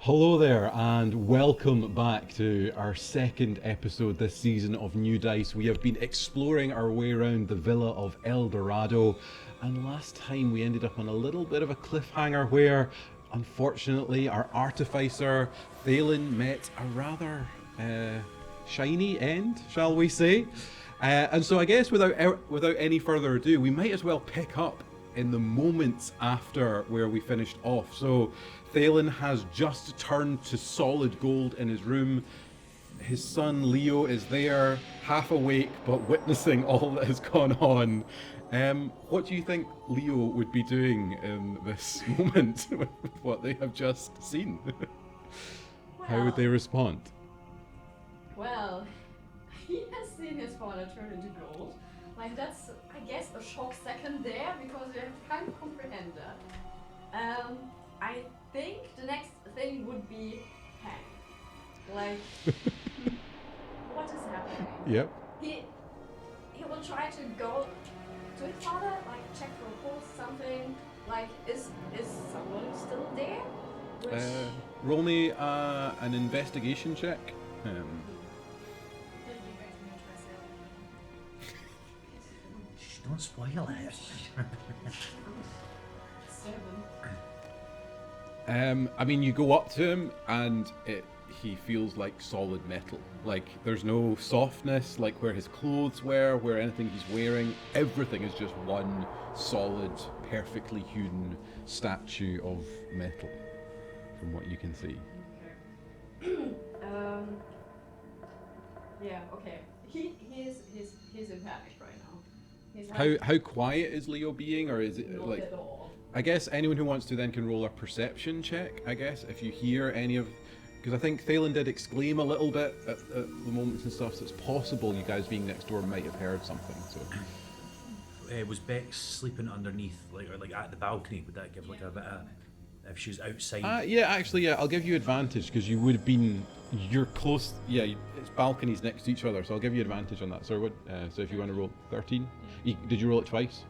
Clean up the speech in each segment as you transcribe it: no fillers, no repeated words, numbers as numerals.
Hello there, and welcome back to our second episode this season of New Dice. We have been exploring our way around the villa of El Dorado, and last time we ended up on a little bit of a cliffhanger where, unfortunately, our artificer, Thalen, met a rather shiny end, shall we say. And so I guess without any further ado, we might as well pick up in the moments after where we finished off. So Thalen has just turned to solid gold in his room. His son Leo is there, half awake but witnessing all that has gone on. What do you think Leo would be doing in this moment with what they have just seen? How would they respond? Well, he has seen his father turn into gold. Like, that's, I guess, a shock second there, because you have to kind of comprehend that. I think the next thing would be Hank. Like, what is happening? Yep. He will try to go to his father, like, check for a pulse, something. Like, is someone still there? Which... Roll me an investigation check. Don't spoil it. 7. I mean, you go up to him and he feels like solid metal. Like, there's no softness, like where his clothes were, where anything he's wearing. Everything is just one solid, perfectly hewn statue of metal, from what you can see. Okay. Yeah, okay. He's in panic right now. How quiet is Leo being, or is it not like? At all. I guess anyone who wants to then can roll a perception check. I guess if you hear any of, because I think Thalen did exclaim a little bit at the moments and stuff, so it's possible you guys being next door might have heard something. So. Was Bex sleeping underneath, or at the balcony? Would that give like a bit of, if she was outside? Yeah, actually, yeah, I'll give you advantage because you would have been, you're close. Yeah, it's balconies next to each other, so I'll give you advantage on that. So what? So if you want to roll 13, did you roll it twice?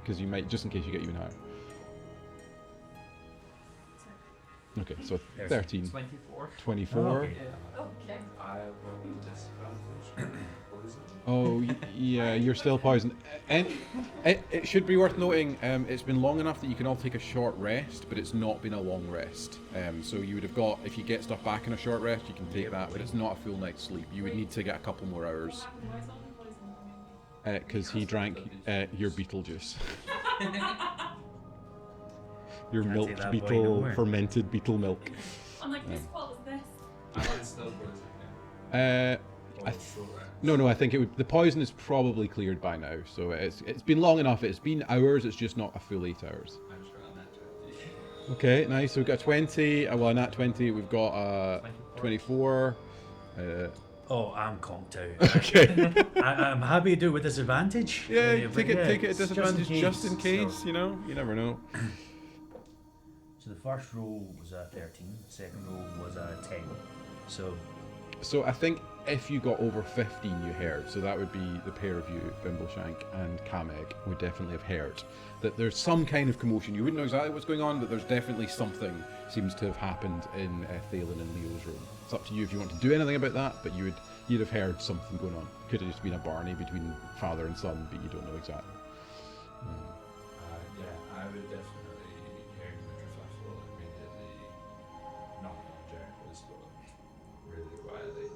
Because you might, just in case you get even higher. Okay, so 13. 24. 24. Oh, okay. Okay. I will disadvantage. Oh, yeah, you're still poisoned. And it should be worth noting, it's been long enough that you can all take a short rest, but it's not been a long rest. So you would have got, if you get stuff back in a short rest, you can take that, but it's not a full night's sleep. You would need to get a couple more hours. Because he drank your beetle juice. Your Can't milk take that boy beetle, nowhere. fermented beetle milk. I'm like, this, what was this? I might still poison No, I think the poison is probably cleared by now. So it's been long enough. It's been hours. It's just not a full 8 hours. I'm sure on that 20. Okay, nice. So we've got 20. Well, not 20. We've got 24. Oh, I'm conked out. Okay. I'm happy to do it with disadvantage. Yeah, but take it at it's disadvantage just in case. So, You know, you never know. so the first roll was a 13, the second roll was a 10. So I think if you got over 15, you heard. So that would be the pair of you, Bimbleshank and Kameg, would definitely have heard that there's some kind of commotion. You wouldn't know exactly what's going on, but there's definitely something seems to have happened in Thalen and Leo's room. It's up to you if you want to do anything about that, but you'd have heard something going on. Could have just been a Barney between father and son, but you don't know exactly. Yeah, I would definitely hear the kerfuffle immediately knock on Jericho's door really quietly.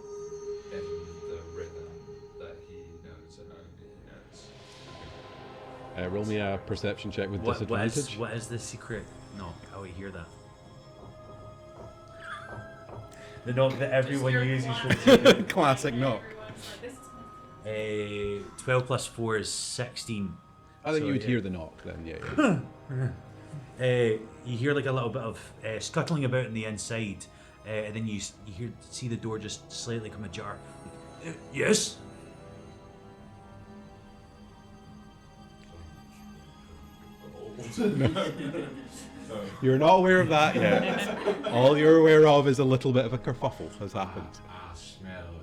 In the rhythm that he knows and only he knows. Roll me a perception check with disadvantage. What is the secret knock? How we hear that? The knock that everyone uses for the Classic knock. 12 plus 4 is 16. I think So, you would yeah. hear the knock then, yeah. You hear like a little bit of scuttling about on the inside, and then you see the door just slightly come ajar. Yes? You're not aware of that yet. All you're aware of is a little bit of a kerfuffle has happened. I smell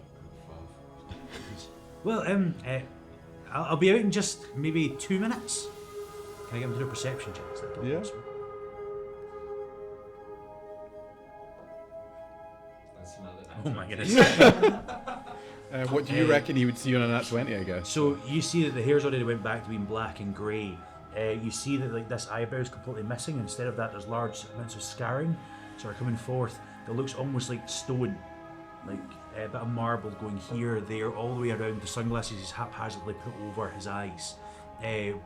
a kerfuffle. Well, I'll be out in just maybe 2 minutes. Can I get him to do a perception check? Is that Yeah. possible? Oh my goodness. What do you reckon he would see on a nat 20, I guess? So you see that the hair's already went back to being black and grey. You see that like this eyebrow is completely missing. Instead of that, there's large amounts of scarring sort of coming forth. That looks almost like stone, like a bit of marble going here, there, all the way around. The sunglasses he's haphazardly put over his eyes,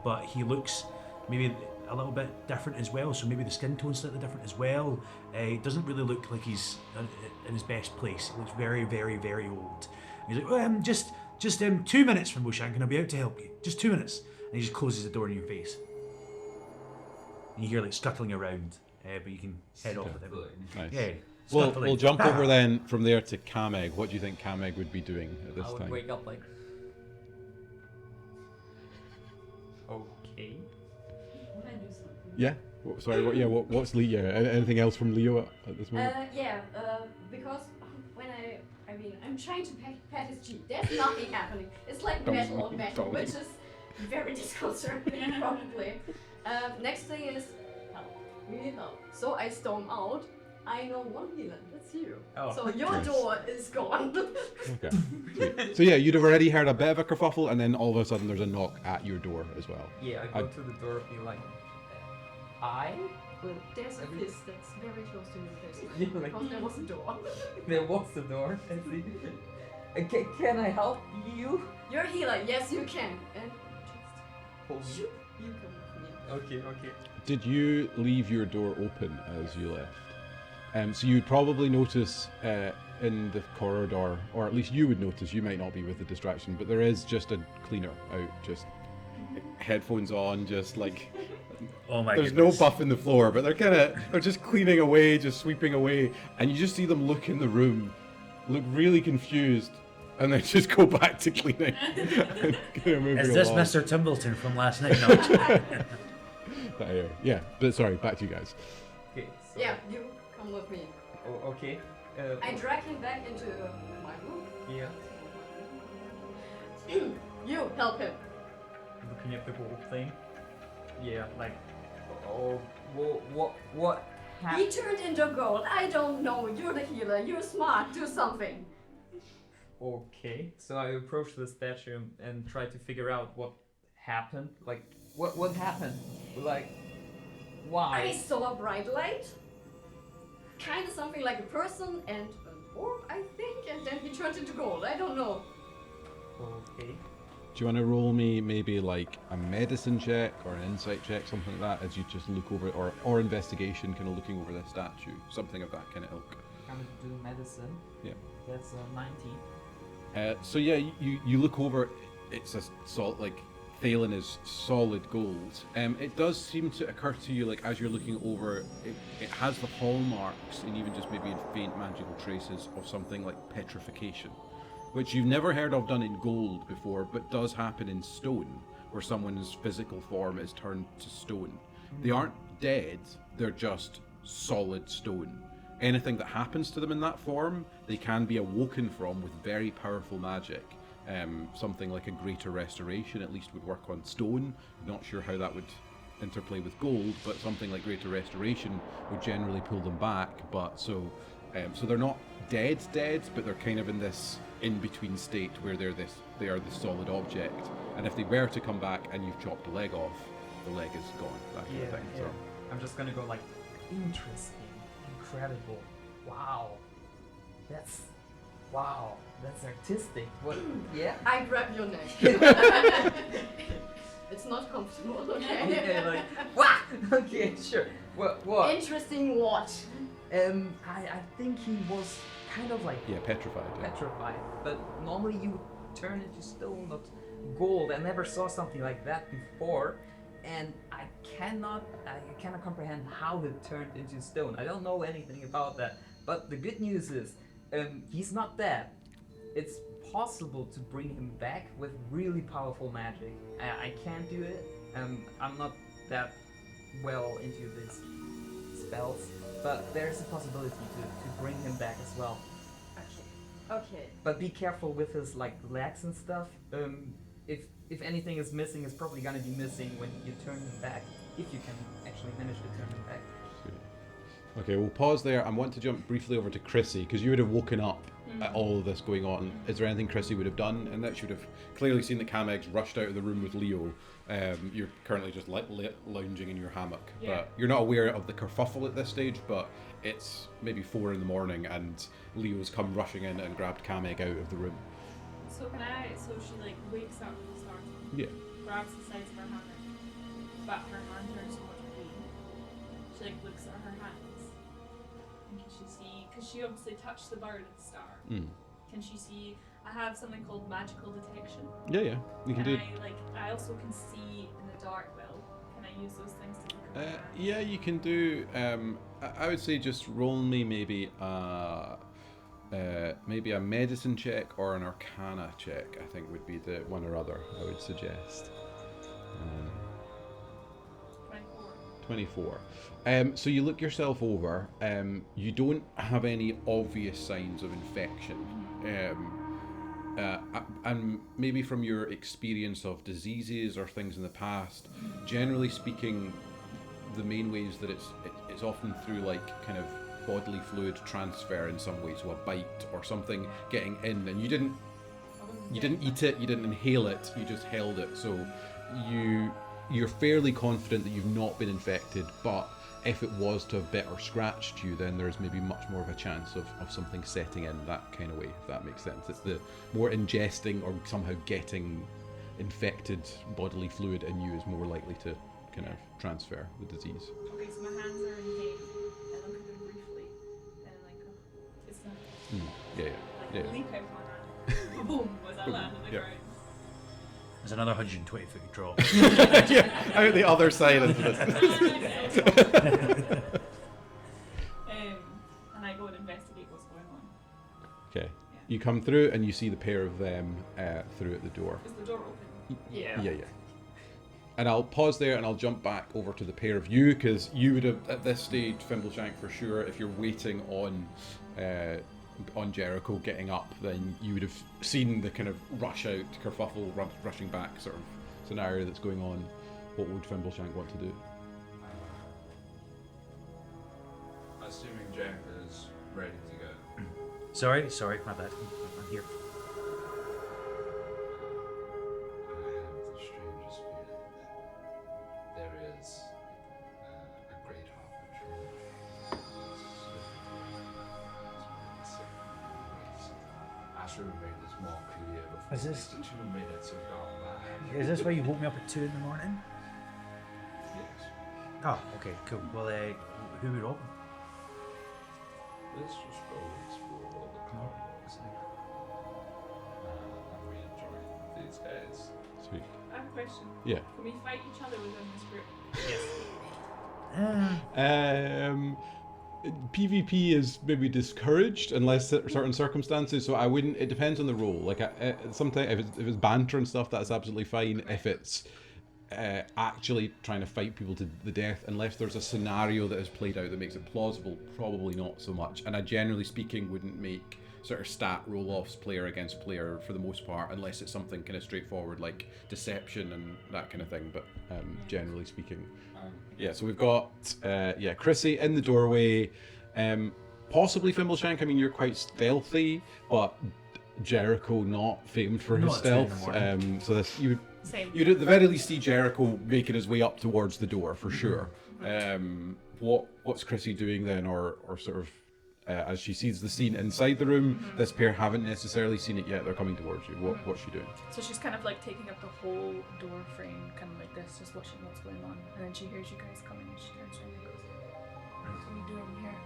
but he looks maybe a little bit different as well. So maybe the skin tone's slightly different as well. It doesn't really look like he's in his best place. He looks very, very, very old. And he's like, "Oh, just 2 minutes from Wushank and I'll be out to help you. Just 2 minutes." And he just closes the door in your face. And you hear like scuttling around, but you can head off with him. Nice. Yeah. Well, scuttling. we'll jump over then from there to Kameg. What do you think Kameg would be doing at this I would time? wake up like. Okay. Can I do something? Yeah. What's Leo? Anything else from Leo at this moment? Because when I'm trying to pat his cheek. There's nothing happening. It's like metal on metal, which is very disconcerting, probably. Next thing is help. We need help. So I storm out. I know one healer. That's you. Oh. So your Nice. door is gone. Okay. Sweet. So yeah, you'd have already heard a bit of a kerfuffle, and then all of a sudden there's a knock at your door as well. Yeah, I go to the door, be like, Well, there's a fist that's very close to your face. Yeah, like- Because there was a door. there was the door. I see. Can I help you? You're a healer. Yes, you can. And Hold me. just shoot. You come with me. Okay. Did you leave your door open as you left? So you'd probably notice in the corridor, or at least you would notice, you might not be with the distraction, but there is just a cleaner out, just headphones on, just like, Oh my there's goodness. no buff in the floor, but they're just cleaning away, just sweeping away, and you just see them look in the room, look really confused, and then just go back to cleaning. And kinda moving Is this along. Mr. Timbleton from last night? No. Yeah, but sorry, back to you guys. Okay. So, Yeah, you come with me. Oh, okay. I drag him back into my room. Yeah. You help him. Looking at the whole thing. Yeah, like. Oh, what He happened? turned into gold. I don't know. You're the healer. You're smart. Do something. Okay. So I approach the statue and try to figure out what happened. Like, what happened? Like, I why? saw a bright light. Kind of something like a person and an orb, I think. And then he turned into gold. I don't know. Okay. Do you want to roll me maybe like a medicine check or an insight check, something like that, as you just look over, or investigation, kind of looking over the statue, something of that kind of ilk? Kind of do medicine. Yeah. That's 19. So yeah, you look over. It's a solid, like Thalen is solid gold. It does seem to occur to you, like as you're looking over, it has the hallmarks and even just maybe in faint magical traces of something like petrification, which you've never heard of done in gold before, but does happen in stone, where someone's physical form is turned to stone. They aren't dead, they're just solid stone. Anything that happens to them in that form, they can be awoken from with very powerful magic. Something like a greater restoration at least would work on stone. Not sure how that would interplay with gold, but something like greater restoration would generally pull them back. But so they're not dead, but they're kind of in this in-between state where they are this solid object. And if they were to come back and you've chopped a leg off, the leg is gone. That kind of thing. So. I'm just gonna go like, interesting, incredible, wow, that's artistic. What? Yeah. I grab your neck. It's not comfortable, okay? Yeah, like, what? Okay, sure. What? Interesting what? I think he was kind of like Yeah, petrified. Yeah. petrified, but normally you would turn into stone, not gold. I never saw something like that before, and I cannot comprehend how it turned into stone. I don't know anything about that, but the good news is, he's not dead. It's possible to bring him back with really powerful magic. I can't do it. I'm not that well into these spells, but there's a possibility to bring him back as well. Okay. But be careful with his like legs and stuff. If anything is missing, it's probably gonna be missing when you turn him back. If you can actually manage to turn him back. Okay, we'll pause there. I want to jump briefly over to Chrissy, because you would have woken up at all of this going on, is there anything Chrissy would have done? And that she would have clearly seen that Cameg's rushed out of the room with Leo. You're currently just lounging in your hammock, but you're not aware of the kerfuffle at this stage, but it's maybe 4 in the morning and Leo's come rushing in and grabbed Cameg out of the room. So she like wakes up and starts, grabs the sides of her hammer, but her hands are in so much pain. She like looks at her hands, and can she see, because she obviously touched the bird at the start, can she see, I have something called magical detection. Yeah, you can do it. I also can see in the dark, Will. Can I use those things to look at? Yeah, you can do, I would say just roll me maybe a medicine check or an arcana check, I think would be the one or other, I would suggest. 24. So you look yourself over, you don't have any obvious signs of infection. And maybe from your experience of diseases or things in the past, generally speaking, the main ways that it's often through like kind of bodily fluid transfer in some way, so a bite or something getting in, and you didn't eat it, you didn't inhale it, you just held it. So you're fairly confident that you've not been infected, but if it was to have bit or scratched you, then there's maybe much more of a chance of something setting in that kind of way, if that makes sense. It's the more ingesting or somehow getting infected bodily fluid in you is more likely to kind of transfer the disease. Okay, so my hands are in pain. I look at them briefly, and like, it's not. Leap out my hand. Boom, was I land on the ground. There's another 120-foot drop. Out the other side into this. And I go and investigate what's going on. Okay. Yeah. You come through and you see the pair of them through at the door. Is the door open? Yeah. And I'll pause there and I'll jump back over to the pair of you, because you would have, at this stage, Fimbleshank for sure, if you're waiting on Jericho getting up, then you would have seen the kind of rush out, kerfuffle, rushing back sort of scenario that's going on. What would Fimbleshank want to do? Assuming Jack is ready to go. Sorry, my bad. I'm here. I have the strangest feeling that there is a great opportunity. I should have made this more clear before Is this- the 2 minutes have gone by. Is this why you woke me up at 2 in the morning? Yes. Oh, okay, cool. Well, who would open? Let's just go explore the corridors and rejoin these guys. Sweet. I have a question. Yeah. Can we fight each other within this group? PvP is maybe discouraged unless certain circumstances, so I wouldn't. It depends on the role. Like sometimes if it's banter and stuff, that's absolutely fine. If it's actually trying to fight people to the death, unless there's a scenario that is played out that makes it plausible, probably not so much. And I generally speaking wouldn't make sort of stat roll-offs player against player for the most part, unless it's something kind of straightforward like deception and that kind of thing. But generally speaking. Yeah, so we've got Chrissy in the doorway, possibly Fimbleshank. I mean, you're quite stealthy, but Jericho not famed for his Not at 2 in the stealth. morning. So this Same. you'd at the very least see Jericho making his way up towards the door for sure. What's Chrissy doing then, or sort of as she sees the scene inside the room? This pair haven't necessarily seen it yet. They're coming towards you. What's she doing? So she's kind of like taking up the whole door frame, kind of like this, just watching what's going on. And then she hears you guys coming and she turns around and goes, "What are you doing here?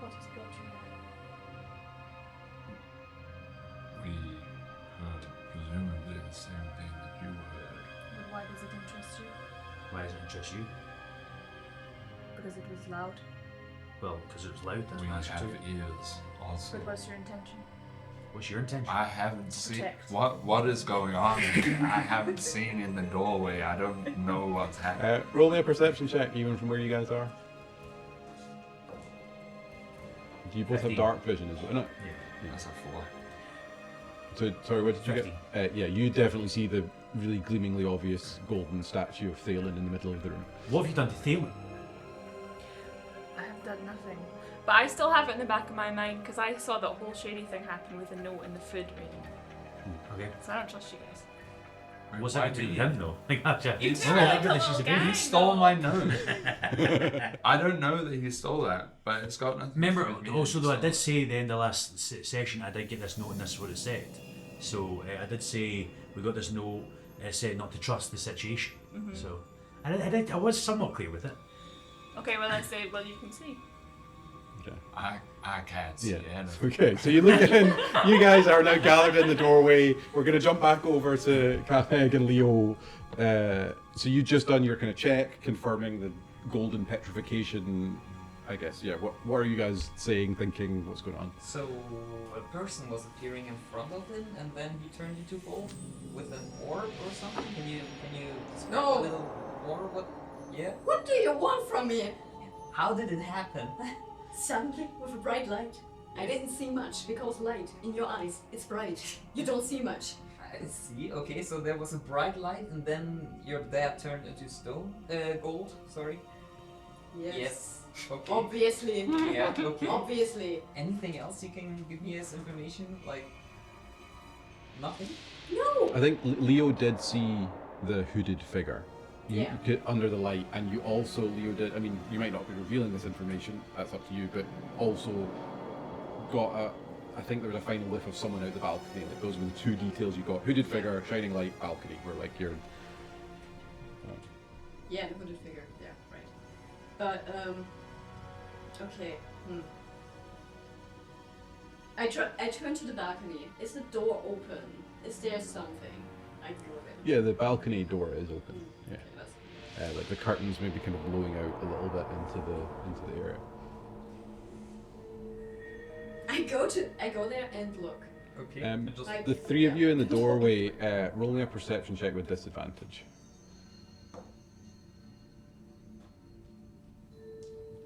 What has brought you here?" We heard presumably the same thing that you heard. But why does it interest you? Why does it interest you? Because it was loud. Well, because it was loud. That's We my have answer to it. ears also. But what's your intention? What's your intention? I haven't seen Protect. what is going on. I haven't seen in the doorway. I don't know what's happening. Roll me a perception check, even from where you guys are. Do you both have 15. dark vision? Is it? No. Yeah. That's a 4. So sorry, what did you get? Yeah, you definitely see the really gleamingly obvious golden statue of Thalen in the middle of the room. What have you done to Thalen? I have done nothing. But I still have it in the back of my mind because I saw that whole shady thing happen with the note in the food rating. Okay. So I don't trust you guys. What's that to him though? Like, You Gang. He stole my note. I don't know that he stole that, but it's got nothing. Remember, to do with me. also though, I did say at the end of last session I did get this note and this is what it said. So I did say we got this note said not to trust the situation. So I was somewhat clear with it. Okay, well I say, well you can see. Okay. I can't see it. Okay, so you look in, you guys are now gathered in the doorway. We're going to jump back over to Capeg and Leo. So you just done your kind of check, confirming the golden petrification, I guess. Yeah, what are you guys saying, thinking, what's going on? So a person was appearing in front of him, and then he turned into gold with an orb or something. Can you describe No. a little more? What? Yeah. What do you want from me? How did it happen? Suddenly, with a bright light. I didn't see much because light in your eyes, it's bright. You don't see much. I see. Okay, so there was a bright light, and then your dad turned into stone, gold. Sorry. Yes. Okay. Obviously. Yeah. Okay. Obviously. Anything else you can give me as information? Like nothing. No. I think Leo did see the hooded figure. You Yeah. could, under the light, and you also, Leo did, I mean, you might not be revealing this information, that's up to you, but also got I think there was a final whiff of someone out the balcony, and those were the two details you got. Hooded figure, shining light, balcony, where like you're... Yeah, the hooded figure. Yeah, right. But okay. I turn to the balcony. Is the door open? Is there something I can go in? Yeah, the balcony door is open. Yeah. Okay, that's- Like the curtains maybe kind of blowing out a little bit into the area. I go there and look. Okay. Like- The three of yeah. you in the doorway, roll me a perception check with disadvantage.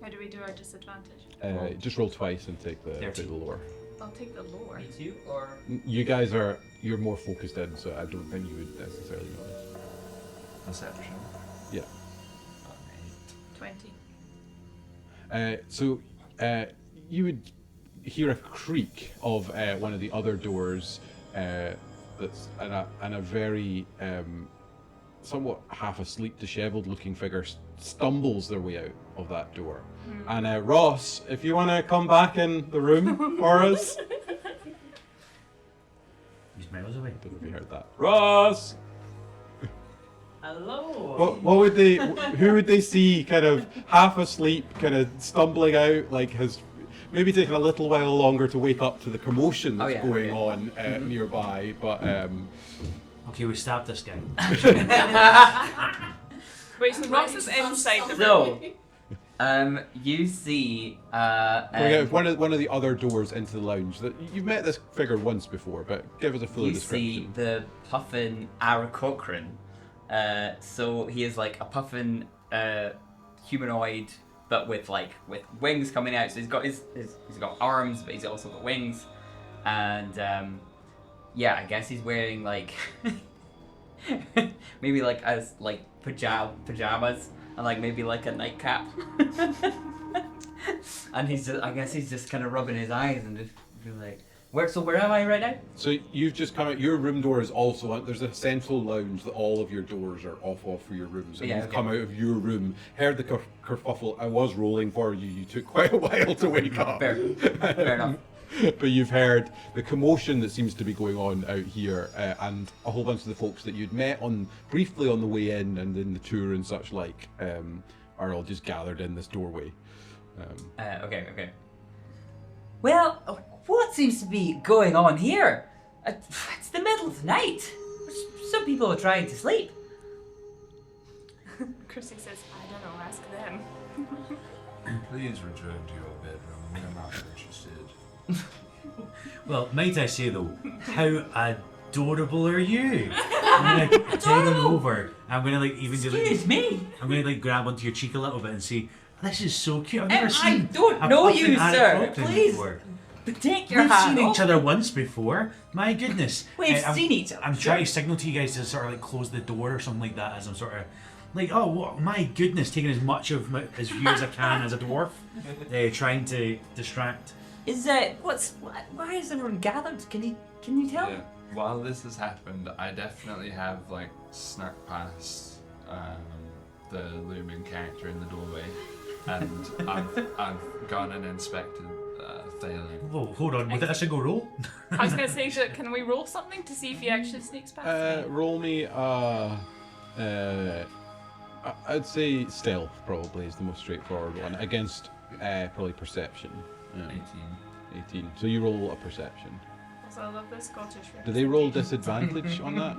How do we do our disadvantage? Just roll twice and take the 13. lower. I'll take the lower. Me too, or You guys you're more focused in, so I don't think you would necessarily notice. Perception. Yeah. 20. You would hear a creak of one of the other doors that's and a very somewhat half asleep, dishevelled looking figure stumbles their way out of that door. And Ross, if you want to come back in the room for us. He's miles away. I don't know if you heard that. Ross! hello. What would they? Who would they see? Kind of half asleep, kind of stumbling out, like has maybe taken a little while longer to wake up to the commotion that's going on nearby. But Okay, we stabbed this guy. Wait, so Ross is inside the So, room. you see, going out one of the other doors into the lounge. That you've met this figure once before, but give us a fuller you see description. the puffin Aarakocran. So he is like a puffin humanoid, but with wings coming out. So he's got he's got arms, but he's also got wings, and yeah, I guess he's wearing like maybe like as like pajamas and like maybe like a nightcap, and I guess he's just kind of rubbing his eyes and just be like, where am I right now? So you've just come out. Your room door is also there's a central lounge that all of your doors are off for your rooms. And you've come out of your room, heard the kerfuffle. I was rolling for you. You took quite a while to wake up. Fair enough. But you've heard the commotion that seems to be going on out here, and a whole bunch of the folks that you'd met briefly on the way in and in the tour and such like are all just gathered in this doorway. Okay. Well, what seems to be going on here? It's the middle of the night. Some people are trying to sleep. Chrissy says, I don't know, ask them. Please return to your bedroom. We're not interested. Well, might I say though, how adorable are you? I'm gonna turn him over. I'm gonna like even do Excuse me. I'm gonna like grab onto your cheek a little bit and say, "This is so cute. I've never I seen." don't a know puffin you, sir. Aarakocran Please. before. But take your We've hat seen off. each other once before. My goodness. We've I'm seen each other. I'm trying to signal to you guys to sort of like close the door or something like that as I'm sort of Like, oh my goodness, taking as much of his view as I can as a dwarf, trying to distract. Why is everyone gathered? Can you tell? Yeah. While this has happened, I definitely have like snuck past the looming character in the doorway, and I've gone and inspected Thalen. Whoa, hold on, with a single roll? I was gonna say, can we roll something to see if he actually sneaks past me? Roll me. I'd say stealth probably is the most straightforward one against probably perception. 18. So you roll a perception. Also, I love this Scottish. Do they roll disadvantage on that?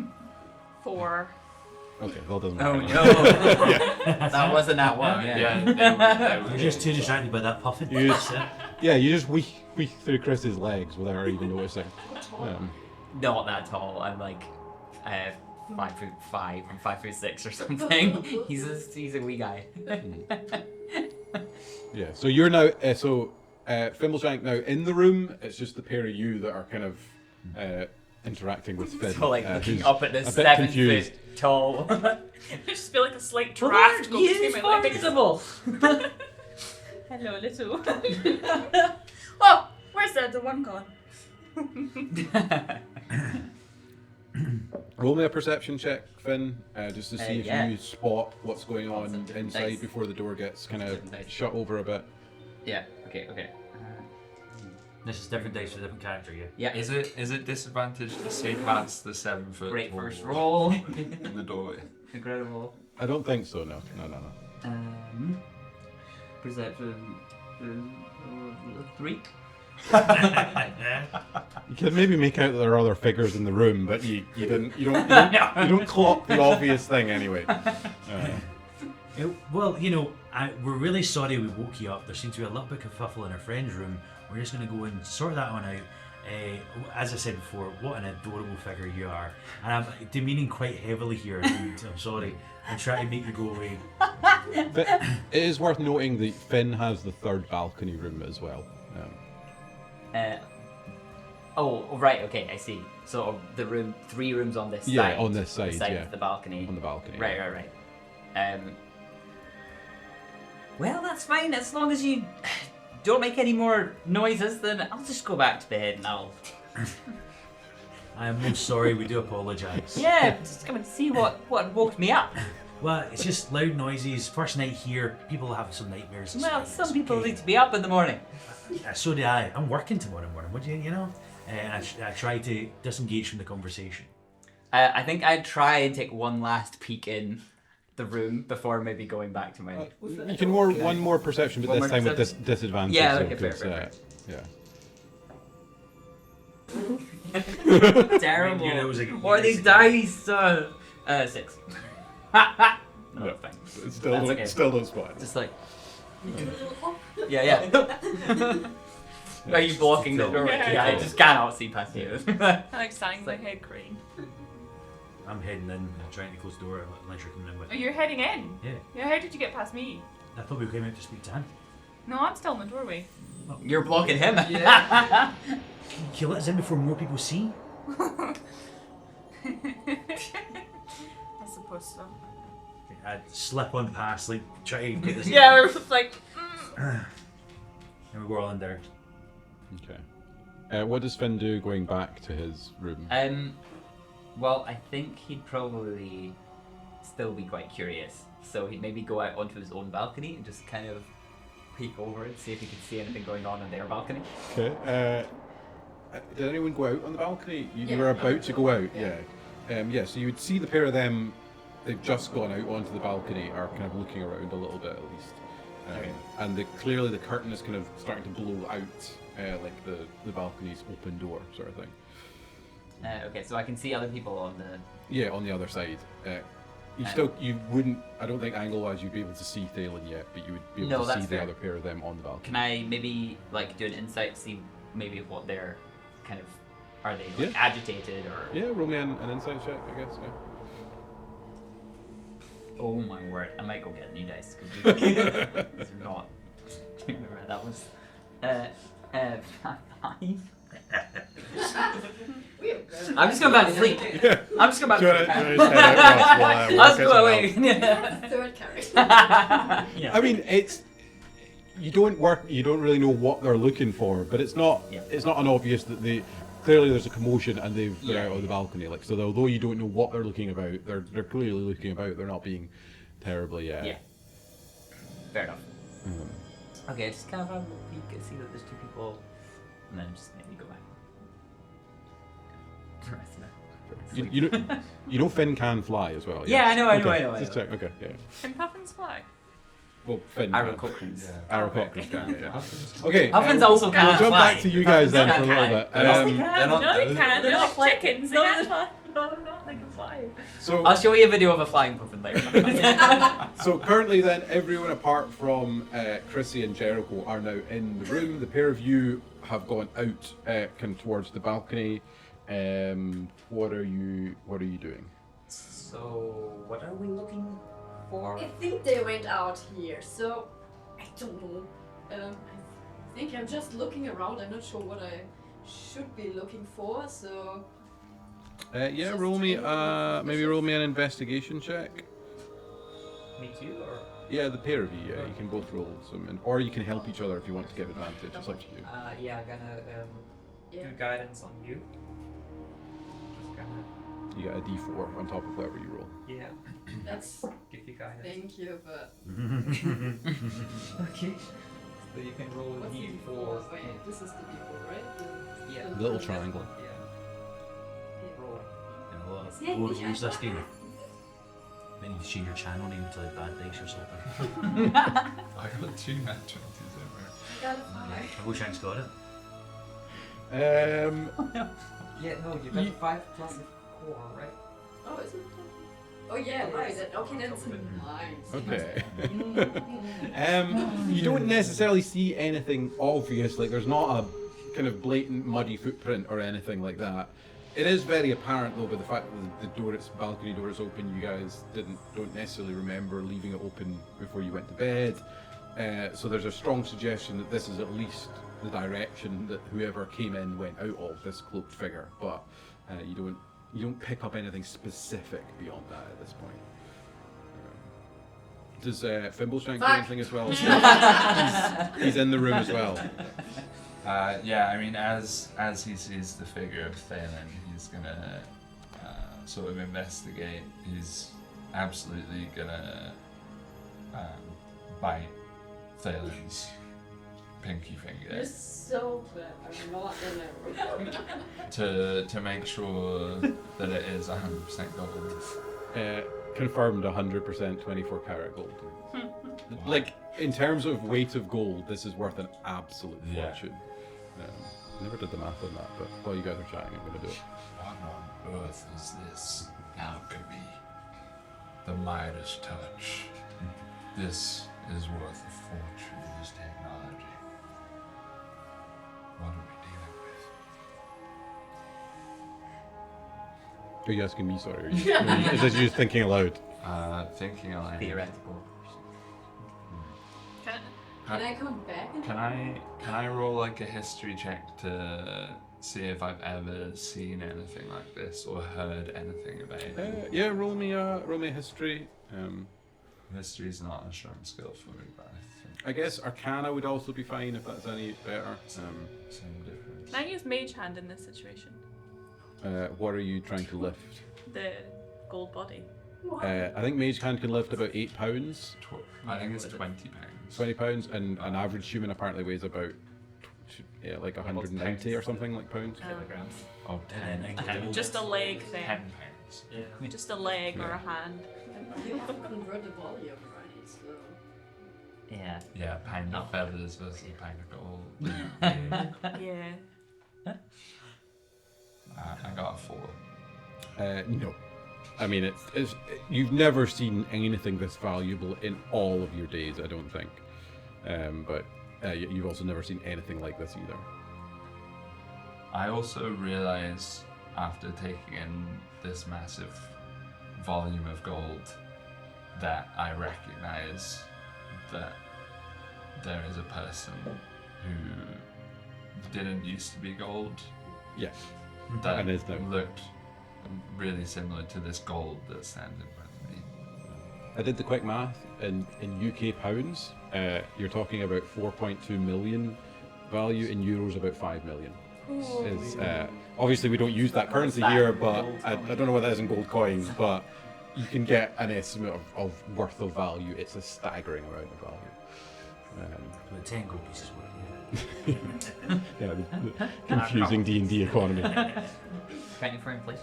4. Okay, well doesn't Oh matter. no! That wasn't that one. Yeah. You're just too distracted by that puffing. You just weak through Chris's legs without her even noticing. Not that tall. I'm like 5'5". I'm 5'6" or something. He's a wee guy. Yeah. So you're now Fimbulshank now in the room. It's just the pair of you that are kind of interacting with Finn. So like looking who's up at this a bit 7 confused. foot tall. I just feel like a slight draft going through my legs. Hello, little. Oh, where's the other one gone? Roll me a perception check, Finn, just to see if yeah. you spot what's going on Some different inside dice. before the door gets kind of Different dice. shut over a bit. Yeah. Okay. This is different dice for different character, yeah. Yeah. Is it disadvantage to see past the 7 foot Great wall first roll. in the doorway? Incredible. I don't think so. No. Perception 3. You can maybe make out that there are other figures in the room, but you don't clock the obvious thing anyway. Well, we're really sorry we woke you up. There seems to be a little bit of kerfuffle in our friend's room. We're just going to go and sort that one out. As I said before, what an adorable figure you are. And I'm demeaning quite heavily here. I'm sorry. I'm trying to make you go away. But it is worth noting that Finn has the third balcony room as well. Oh, right. Okay, I see. So the 3 rooms on this side. Yeah, on this side, the side yeah. of the balcony. On the balcony. Right. Well, that's fine as long as you don't make any more noises. Then I'll just go back to bed and I'll. I am most sorry. We do apologise. Yeah, just come and see what woke me up. Well, it's just loud noises. First night here, people have some nightmares. Well, It's some people okay. need to be up in the morning. So do I. I'm working tomorrow morning. Would you know? And I try to disengage from the conversation. I think I'd try and take one last peek in the room before maybe going back to my. You can one more perception, but One this more time with disadvantage. Yeah, so okay, fair, it's, fair. Yeah. Terrible. You know, it was like What are these dice? 6. No, Yeah. fine. Still don't spot it. Just like. Yeah. Are you blocking the door? Yeah. I just cannot see past you. I like standing my head crane. I'm heading in and trying to close the door unless you're coming in with Oh, me. you're heading in? Yeah. How did you get past me? I thought we came out to speak to him. No, I'm still in the doorway. You're blocking him. Can you let us in before more people see? I suppose so. I'd slip on past, like, try to get this. Yeah, we're just like. And we go all in there. Okay. What does Finn do going back to his room? Well, I think he'd probably still be quite curious. So he'd maybe go out onto his own balcony and just kind of peek over and see if he could see anything going on in their balcony. Okay. Did anyone go out on the balcony? You Yeah. were about to go out, Yeah. yeah. So you would see the pair of them. They've just gone out onto the balcony, are kind of looking around a little bit at least. And clearly the curtain is kind of starting to blow out, like the balcony's open door sort of thing. Okay, so I can see other people on the. Yeah, on the other side. You wouldn't. I don't think angle-wise you'd be able to see Thalen yet, but you would be able No, to see that's the fair. other pair of them on the balcony. Can I maybe like do an insight, see maybe what they're kind of. Are they like Yeah. agitated or? Yeah, roll me an insight check, I guess. Yeah. Oh my word! I might go get new dice because these are not. Remember that was 5. I'm just going back to sleep. I'm just going back to sleep. Let's go away. Third character. Yeah. I mean, you don't really know what they're looking for, but it's not unobvious that clearly there's a commotion and they've got out of the balcony. Like, so although you don't know what they're looking about, they're clearly looking about. They're not being terribly. Yeah. Fair enough. Okay, just kind of have a peek and see that there's two people, and then just maybe go back. You know Finn can fly as well. Yeah, I know. Just check. Okay, yeah. Can puffins fly? Well, Finn. Aarocochranes. Aarocochranes can. Yeah. Okay. Puffins also We'll can't jump fly. back to you guys then for a little bit. They're not. No, they can. They're not like chickens. They can't fly. No, they're not. They can fly. So I'll show you a video of a flying puffin later. So currently then, everyone apart from Chrissy and Jericho are now in the room. The pair of you have gone out kind of towards the balcony. What are you doing? So, what are we looking for? I think they went out here, so I don't know. I think I'm just looking around. I'm not sure what I should be looking for, so. Yeah, Just roll me trying- maybe roll me an investigation check. Me too, or? Yeah, the pair of you. Yeah, you can both roll some, or you can help each other if you want to give advantage. It's up to you. Yeah, I'm gonna do guidance on you. Just gonna, You get a D4 on top of whatever you roll. yeah, That's. give you guidance. Thank you, but. Okay. So you can roll a What's the D4. Wait, this is the D4, right? Yeah. the- Little triangle. Yeah. Roll. What was this doing? Then you change your channel name to like Bad Dice or something. I got 2 nat 20s over. I got a 5. I wish I'd got it. Yeah, no, you got 5 plus a 4, right? Oh, is it? Oh yeah, right. Okay, that's a 9. Okay. You don't necessarily see anything obvious. Like there's not a kind of blatant muddy footprint or anything like that. It is very apparent though by the fact that the balcony door is open. You guys don't necessarily remember leaving it open before you went to bed. So there's a strong suggestion that this is at least the direction that whoever came in went out of, this cloaked figure. But you don't pick up anything specific beyond that at this point. Does Fimbleshank do anything as well? He's in the room as well. Yeah, I mean, as he sees the figure of Thalen, he's gonna sort of investigate. He's absolutely gonna bite Thalen's pinky finger You're so clever. I'm not in to make sure that it is 100% gold. Confirmed 100% 24 karat gold. Like, in terms of weight of gold, this is worth an absolute Yeah. fortune. Never did the math on that, but while you guys are chatting, I'm going to do it. What on earth is this alchemy? The Midas touch. This is worth a fortune, this technology. What are we dealing with? Are you asking me, sorry? Are you, is this you thinking aloud? Thinking aloud. Theoretical. Can I come back? Can I roll like a history check to see if I've ever seen anything like this or heard anything about it? Yeah, roll me a history. History's not a strong skill for me, but I think I guess Arcana would also be fine if that's any better. same difference. Can I use Mage Hand in this situation? What are you trying to lift? The gold body. I think Mage Hand can lift about 8 pounds. I think it's 20 pounds. 20 pounds, and an average human apparently weighs about like 190 or something like pounds. Kilograms. Oh, 10. Just a leg thing. 10 pounds. Yeah. Just a leg or a hand. You have to convert the volume, right? So. Yeah. Yeah, a pound of feathers versus a pound of gold. Yeah. I got a 4. No. I mean, it's you've never seen anything this valuable in all of your days, I don't think. But you've also never seen anything like this either. I also realised after taking in this massive volume of gold that I recognise that there is a person who didn't used to be gold. Yes. that And is now. looked really similar to this gold that's standing in front of me. I did the quick math. In UK pounds, you're talking about 4.2 million value. In euros, about 5 million. Is obviously we don't use that currency here, but I don't know what that is in gold coins, but you can get an estimate of worth of value. It's a staggering amount of value. So the 10 gold pieces worth, Yeah, the confusing D&D economy. Can you frame, please?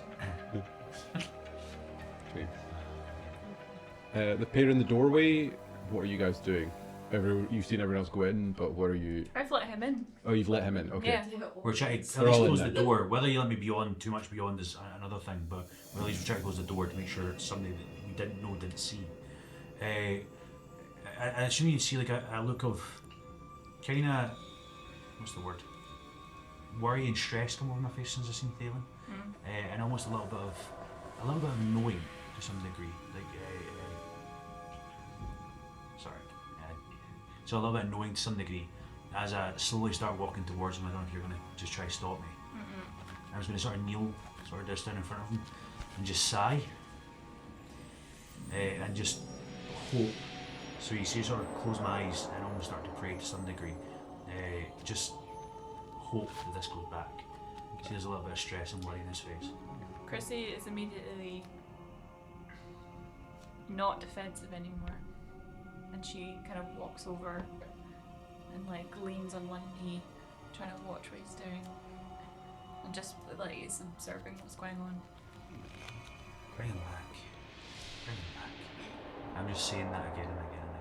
The pair in the doorway, what are you guys doing? You've seen everyone else go in, but what are you... I've let him in. Oh, you've let him in, okay. Yeah. We're trying to They're all in close the there. door. Whether you let me too much beyond is another thing, but we're at least trying to close the door to make sure it's somebody that we didn't know didn't see. I assume you see like a look of kind of, what's the word? Worry and stress come over my face since I've seen Thalen, and almost a little bit of knowing to some degree. So a little bit of knowing to some degree as I slowly start walking towards him. I don't know if you're going to just try to stop me. I was going to sort of kneel, sort of just down in front of him, and just sigh, and just hope. So you see, sort of close my eyes and almost start to pray to some degree. Just hope that this goes back. You see, there's a little bit of stress and worry in his face. Chrissy is immediately not defensive anymore. And she kind of walks over and like leans on one knee, trying to watch what he's doing. And just like is observing what's going on. Bring him back. Bring him back. I'm just saying that again and again and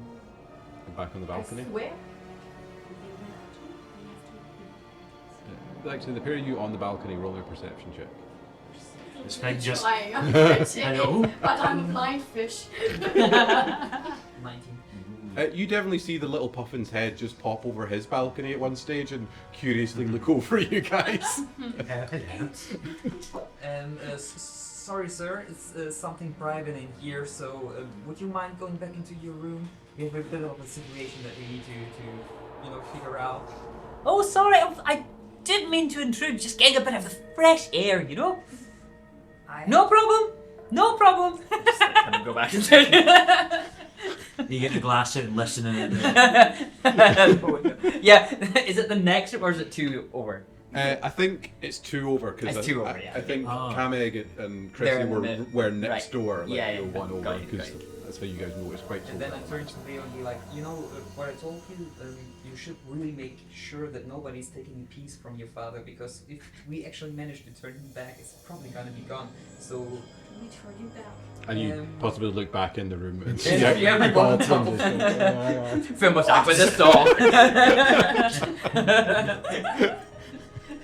again. Back on the balcony. Where? Actually, the pair of you on the balcony, roll your perception check. This thing just... Flying up pretty, I know. but I'm a blind fish. 19. You definitely see the little puffin's head just pop over his balcony at one stage and curiously look over you guys. Sorry, sir, it's something private in here, so would you mind going back into your room? We have a bit of a situation that we need to figure out. Oh, sorry, I didn't mean to intrude, just getting a bit of the fresh air, you know? No problem, no problem. Just kind of go back and You get the glass out and listen and Yeah, is it the next or is it 2 over? I think it's 2 over because It's 2 over, yeah. I think Oh. Kameg and They're Chrissy in the mid. were next Right. door, like Yeah, you know, yeah. 1 over Got you, because got you. that's how you guys know it's quite And then I close. turned to Leo and be like, what I told you, you should really make sure that nobody's taking a piece from your father, because if we actually manage to turn him back, it's probably gonna be gone. So We turn you back. And you possibly look back in the room and see Yeah, everybody everyone Bob's on and top. just Film us up with this dog.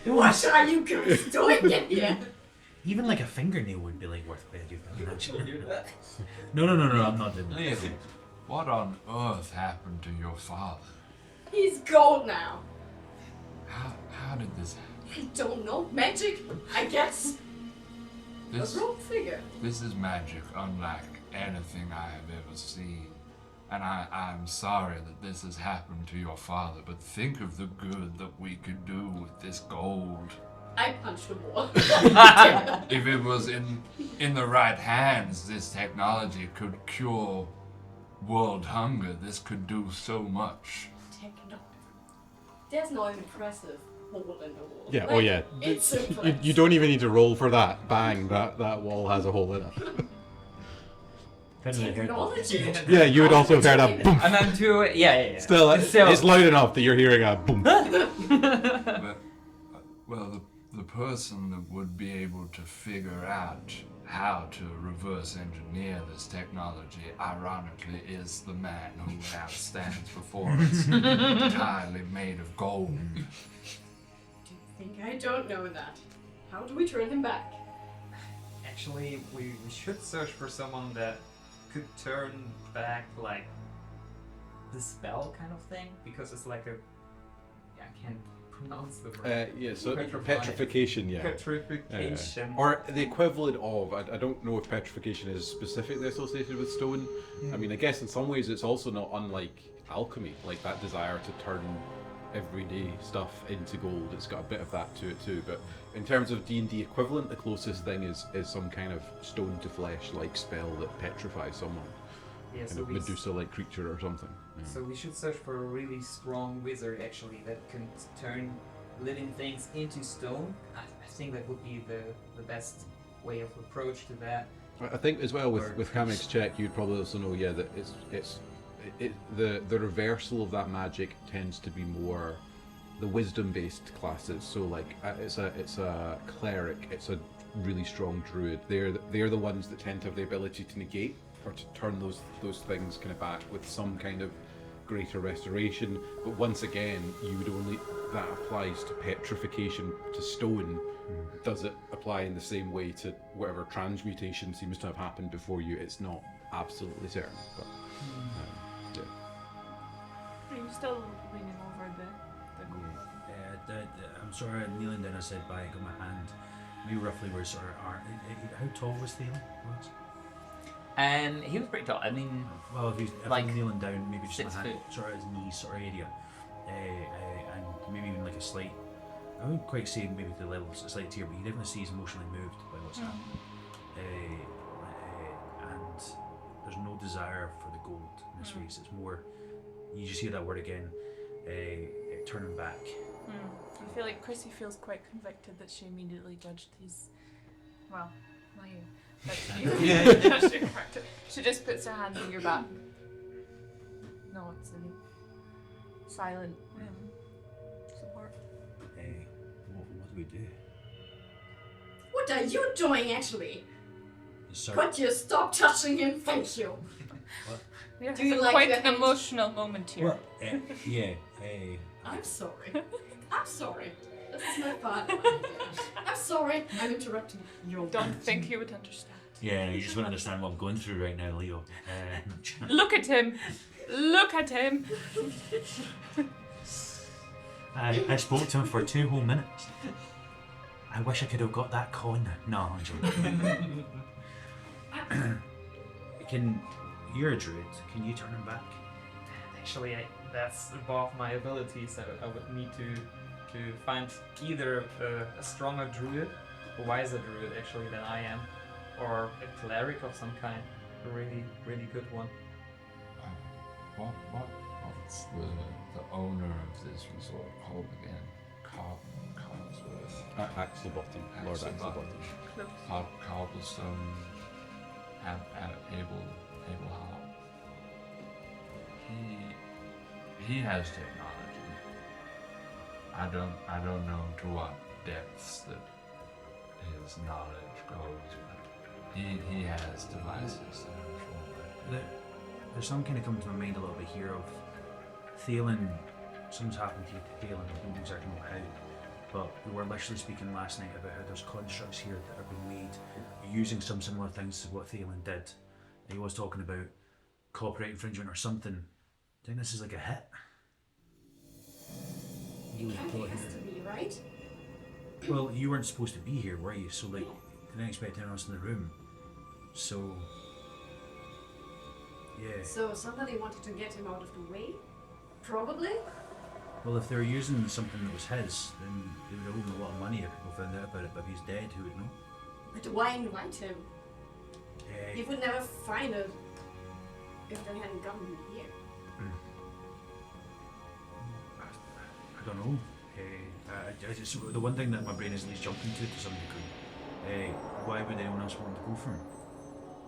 What are you guys doing in here? even like a fingernail would be like worth quite a good thing. No, I'm not doing that. Lily, what on earth happened to your father? He's gold now. How did this happen? I don't know. Magic, I guess. This, A rope figure. this is magic unlike anything I have ever seen. And I'm sorry that this has happened to your father, but think of the good that we could do with this gold. I punched the wall. If it was in the right hands, this technology could cure world hunger. This could do so much. There's no impressive hole in the wall. yeah, Like, oh yeah. It's You impressive. don't even need to roll for that. Bang, that wall has a hole in it. Technology. Yeah, you would also have heard a boom. And then 2, yeah. Still, it's loud enough that you're hearing a boom. But, well, the person that would be able to figure out how to reverse engineer this technology, ironically, is the man who now stands before us, entirely made of gold. Do you think I don't know that? How do we turn him back? actually, we should search for someone that could turn back like the spell kind of thing, because it's like a I can't pronounce the word. Yeah, so Petrify. petrification, yeah. Petrification. Or the equivalent of, I don't know if petrification is specifically associated with stone. I mean, I guess in some ways it's also not unlike alchemy, like that desire to turn everyday stuff into gold. It's got a bit of that to it too. But in terms of D&D equivalent, the closest thing is some kind of stone to flesh like spell that petrifies someone. Yeah, Kind so of Medusa-like creature or something. Yeah. So we should search for a really strong wizard actually that can turn living things into stone. I think that would be the best way of approach to that. I think as well Or with Kamek's check, you'd probably also know, yeah, that the reversal of that magic tends to be more the wisdom-based classes. So like it's a cleric, it's a really strong druid. They're the ones that tend to have the ability to negate or to turn those things kind of back with some kind of greater restoration. But once again, you would only, that applies to petrification to stone. Does it apply in the same way to whatever transmutation seems to have happened before you? It's not absolutely certain, but yeah. Are you still leaning over the gold? I'm sorry, I'm kneeling down. I said, "Bye." I got my hand. We roughly were sort of. How tall was Thielen? He was pretty tall. I mean, Well, if Like I'm kneeling down, maybe just 6 my hand, foot. sort of his knee sort of area, and maybe even like a slight. I wouldn't quite say maybe to the level of a slight tear, but you definitely see he's emotionally moved by what's happening. And there's no desire for the gold in this race. It's more, you just hear that word again, turning back. I feel like Chrissy feels quite convicted that she immediately judged his. Well, not you. But she judged your character. She just puts her hand on your back. No, it's in silent support. What do we do? What are you doing actually? Sorry. Could you stop touching him? Thank you. We are Do you having like quite the an hand? emotional moment here. Well, yeah. I'm sorry. I'm sorry. This is my part. I'm sorry. I'm interrupting you. Don't think he would understand. Yeah, you just won't understand what I'm going through right now, Leo. Look at him. Look at him. I spoke to him for 2 whole minutes. I wish I could have got that coin. No, I'm joking. You're a druid. Can you turn him back? Actually, that's above my abilities. I would need to find either a stronger druid, a wiser druid actually than I am, or a cleric of some kind, a really good one. What's the owner of this resort called again? Cogsworth. Axelbottom, Lord Axelbottom. Cobblestone. Able Hop. He has technology. I don't know to what depths that his knowledge goes, but he has devices that are controlled. There's some kind of coming to my mind a little bit here of Thielen. Something's happened to Thielen. I don't exactly know how. But we were literally speaking last night about how there's constructs here that are being made using some similar things to what Thielen did. He was talking about copyright infringement or something. I think this is like a hit. He was It brought has here. to be, right? Well, you weren't supposed to be here, were you? So like, didn't expect anyone else in the room. So, yeah. So somebody wanted to get him out of the way? Probably? Well, if they were using something that was his, then they would owe him a lot of money if people found out about it. But if he's dead, who would know? But why invite him? He would never find it if they hadn't gotten him here. I don't know. The one thing that my brain is at least jumping to some degree. Why would anyone else want to go for him?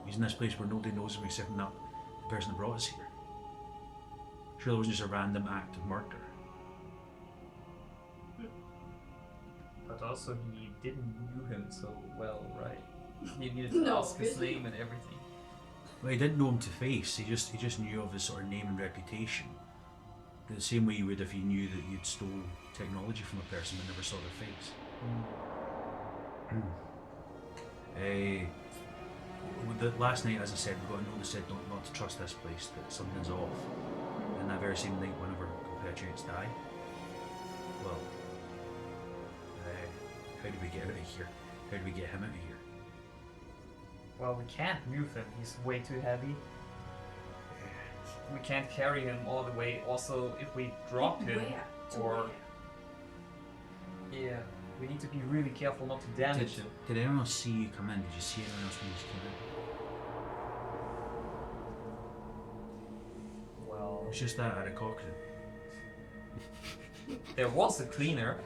He's in this place where nobody knows him except not the person that brought us here. Sure, it wasn't just a random act of murder. But also he didn't knew him so well, right? You needed No, to ask his really? name and everything. Well, he didn't know him to face. He just knew of his sort of name and reputation. The same way you would if you knew that you'd stole technology from a person but never saw their face. Last night, as I said, we got a notice said not to trust this place, that something's off. And that very same night, one of our compatriots died. Well, how do we get out of here? How do we get him out of here? Well, we can't move him. He's way too heavy. We can't carry him all the way. Also, if we drop him, Where? Or yeah, we need to be really careful not to damage him. Did anyone else see you come in? Did you see anyone else when you came in? Well, It was just that at a cocktail. there was a cleaner.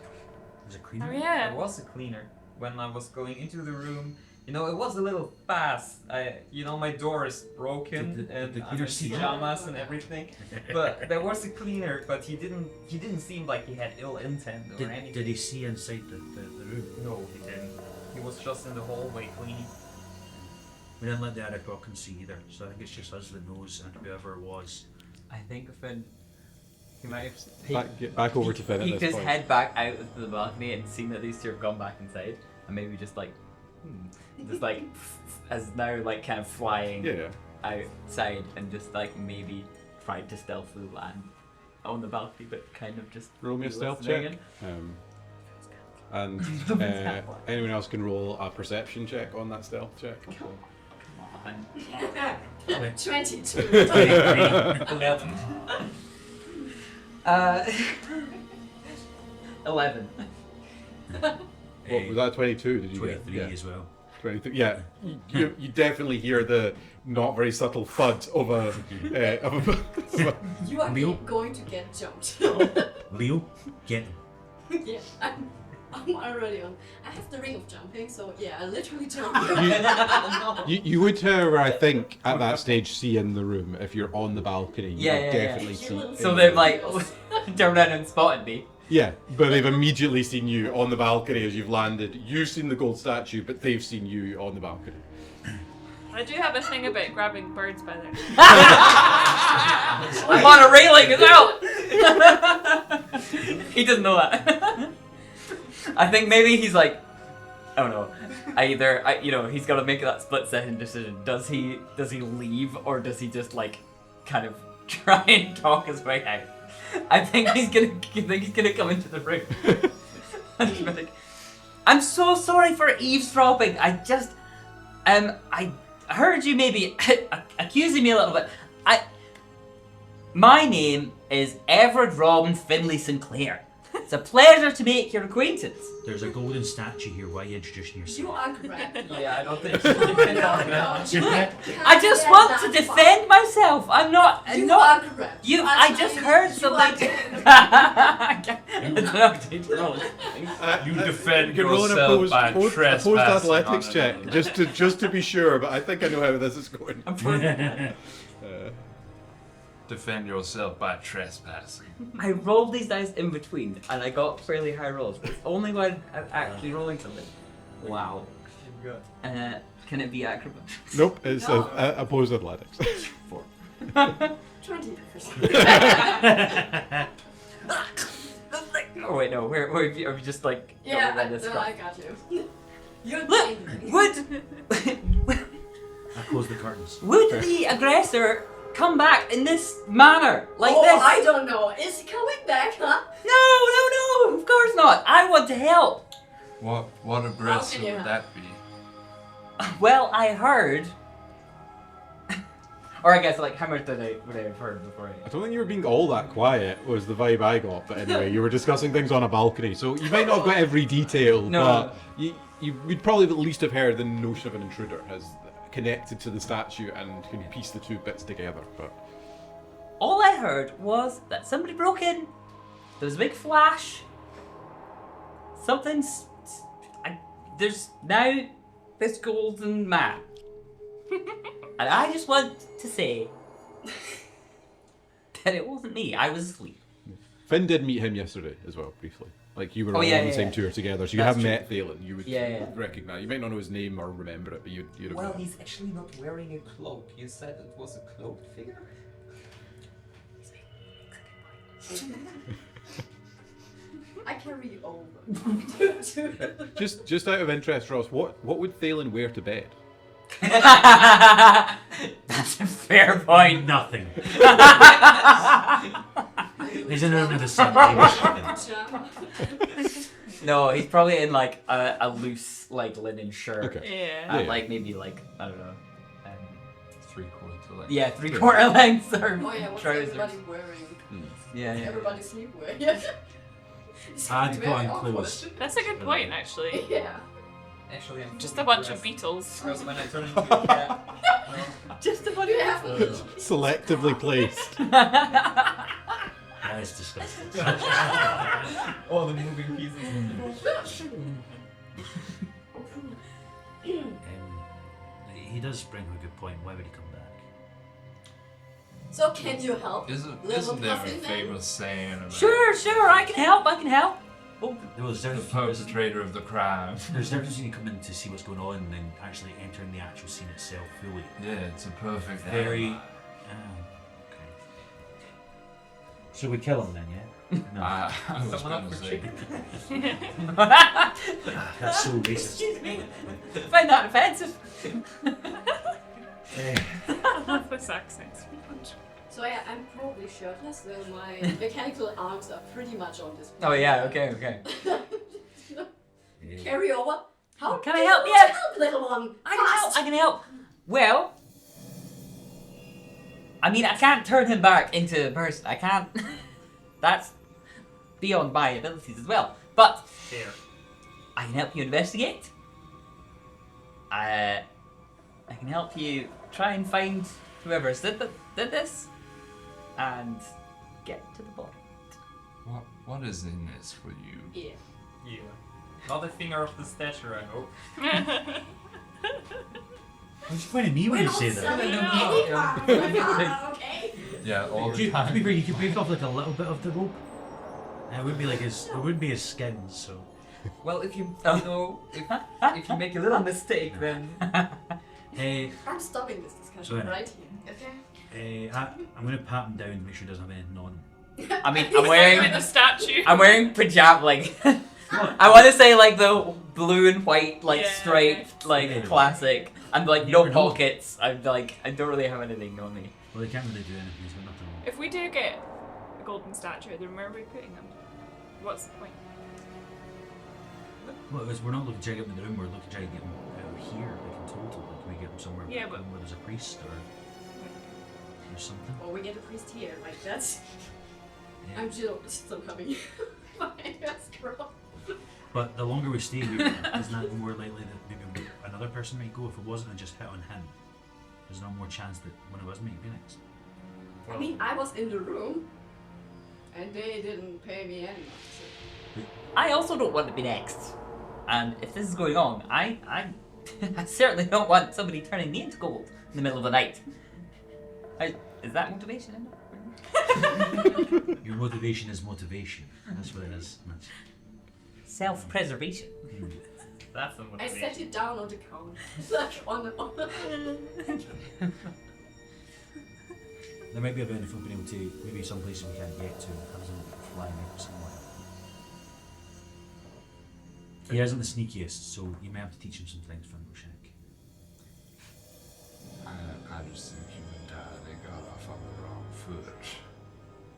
Was it cleaner? Oh yeah. There was a cleaner when I was going into the room. You know, it was a little fast. My door is broken Did the and I'm cleaner in see you? pajamas and everything. But there was a cleaner, but he didn't seem like he had ill intent or anything. Did he see inside the room? No, he didn't. He was just in the hallway cleaning. We didn't let the other Cocken see either, so I think it's just us that knows and whoever it was. I think Finn. He might have. Back over to Finn at He this just point. head back out to the balcony and seen that these two have gone back inside, and maybe just like, just like, as now like kind of flying Yeah. outside and just like maybe tried to stealthily land on the balcony, but kind of just Roll me a stealth listening check. And anyone else can roll a perception check on that stealth check. And 22. 11. 11. What was that? 22? Did you 23 get? Yeah. as well. 23. Yeah. You definitely hear the not very subtle thud of a. You are Leo? going to get jumped. Leo, get them. Yeah, I'm already on. I have the ring of jumping, so yeah, I literally jump. You would, however, I think at that stage see in the room if you're on the balcony. You would definitely see. So they've like turned around and spotted me. Yeah, but they've immediately seen you on the balcony as you've landed. You've seen the gold statue, but they've seen you on the balcony. I do have a thing about grabbing birds by their neck. I'm on a railing as well. He doesn't know that. I think maybe he's like, I don't know. He's got to make that split-second decision. Does he leave or does he just like kind of try and talk his way out? I think he's gonna come into the room. And be like, I'm so sorry for eavesdropping. I just I heard you maybe accusing me a little bit. My name is Everett Robin Finley Sinclair. It's a pleasure to make your acquaintance. There's a golden statue here. Why are you introducing yourself? You are correct. Yeah, I don't think I just want to defend myself. I'm not. You not, are correct. I just heard something. You defend You can roll an yourself by opposed trespassing athletics on check, another. just to be sure. But I think I know how this is going. Defend yourself by trespassing. I rolled these dice in between, and I got fairly high rolls. But it's only when I'm actually rolling something. Wow. Can it be acrobatics? Nope, it's No. opposed athletics. 20%. Oh wait, no. Where are you just like? Yeah, going this no, crap? I got you. You're Look, angry. I closed the curtains. would the aggressor come back in this manner, like oh, this? I don't know. Is he coming back, huh? No, of course not. I want to help. What aggressor How can you would that be? Well, I heard. Or I guess, like, how much would I have heard before? I don't think you were being all that quiet, was the vibe I got. But anyway, you were discussing things on a balcony, so you might not have got every detail, No. but you'd probably at least have heard the notion of an intruder as connected to the statue and can piece the two bits together. But All I heard was that somebody broke in. There was a big flash. There's now this golden man. And I just want to say that it wasn't me. I was asleep. Finn did meet him yesterday as well, briefly. Like you were Oh, all yeah, on the yeah, same yeah. tour together, so you That's have true. met Thalen. You would Yeah. recognize. You might not know his name or remember it, but you'd have Well, met him. he's actually not wearing a cloak. You said it was a cloaked figure? I carry you over. Just out of interest, Ross, what would Thalen wear to bed? That's a fair point. Nothing. He's in under the sun. No, he's probably in like a loose like linen shirt. Okay. Yeah. And Yeah. like maybe like I don't know. 3/4 length. Yeah, 3/4 lengths or Oh yeah, what's trousers. everybody wearing? Yeah, yeah. Everybody sleep where? Yeah. I had to put on clothes. That's a good point, actually. Yeah. Actually, I'm Just a fully bunch of dressed. beetles. Because when I turn into a cat, Just a bunch Yeah. Selectively placed. That is disgusting. all the moving pieces. He does bring up a good point. Why would he come back? So can you help? Isn't Little there a puffin then? famous saying about Sure, I can help. Well, there's the difference. perpetrator of the crime? There's a difference when you come in to see what's going on and then actually entering the actual scene itself fully. Yeah, it's a perfect Very. alibi. Okay. So we kill him then, yeah? No. I was Someone up going to for say. chicken. That's so racist. Excuse me. Find that offensive. Eh, I love this accent so much. So yeah, I'm probably shirtless, though my mechanical arms are pretty much on display. Oh yeah, okay. eh. Carry over. How Can I do help? you Yeah. help, little one? I Fast. can help. Well, I mean, I can't turn him back into a person. I can't. That's beyond my abilities as well. But Fair. I can help you investigate. I can help you try and find whoever did this, and get to the bottom. What is in this for you? Yeah. Yeah. Not a finger of the stature, I hope. What's the point of me when We're you not say that? selling No, any yeah. parts, okay? Yeah, all To the be time. fair, you could break off like a little bit of the rope. It wouldn't be like his. It wouldn't be his skin. So. Well, if you know, if you make a little mistake, then Eh, I'm stopping this discussion Sorry. right here. Okay. I'm gonna pat him down and make sure he doesn't have anything on him. I mean, I'm With wearing the statue. pajama like. I want to say like the blue and white like Yeah. striped like Yeah. classic and like You no never know. pockets. I'm like I don't really have anything on me. Well, he can't really do anything. He's got nothing on. If we do get a golden statue, then where are we putting them? What's the point? Well, because we're not looking to try to get him in the room. We're looking to try to get him out here, like in total. Like, can we get him somewhere Yeah, but- where there's a priest or something? Or we get a priest here. Like that's. Yeah. I'm still having my ass drop. But the longer we stay here, isn't that more likely that maybe another person might go if it wasn't a just hit on him? There's no more chance that one of us might be next. I mean, I was in the room, and they didn't pay me any. So. I also don't want to be next. And if this is going on, I I certainly don't want somebody turning me into gold in the middle of the night. Is that motivation enough? Your motivation is motivation. That's what it is. That's, Self-preservation. that's the I motivation. set it down on the counter, like on the. there might be a benefit of being able to maybe some places we can't get to have them flying out somewhere. He isn't the sneakiest, so you may have to teach him some things from Bushak. I just think you entirely got off on the wrong foot.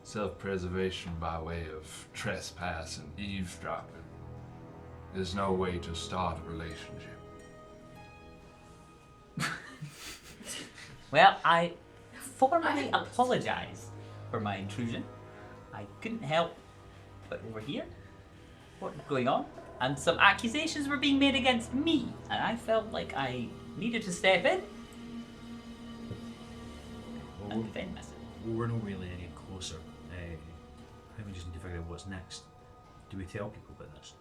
Self-preservation by way of trespass and eavesdropping is no way to start a relationship. Well, I formally apologize for my intrusion. I couldn't help but overhear what was going on, and some accusations were being made against me, and I felt like I needed to step in Well, and defend myself. we're not really any closer. I think we just need to figure out what's next. Do we tell people about this?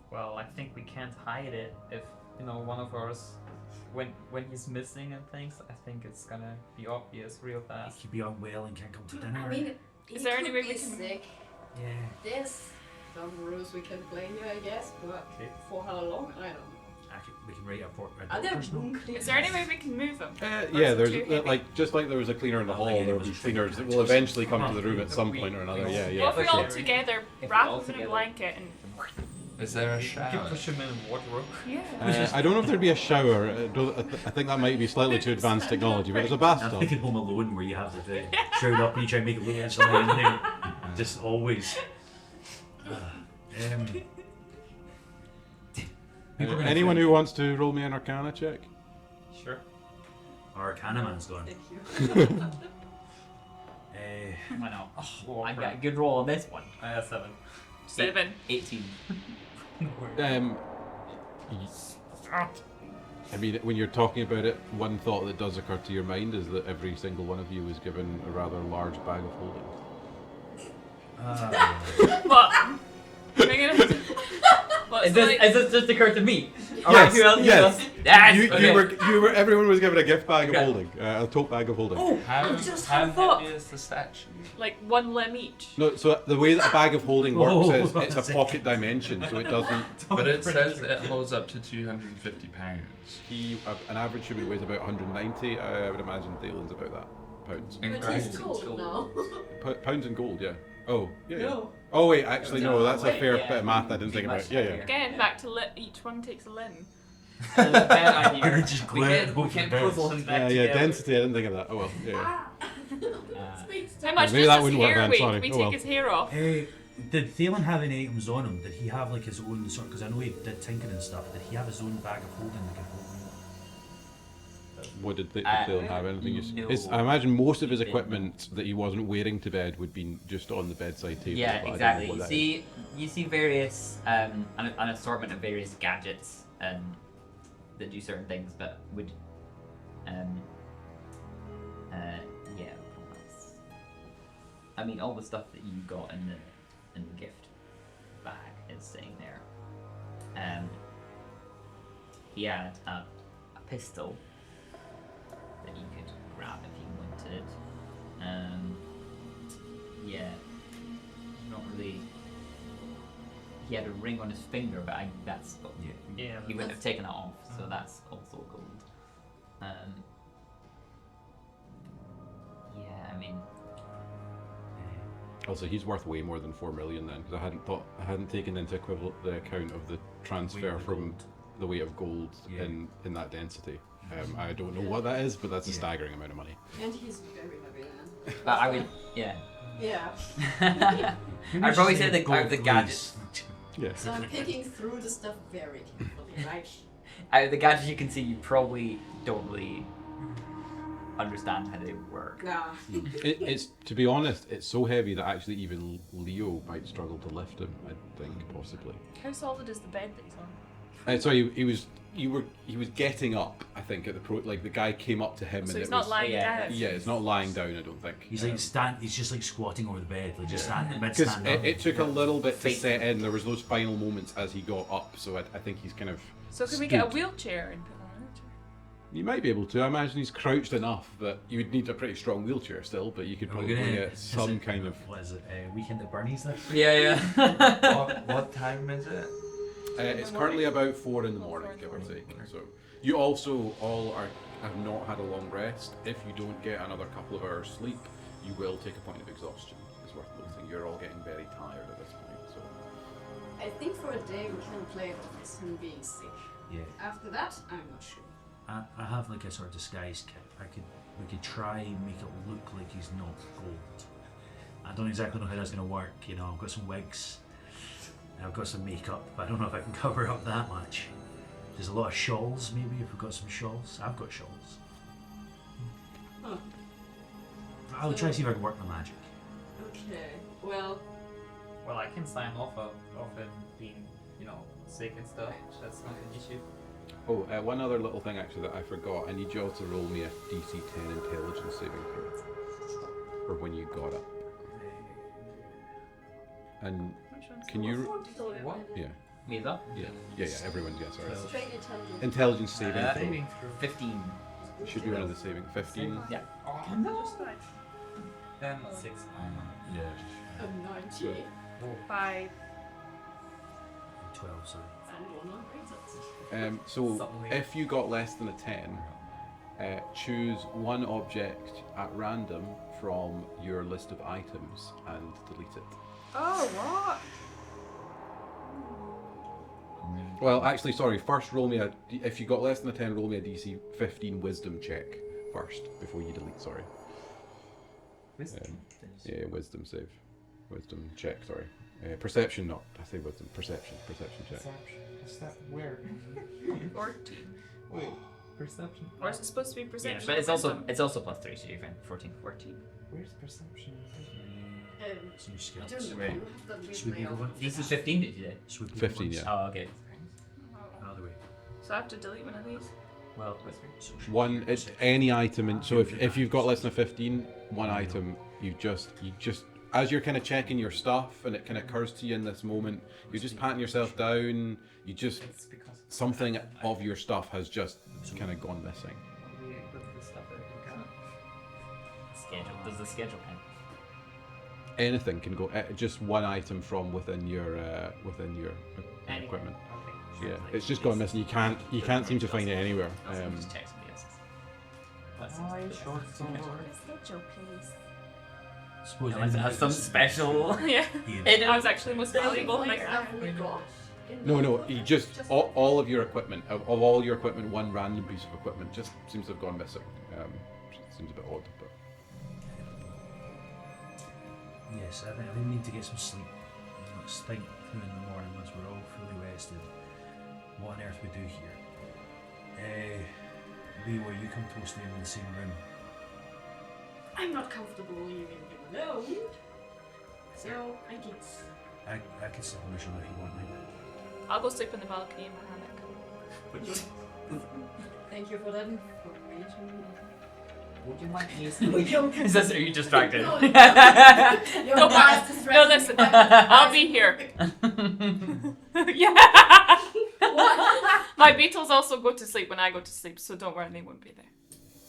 Well, I think we can't hide it if one of ours, when he's missing and things. I think it's gonna be obvious real He fast. could be unwell and can't come to dinner. I mean, Is there any way we be can- sick? yeah. There's some rules we can play here, I guess, but Okay. for how long, I don't know. We can write a report. Are there doctor's note. room cleaners? Is there any way we can move them? Yeah, Or there's is it too heavy? like just like there was a cleaner in the Oh, hall, yeah, there will it be was cleaners that a will eventually come to the room at some We- point or another. we- Yeah, What yeah. if we for all sure. together If we wrap all them in a together- blanket and Is there a You can shower? push him in a wardrobe. yeah? I don't know if there'd be a shower. I think that might be slightly too advanced technology, but there's a I'm bathtub. thinking Home Alone where you have the showed up and you try and make it look like something in there. Just always. People are gonna Anyone think who wants to roll me an Arcana check? Sure. our Arcana man's gone. Thank you. Why not? Oh, I got a good roll on this one. I got 7. 7. 18. I mean, when you're talking about it, one thought that does occur to your mind is that every single one of you was given a rather large bag of holding. What? What's Is this just occurred to me? Yes, Who else? yes. Yes. You Okay. were. Everyone was given a gift bag of Okay. holding, a tote bag of holding. How just had a heavy thought. is the statue? Like 1 limb each. No, so the way that a bag of holding works Oh, is one it's a second. pocket dimension, so it doesn't. But it says it holds up to 250 pounds. An average human weighs about 190. I would imagine Dalen's about that. Pounds. But he's cold now. Pounds and gold, yeah. Oh, yeah. No. Oh wait, actually no, that's a Wait, fair yeah. bit of math I didn't think about. Yeah, yeah. Again, back to each one takes a limb. And the bed idea. Just we glare can't, and we hope can't for the puzzle best. him back Yeah, together. density. I didn't think of that. Oh well, yeah. How much maybe does that his wouldn't work hair then, weigh? sorry. Can we Oh, take well. his hair off? Did Thalen have any items on him? Did he have like his own sort? Because I know he did tinkering and stuff. Did he have his own bag of holding that could hold him? What did Dalen have? Anything? no. I imagine most of his equipment that he wasn't wearing to bed would be just on the bedside table. Yeah, but I don't know exactly. what You that see, you see various an assortment of various gadgets that do certain things, but would yeah. I mean, all the stuff that you got in the gift bag is sitting there. He had a pistol that you could grab if you wanted. Yeah, not really. He had a ring on his finger, but that's Yeah. he wouldn't have taken it off, so that's also gold. Yeah, I mean, Also, he's worth way more than 4 million then, because I hadn't taken into the account of the transfer Weight of the from gold. the weight of gold Yeah. in that density. I don't know what that is, but that's a staggering amount of money. And he's very heavy then. but I would, yeah. Yeah. I'd probably say the gold gadgets. Yeah. So I'm picking through the stuff very carefully, right? Out of the gadgets you can see, you probably don't really understand how they work. Nah. It's to be honest, it's so heavy that actually even Leo might struggle to lift him. I think possibly. How solid is the bed that he's on? Sorry, he was getting up. I think at the guy came up to him So and he's it not was lying yeah, down. yeah, it's not lying down. I don't think. He's like he's just like squatting over the bed, like just standing mid Because stand up. it took a little bit to Faith. set in. There was those final moments as he got up, so I think he's kind of. So can we get a stood. wheelchair and put him on a wheelchair? You might be able to. I imagine he's crouched enough that you would need a pretty strong wheelchair still, but you could Are we probably gonna- get is some it- kind of. What is it? Weekend at Bernie's then? Yeah. What time is it? It's currently about 4 in the morning, 4 in the give or morning. take. So you also all have not had a long rest. If you don't get another couple of hours sleep, you will take a point of exhaustion. It's worth noting. You're all getting very tired at this point. So I think for a day we can play it off as him being sick. Yeah. After that, I'm not sure. I have like a sort of disguise kit. We could try and make it look like he's not gold. I don't exactly know how that's gonna work. You know, I've got some wigs. I've got some makeup, but I don't know if I can cover up that much. There's a lot of shawls, maybe, if we've got some shawls. I've got shawls. Huh. I'll try to see if I can work my magic. Okay. Well, Well, I can sign off of him being, sick and stuff. That's not an issue. oh, one other little thing actually that I forgot. I need you all to roll me a DC 10 intelligence saving throw for when you got up. And Which one's can the you? one? What? Yeah, Me as well? yeah. Everyone, yeah. Sorry. straight intelligence. Intelligence saving throw Saving through. 15. should be one of the saving 15. Yeah. Oh, No. Just like then 6. Yeah. 90. 5 12, sorry. And 1 on bracelets. So Something. if you got less than a 10, choose one object at random from your list of items and delete it. Oh, what? Well, actually, sorry. First, roll me if you got less than a 10, roll me a DC 15 Wisdom check first before you delete. Sorry. Yeah, Wisdom save. Wisdom check. Sorry. Perception, not. I say Wisdom. Perception check. Is that where? 14. Wait. Perception. Or is it supposed to be Yeah, perception? but or it's also wisdom? +3, so you're fine. 14. Where's perception? So you I skills. don't know. Wait. You have done Sweep with my over. own. This is 15, did you say? Swoop 15, yeah. Oh, okay. Another way. So I have to delete one of these. Well, One, any item, and so if you've got less than 15, one item, you just, as you're kind of checking your stuff, and it kind of occurs to you in this moment, you're just patting yourself down. You just It's because something of your stuff has just kind of gone missing. we put the stuff that we got. schedule. Does the schedule count? Anything can go. Just one item from within your equipment. Okay. Yeah, it's just gone missing. You can't seem to find it anywhere. Just check somebody else's. That's My short sword. Schedule, please. Suppose unless it has some special. Yeah. Ian. It was actually most valuable. Like, Like, have we got? No. You just all of your equipment, of all your equipment, one random piece of equipment just seems to have gone missing. Which seems a bit odd, but Yes, I think we need to get some sleep. Not stink through in the morning once we're all fully rested. What on earth we do here? Leeway, you come toasting in the same room. I'm not comfortable leaving him alone. So, I guess. I can sit on the shoulder if you want me. I'll go sleep in the balcony in my hammock. Thank you for that information. Would you mind me Is this, are you distracted? No. No, Your guys, past is no, listen. I'll be here. Yeah. My beetles also go to sleep when I go to sleep, so don't worry, they won't be there.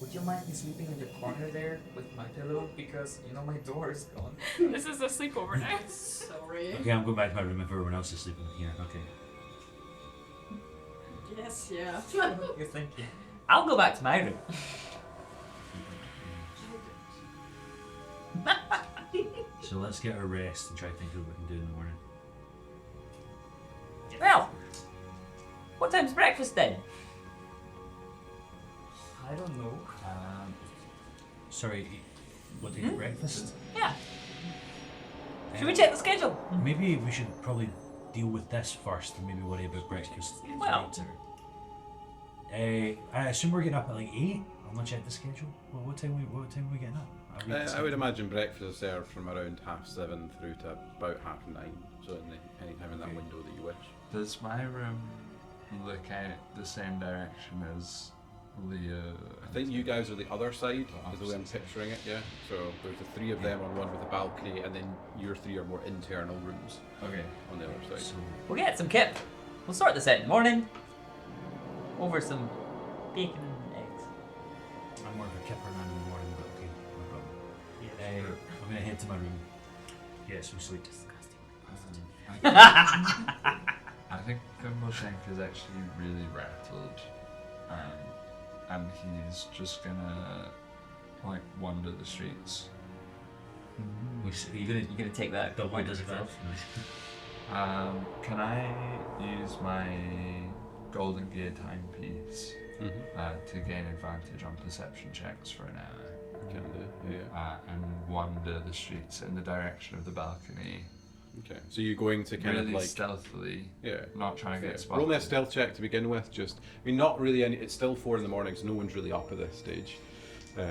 Would you mind me sleeping in the corner there with my pillow? Because you know my door is gone. This is a sleepover now. Sorry. Okay, I'm going back to my room if everyone else is sleeping here. Okay. Yes, yeah. You're thinking. I'll go back to my room. So let's get a rest and try to think of what we can do in the morning. Well, what time's breakfast then? I don't know. Sorry, what do you breakfast? Yeah. Should we check the schedule? Maybe we should probably deal with this first and maybe worry about breakfast Well. later. I assume we're getting up at like 8. I'm gonna check the schedule. Well, what time are we getting up? Are we I would imagine breakfast is served from around 7:30 through to about 9:30. So any time in that Okay. window that you wish. Does my room look out the same direction as Leah? I think you guys are the other side, Oh, is the way I'm opposite. picturing it, yeah? So there's the three of them on one with a balcony, and then your three are more internal rooms Okay. on the other side. So, We'll get some kip. We'll sort this out in the morning. Over some bacon and eggs. I'm more of a kipper man in the morning, but okay, no problem. I'm gonna head to my room. Get some sleep. I think Gumbleshank is actually really rattled, and he's just gonna like wander the streets. You're You're gonna take that. double point disadvantage. Can I use my golden gear timepiece to gain advantage on perception checks for an hour? Can do, yeah. And wander the streets in the direction of the balcony, Okay, so you're going to kind really of like, stealthily, yeah. not trying to Yeah. get spotted. Roll me a stealth check to begin with. Not really any. It's still 4 in the morning, so no one's really up at this stage,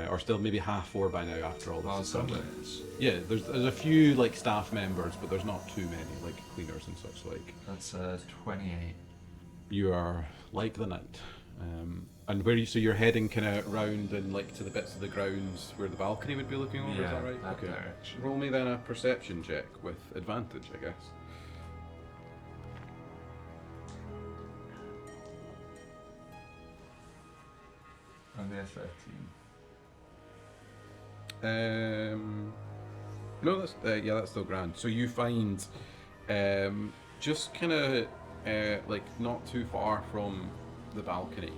or still maybe 3:30 by now after all this. Well, is done. someone is. Yeah, there's a few like staff members, but there's not too many like cleaners and such like. That's 28. You are like the night, and you're heading kind of round and like to the bits of the grounds where the balcony would be looking over. Is Yeah, that right? that Okay. direction. Roll me then a perception check with advantage, I guess. Only a 13. No, that's still grand. So you find, just kind of like not too far from the balcony,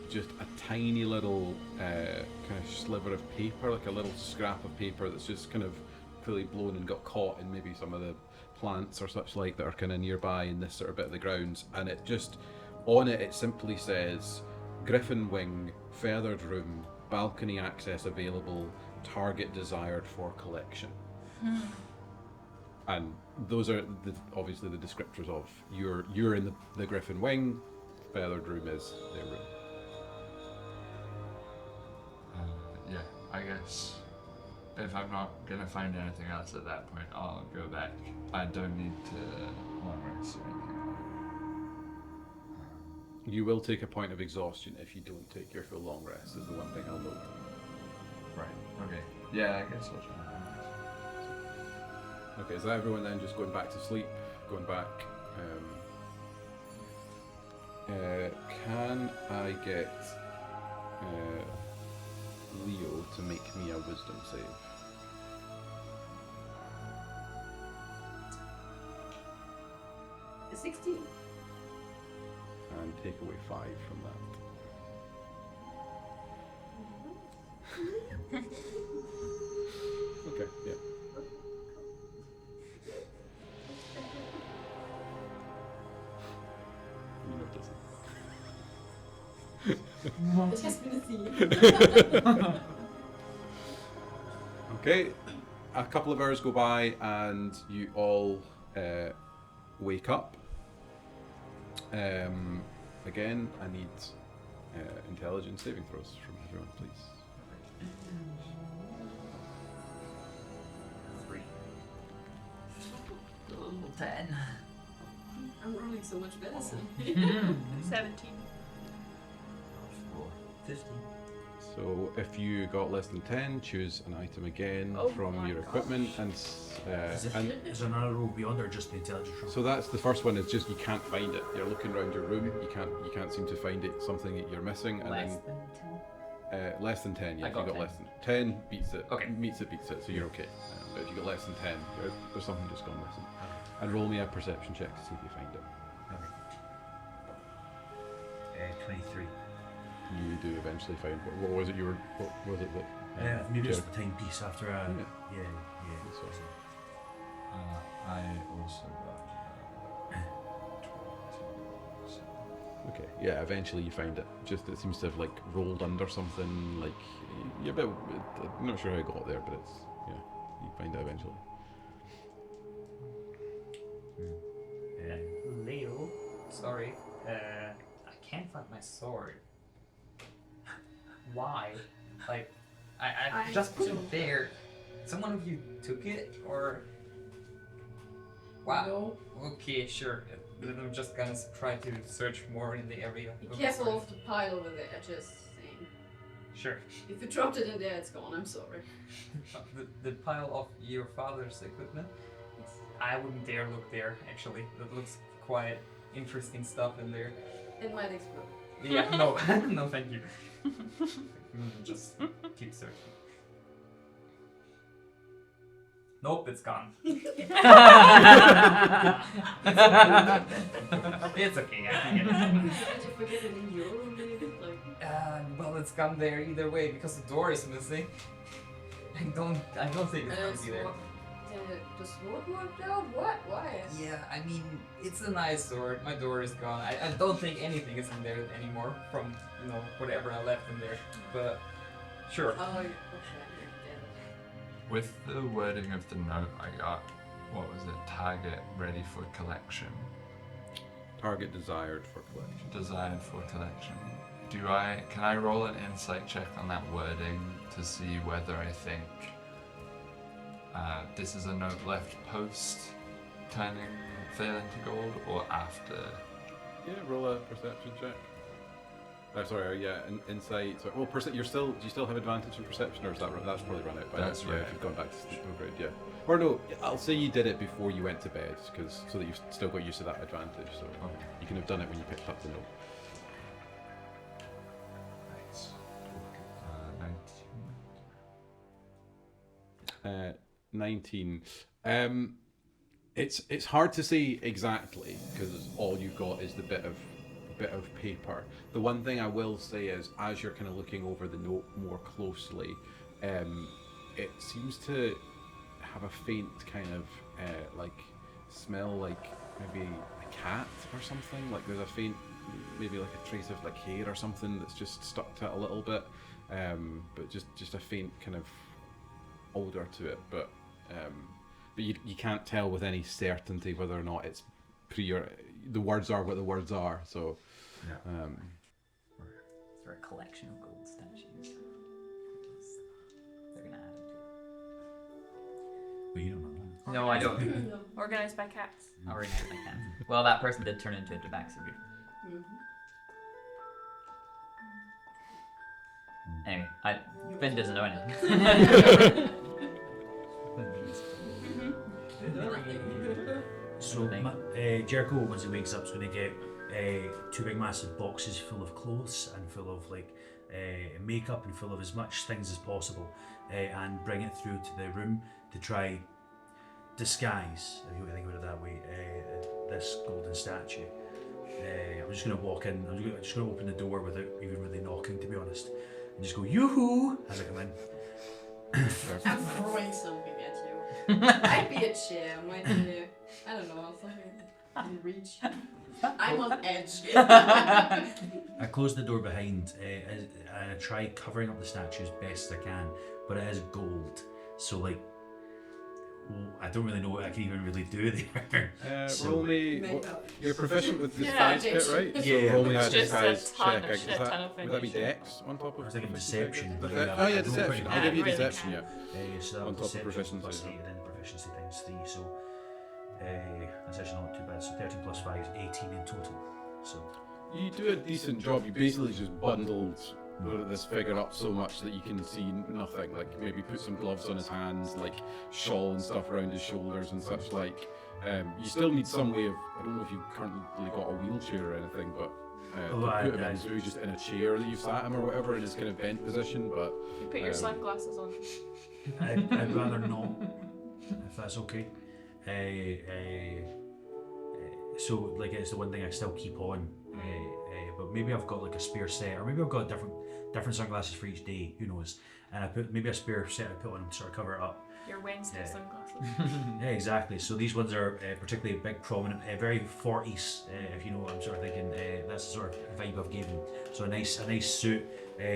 just a tiny little kind of sliver of paper, like a little scrap of paper that's just kind of fully blown and got caught in maybe some of the plants or such like that are kind of nearby in this sort of bit of the grounds, and it just on it simply says Griffin Wing, feathered room, balcony access available, target desired for collection. And those are obviously the descriptors of you're in the Griffin Wing, feathered room is their room. I guess if I'm not gonna find anything else at that point, I'll go back. I don't need to long rest or anything. You will take a point of exhaustion if you don't take your full long rest, is the one thing I'll note. Right. Okay. Yeah, I guess I'll try. Okay, is that everyone then just going back to sleep? Going back. Can I get Leo to make me a wisdom save? A 16. And take away 5 from that. Okay, yeah. You know it doesn't. It has been a theme. Okay, a couple of hours go by and you all wake up. Again, I need intelligence saving throws from everyone, please. 3. 10. I'm rolling so much better. 17. 15. So if you got less than 10, choose an item again Oh from my your gosh. equipment, and Is there another roll beyond or just the intelligence roll? so that's the first one. Is just you can't find it. You're looking around your room. You can't seem to find it. Something that you're missing, and Less then than 10. less than 10. Yeah, I if you got got 10. less than 10, beats it. Okay. Beats it. So you're okay. But if you got less than 10, there's something just gone missing. And roll me a perception check to see if you find it. Okay. 23. You do eventually find. What was it? What was it that? Maybe it's Jared- the timepiece after Yeah. yeah. So- I also got 22. Okay, yeah, eventually you find it. Just it seems to have like rolled under something, like you're a bit, I'm not sure how it got there, but it's, yeah, you find it eventually. Leo, sorry, I can't find my sword. Why? Like, I just put it there. Someone of you took it, or? Wow. No. Okay, sure. Then I'm just gonna try to search more in the area. Be careful of the pile over there, just saying. Sure. If you dropped it in there, it's gone, I'm sorry. The pile of your father's equipment? I wouldn't dare look there, actually. That looks quite interesting stuff in there. It might explode. Yeah, no. No, thank you. Just keep searching. Nope, it's gone. It's okay, I can get it. Did you forget it in your room, maybe? Like, Well, it's gone there either way because the door is missing. I don't think it's gonna be there. the sword worked out? What? Why? Yeah, I mean, it's a nice sword. My door is gone. I don't think anything is in there anymore from, whatever I left in there. But, sure. Oh, okay. With the wording of the note I got, what was it? Target ready for collection. Target desired for collection. Desired for collection. Can I roll an insight check on that wording to see whether I think this is a note left post turning Fail into gold or after? Yeah, roll a perception check. Insight. So, do you still have advantage in perception, or is that's probably run out by now? That's Yeah, right. if you've gone back to sleep, great, yeah. Or no, I'll say you did it before you went to bed, so that you've still got used to that advantage. So Okay. you can have done it when you picked up the note. Nice. 19. It's hard to say exactly because all you've got is the bit of paper. The one thing I will say is, as you're kind of looking over the note more closely, it seems to have a faint kind of smell, like maybe a cat or something. Like there's a faint, maybe like a trace of like hair or something that's just stuck to it a little bit, but just a faint kind of odor to it. But you can't tell with any certainty whether or not it's the words are what the words are. So Is there a collection of gold statues? But you don't know that. No, I don't. No. Organized by cats. Organized by cats. Well, that person did turn into a tabaxi. Mhm. Anyway, Finn doesn't know anything. So Jericho, once he wakes up, is going to get 2 big massive boxes full of clothes and full of makeup and full of as much things as possible, and bring it through to the room to try disguise, if you think about it that way, this golden statue. I'm just going to walk in. I'm just going to open the door without even really knocking, to be honest, and just go yoo-hoo as I come in. I'm throwing something at you. Might be a chair, might be I don't know, something in reach. I'm on edge. I close the door behind and I try covering up the statue as best I can, but it is gold, so I don't really know what I can even really do there. Roll me. You're proficient with the Yeah, disguise bit, right? Yeah. So roll me a It's just a disguise ton check. of shit, ton of Would that be shit. Dex on top of? I was thinking deception, but Oh yeah, deception. I'll give you really deception. can. Yeah. So that On was top of deception proficiency, plus yeah. 8 and then proficiency times 3, so that's actually not too bad. So 13 plus 5 is 18 in total. So You do a decent job. You basically just bundled this figure up so much that you can see nothing. Like maybe put some gloves on his hands, like shawl and stuff around his shoulders and such like. You still need some way of, I don't know if you've currently got a wheelchair or anything, but to put him in, so he's just in a chair that you've sat him or whatever in his kind of bent position, but... You put your sunglasses on. I'd rather not, if that's okay. So like it's the one thing I still keep on, but maybe I've got like a spare set, or maybe I've got different sunglasses for each day, who knows, and I put maybe a spare set I put on to sort of cover it up. Your Wednesday Yeah. sunglasses. Yeah, exactly. So these ones are particularly big, prominent, very 40s, if you know what I'm sort of thinking. That's the sort of vibe I've given. So a nice suit,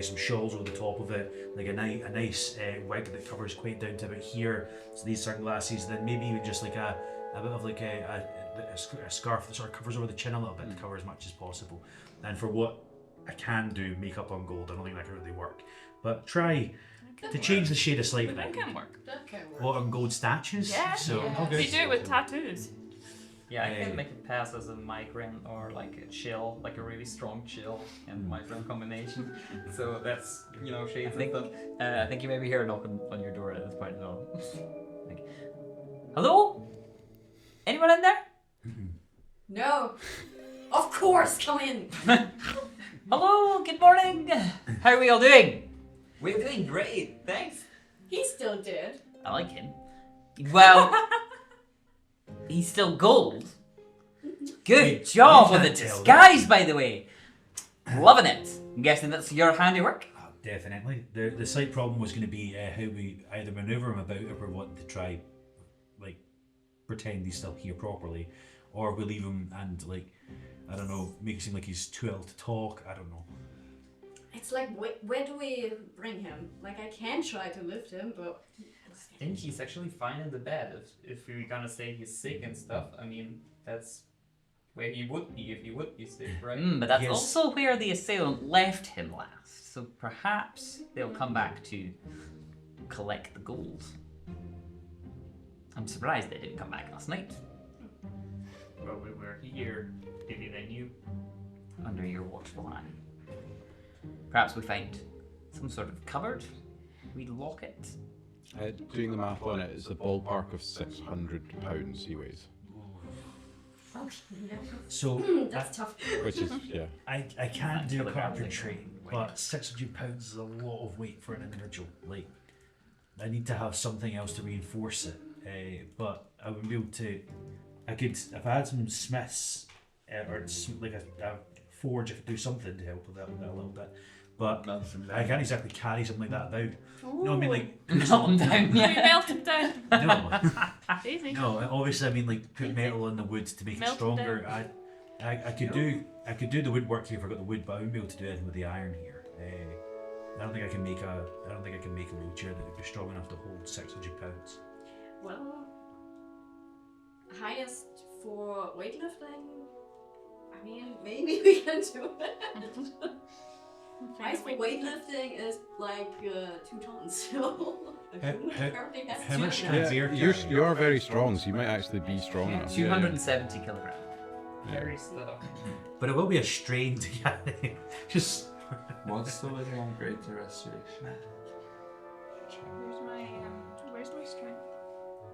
some shawls over the top of it, like a nice wig that covers quite down to about here. So these sunglasses, then maybe even just like a bit of like a scarf that sort of covers over the chin a little bit to cover as much as possible. And for what I can do, makeup on gold, I don't think that can really work. But try to change the shade slightly. That can work. That can work. What, on gold statues? Yeah. So Yeah. okay. You do it with tattoos. Yeah, I Yeah. can make it pass as a migraine or like a chill, like a really strong chill and migraine combination. So that's, shades think- of stuff. I think you maybe hear a knock on your door at this point as well. Like, hello? Anyone in there? No. Of course, come in. Hello, good morning. How are we all doing? We're doing great, thanks. He's still dead. I like him. Well, he's still gold. Good job with the disguise, by the way. Loving it. I'm guessing that's your handiwork. Definitely. The slight problem was going to be how we either manoeuvre him about if we're wanting to try, like, pretend he's still here properly, or we leave him and, like, I don't know, make it seem like he's too ill to talk. I don't know. It's like, where do we bring him? Like, I can try to lift him, but... I think he's actually fine in the bed. If we're gonna say he's sick and stuff, I mean, that's where he would be if he would be sick, right? But that's Yes. also where the assailant left him last. So perhaps they'll come back to collect the gold. I'm surprised they didn't come back last night. Well, we were here. Maybe they knew. Under your watchful eye. Perhaps we find some sort of cupboard. We lock it. Doing the math on it, it's a ballpark of £600 he weighs. So That's tough. Which is, yeah. I can't do Kill a carpentry, guy. but £600 is a lot of weight for an individual. Like, I need to have something else to reinforce it. But I would be able to. I could, if I had some smiths or like a forge, I could do something to help with that a little bit. But I can't exactly carry something like that about. No, I mean like Melt him down, We yeah. melt him down. no, Easy. no. Obviously, I mean like put metal in the wood to make Melt it it stronger. I could do the woodwork here if I got the wood, but I wouldn't be able to do anything with the iron here. I don't think I can make a wheelchair that would be strong enough to hold £600. Well, highest for weightlifting? I mean, maybe we can do it. My weightlifting is like 2 tons, so I shouldn't apparently have how to much do can that. You are very strong, so you might actually be strong enough. 270 kilograms. Very slow. But it will be a strain to carry. Just. What's the living on greater restoration? Where's my strength?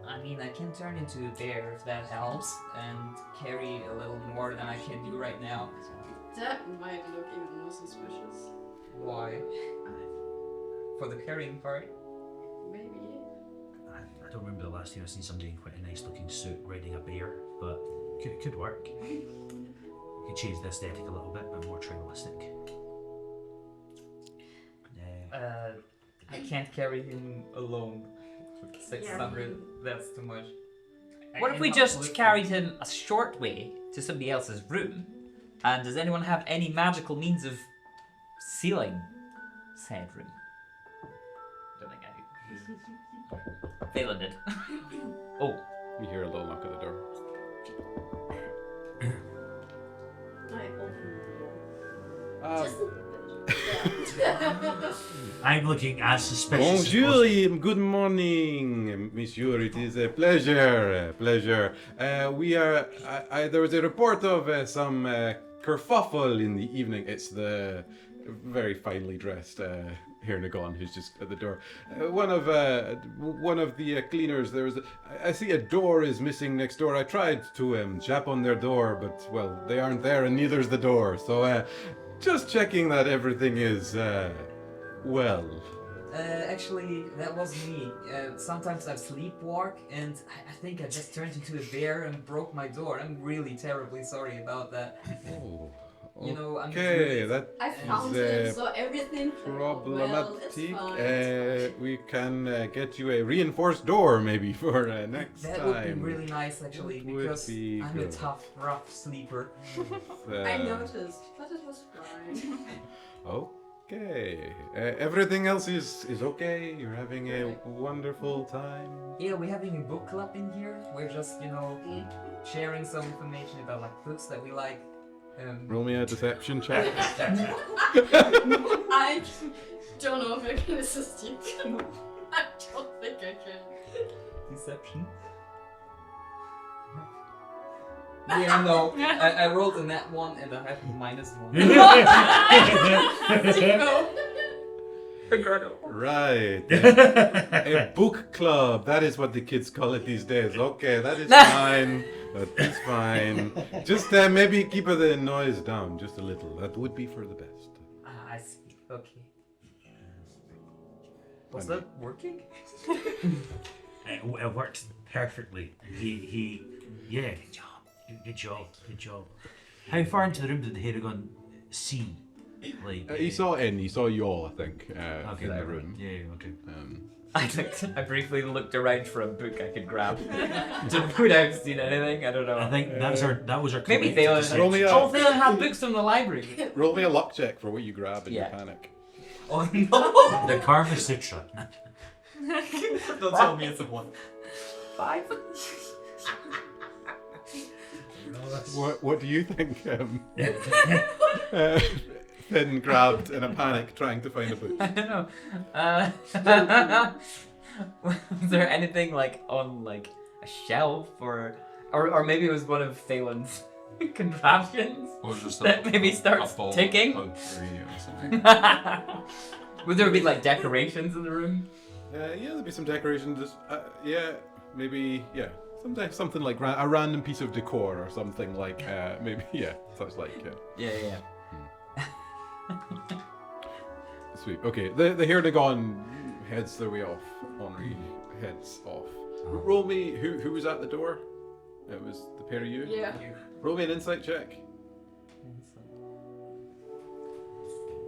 I mean, I can turn into a bear if that helps, and carry a little more than I can do right now. That might look even more suspicious. Why? For the carrying part? Maybe. I don't remember the last time I've seen somebody in quite a nice looking suit riding a bear, but it could work. You could change the aesthetic a little bit, but more tribalistic. I can't carry him alone. 600, that's too much. What if we just carried him a short way to somebody else's room? And does anyone have any magical means of sealing said room? Don't think I do. Phelan did. Oh. You hear a little knock at the door. I open the door. Um, Just a bit. I'm looking as suspicious as Bonjour, good morning, monsieur. It is a pleasure. We are. There was a report of some kerfuffle in the evening. It's the very finely dressed Hirnagon who's just at the door. One of the cleaners. I see a door is missing next door. I tried to tap on their door, but well, they aren't there, and neither's the door. So. Just checking that everything is, well. Actually, that was me. Sometimes I sleepwalk, and I think I just turned into a bear and broke my door. I'm really terribly sorry about that. Oh, You know, I'm okay, that I found is it, so everything problematic. Well, it's fine. We can get you a reinforced door maybe for next That time. would be really nice, actually, That would because be I'm good. a tough, rough sleeper. I noticed, but it was fine. Okay. Everything else is okay. You're having a wonderful time. Yeah, we're having a book club in here. We're just, sharing some information about like books that we like. Roll me a deception check. I don't know if I can assist you. I don't think I can. Deception. Yeah, no. I rolled a nat 1 and I have a -1. Right. A book club. That is what the kids call it these days. Okay, that is fine. That is fine. Just maybe keep the noise down just a little. That would be for the best. I see. Okay. Was that working? It worked perfectly. Yeah, good job. How far into the room did the Heragon see? Like, He saw you all, I think, okay, in the room. Yeah, okay. I briefly looked around for a book I could grab. Would I have seen anything? I don't know. I think that was our Maybe collective Phelan. deception. Roll me a- Oh, Phelan had books from the library. Roll me a luck check for what you grab in Yeah. your panic. Oh no! The Karma Sutra. Don't tell me it's a 1. 5? What do you think? Finn grabbed in a panic, trying to find a book. I don't know. Was there anything like on like a shelf or maybe it was one of Phelan's contraptions Or just that maybe starts a bowl ticking? of potpourri or something. Would there be like decorations in the room? Yeah, there'd be some decorations. Maybe something like a random piece of decor or something like maybe such like Yeah. Sweet. Okay, the Hirnagon heads their way off. Henri heads off. Roll me. Who was at the door? It was the pair of you. Yeah. Roll me an insight check.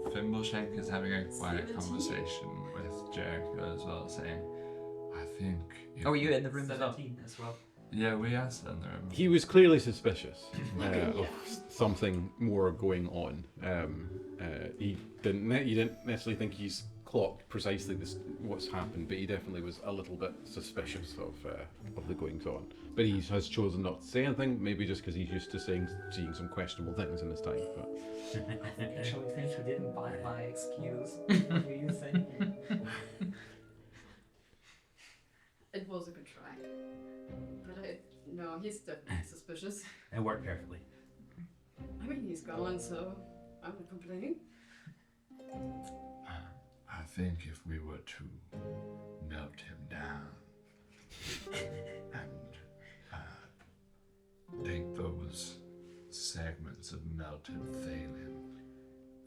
Thimbleshank is having a quiet conversation with Jericho as well, saying, I think... Oh, were you in the room as well? 17 as well. Yeah, we are still in the room. He was clearly suspicious of something more going on. He didn't necessarily think he's clocked precisely what's happened, but he definitely was a little bit suspicious of the goings on. But he has chosen not to say anything, maybe just because he's used to seeing some questionable things in his time. But I actually think he didn't buy my excuse. What were you saying? It was a good try. But no, he's definitely suspicious. It worked perfectly. I mean, he's gone, so I'm not complaining. I think if we were to melt him down and take those segments of melted Thalian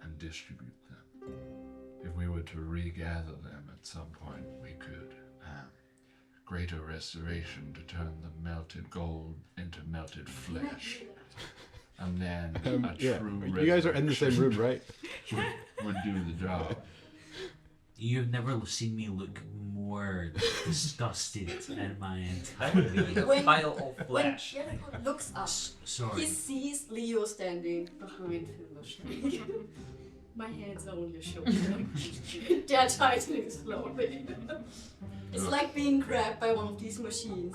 and distribute them, if we were to regather them at some point, we could greater restoration to turn the melted gold into melted flesh. And then a true you guys are in the same room, right? would do the job. You've never seen me look more disgusted in my entire life. When- Pile of When flesh. Jericho looks up, Sorry. he sees Leo standing behind him. My hands are on your shoulder. They're tightening slowly. It's like being grabbed by one of these machines.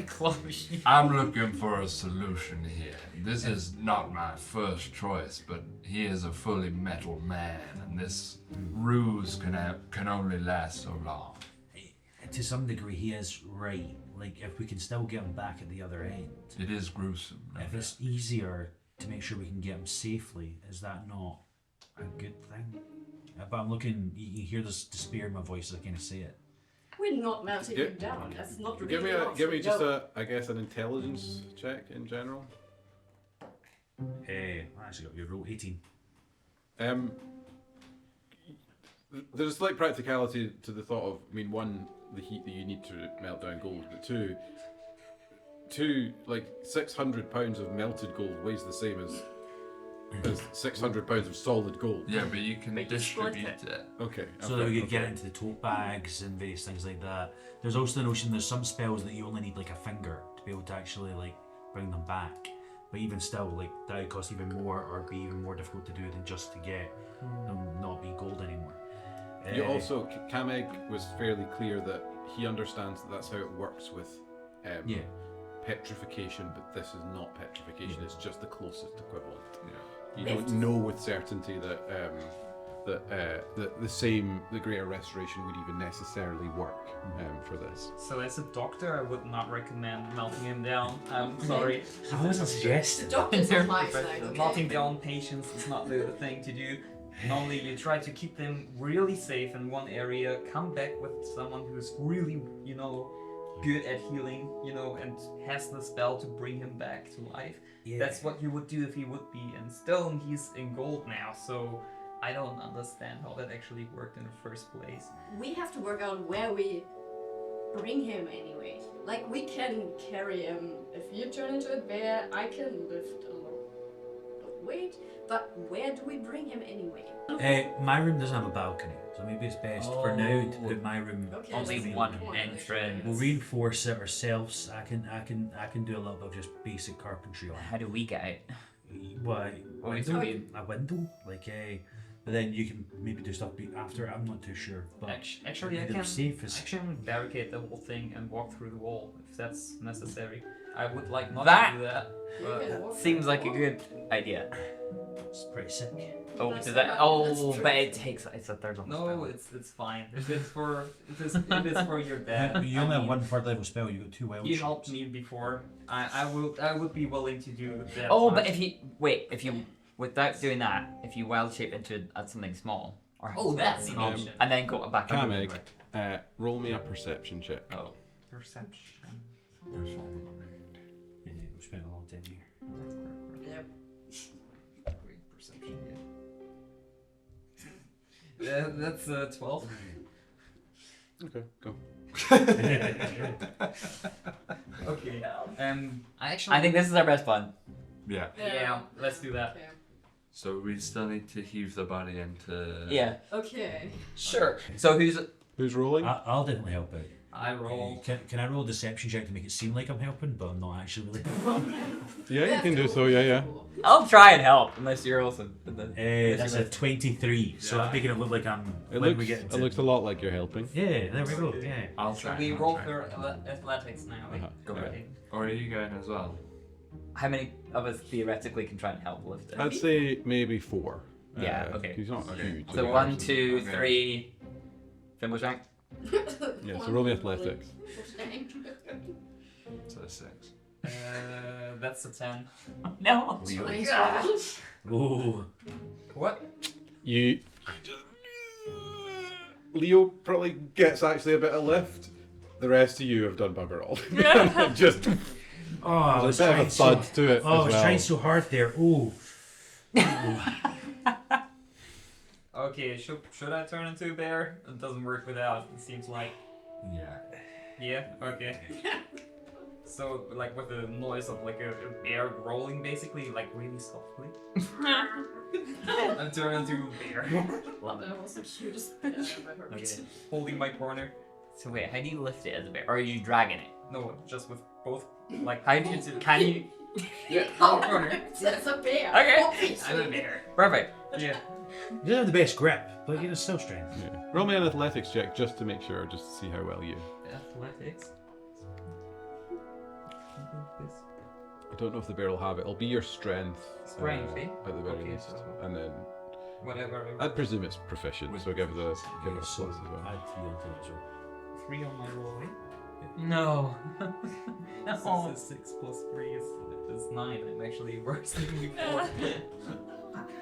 Claw machine. I'm looking for a solution here. This is not my first choice, but he is a fully metal man, and this ruse can only last so long. To some degree, he is right. Like, if we can still get him back at the other end. It is gruesome. If it's easier to make sure we can get him safely, is that not a good thing? But I'm looking, you hear this despair in my voice as I kind of say it. We're not melting him down. That's not really give me an just option. an intelligence check in general. Hey, I actually got your roll 18. There's a slight practicality to the thought of, I mean, one, the heat that you need to melt down gold, but two, like 600 pounds of melted gold weighs the same as 600 pounds of solid gold. Yeah, but you can But you split distribute it. Okay. So that we could get into the tote bags and various things like that. There's also the notion there's some spells that you only need like a finger to be able to actually like bring them back. But even still, like that would cost even more or be even more difficult to do than just to get them not be gold anymore. You also, Kameg was fairly clear that he understands that that's how it works with petrification, but this is not petrification, it's just the closest equivalent. Yeah. You don't know with certainty that the greater restoration would even necessarily work for this. So as a doctor, I would not recommend melting him down. I'm sorry. I wasn't suggesting. Doctors on my side, okay? Melting down patients is not the thing to do. Normally you try to keep them really safe in one area, come back with someone who's really, good at healing, and has the spell to bring him back to life. Yeah. That's what you would do if he would be in stone. He's in gold now, so I don't understand how that actually worked in the first place. We have to work out where we bring him anyway. Like, we can carry him. If you turn into a bear, I can lift a lot of weight. But where do we bring him anyway? My room doesn't have a balcony, so maybe it's best for now to put my room. Okay, Only that's one good point, entrance. We'll reinforce it ourselves. I can do a little bit of just basic carpentry on How do we get out? it. Why? What is Window? it? A window? But then you can maybe do stuff after. I'm not too sure. But Actually, I the can safest. barricade the whole thing and walk through the wall if that's necessary. I would like not That- to do that. You But can walk Seems through like the a wall. good idea. It's pretty sick. Oh, That's does that? not- Oh, that's true. but it's a third level no, spell. it's fine. If it's for your dad. You only I have mean, one third level spell. You got 2 wild You shots. helped me before. I would be willing to do that. Oh, much. but if you without doing that, if you wild shape into something small, or Oh, that's an option. and then go back. Kameg, roll me a perception check. Oh, Perception. Yeah, we spent a long time here. Yep. Great perception. That's 12. Okay, go. Okay. I I think this is our best one. Yeah. Yeah, let's do that. Okay. So we still need to heave the body into. Yeah, Okay. sure. So who's? Who's rolling? I'll definitely help out. I roll. Can I roll a deception check to make it seem like I'm helping, but I'm not actually really? Yeah, you can do so. Yeah. I'll try and help, unless you're also. That's a 23, so I'm making it look like I'm. It when looks. we get It into- looks a lot like you're helping. Yeah, there we go. Yeah. I'll try. We I'll roll try. for athletics now. Uh-huh. Go Yeah. ahead. Or are you going as well? How many of us theoretically can try and help lift it? I'd say maybe 4. Yeah, okay. He's not Okay. huge. So like, 1, actually. 2, Okay. 3. Thimbleshank. Yeah, so roll me athletics. So 6. That's a 10. No. Ooh. What? You. Leo probably gets actually a bit of lift. The rest of you have done bugger all. Just Oh, I there's was a bit of trying a so. thud to it Oh, I as was well. trying so hard there. Ooh. Okay, should I turn into a bear? It doesn't work without. It seems like. Yeah. Yeah. Okay. So like with the noise of like a bear growling, basically, like really softly. I turn into a bear. That was the cutest bear I've ever Okay. seen. Holding my corner. So wait, how do you lift it as a bear? Or are you dragging it? No, just with both. Like How do you? Can you? Yeah. On the corner. That's a bear. Okay. Obviously. I'm a bear. Perfect. Yeah. You don't have the best grip, but you know, still strength. Yeah. Roll me an athletics check just to make sure, just to see how well you. Athletics. I don't know if the bear will have it. It'll be your strength. Strength, eh? At the very Okay, least. so- And then Whatever. I'd presume it's proficient, so give it a Yeah, plus so as well. add 3 onto that as well. 3 on my roll, eh? No. So 6 plus 3 is 9. I'm actually worse than before.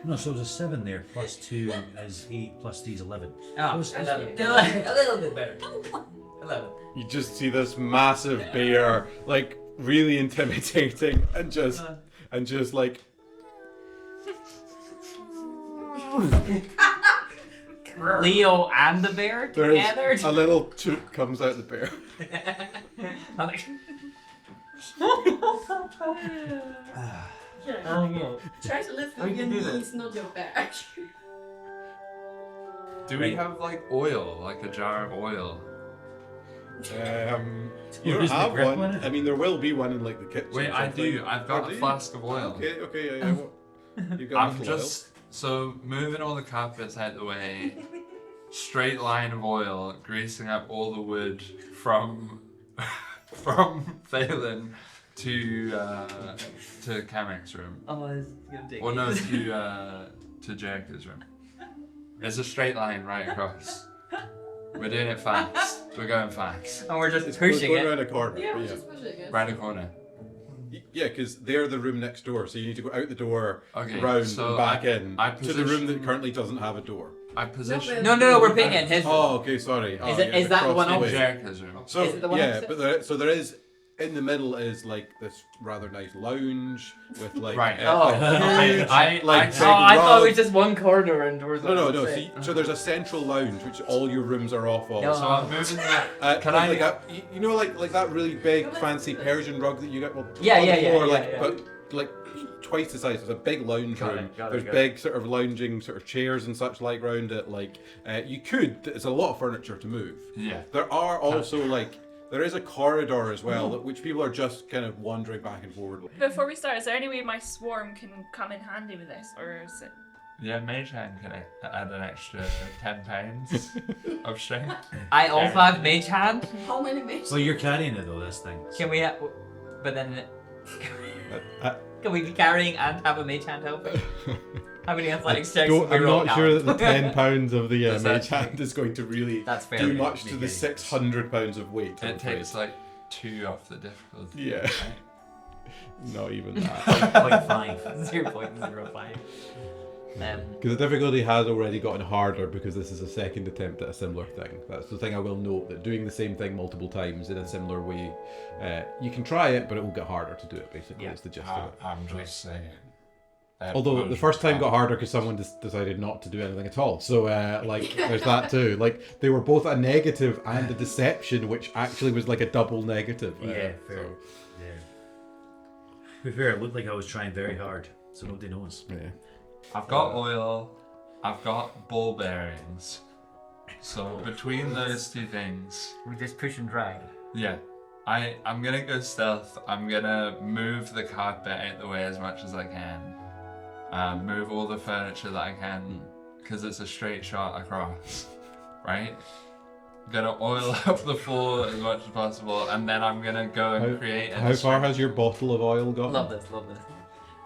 No, so it was a 7 there, plus 2 is 8, plus 3 is 11. Oh, was- A little bit better. 11. You just see this massive bear, like really intimidating, and just like Leo and the bear there together. is a little toot comes out the bear. I'm like, Try to lift We with your can do this. knees, not your back. Do we have like oil, like a jar of oil? You Well, don't isn't have the grip one. one in it? I mean, there will be one in like the kitchen. Wait, or I something. do. I've got Oh, do a you? flask of oil. Okay, yeah. You've got I'm enough just so moving all the carpets out the way. Straight line of oil, greasing up all the wood from Phelan to Kamek's room. oh, it's gonna take. Well, no, to Jericho's room. There's a straight line right across. We're doing it fast. We're going fast. And we're just It's pushing going it. around a corner. Yeah, but we're yeah. just pushing it. Round the corner. Yeah, because they're the room next door, so you need to go out the door, Okay, round so and back I in to the room that position- currently doesn't have a door. I position. No, we're picking his. Oh, okay, sorry. Oh, Is it- yeah, is that the across one way. opposite? Jericho's room. So Is it the one yeah, opposite? but there is in the middle is like this rather nice lounge with like Right. Oh. huge, I like I- big I thought it rug. was just one corridor and doors. No. So there's a central lounge which all your rooms are off of. No. So I'm moving that. Can like I? you know, like that really big fancy Persian rug that you get. Well, Yeah, on the yeah, floor, yeah, like, yeah. But like twice the size. It's a big lounge Got it, room. got it, There's got big sort of lounging sort of chairs and such like round it. Like you could. It's a lot of furniture to move. Yeah. There are also like. There is a corridor as well, which people are just kind of wandering back and forward. Before we start, is there any way my swarm can come in handy with this, or is it? Yeah, Mage Hand can add an extra 10 pounds of strength. I also have mage hand. How many mages? Well, you're carrying it though, this thing. Can we have? But then, I can we be carrying and have a mage hand helping? How many athletics checks? don't, do we I'm roll not sure that now? the £10 of the Does that mage hand is going to really That's fair. do much to Make the any £600 of weight. I'm It afraid. takes like 2 off the difficulty. Yeah. Not even that. 0.5. 0.05. Because the difficulty has already gotten harder because this is a second attempt at a similar thing. That's the thing I will note, that doing the same thing multiple times in a similar way, you can try it, but it will get harder to do it, basically. Yeah. It's the gist of it. I'm just saying. Although the first time got harder because someone decided not to do anything at all. So, like, there's that too. Like, they were both a negative and a deception, which actually was like a double negative. Yeah, fair. Yeah. To be fair, it looked like I was trying very hard, so nobody knows. Yeah. I've got oil. I've got ball bearings. So between those two things, We just push and drag. yeah, I'm gonna go stealth. I'm gonna move the carpet out the way as much as I can. Move all the furniture that I can, because it's a straight shot across, right? Gonna oil up the floor as much as possible, and then I'm gonna go and create. How far has your bottle of oil got? Love this.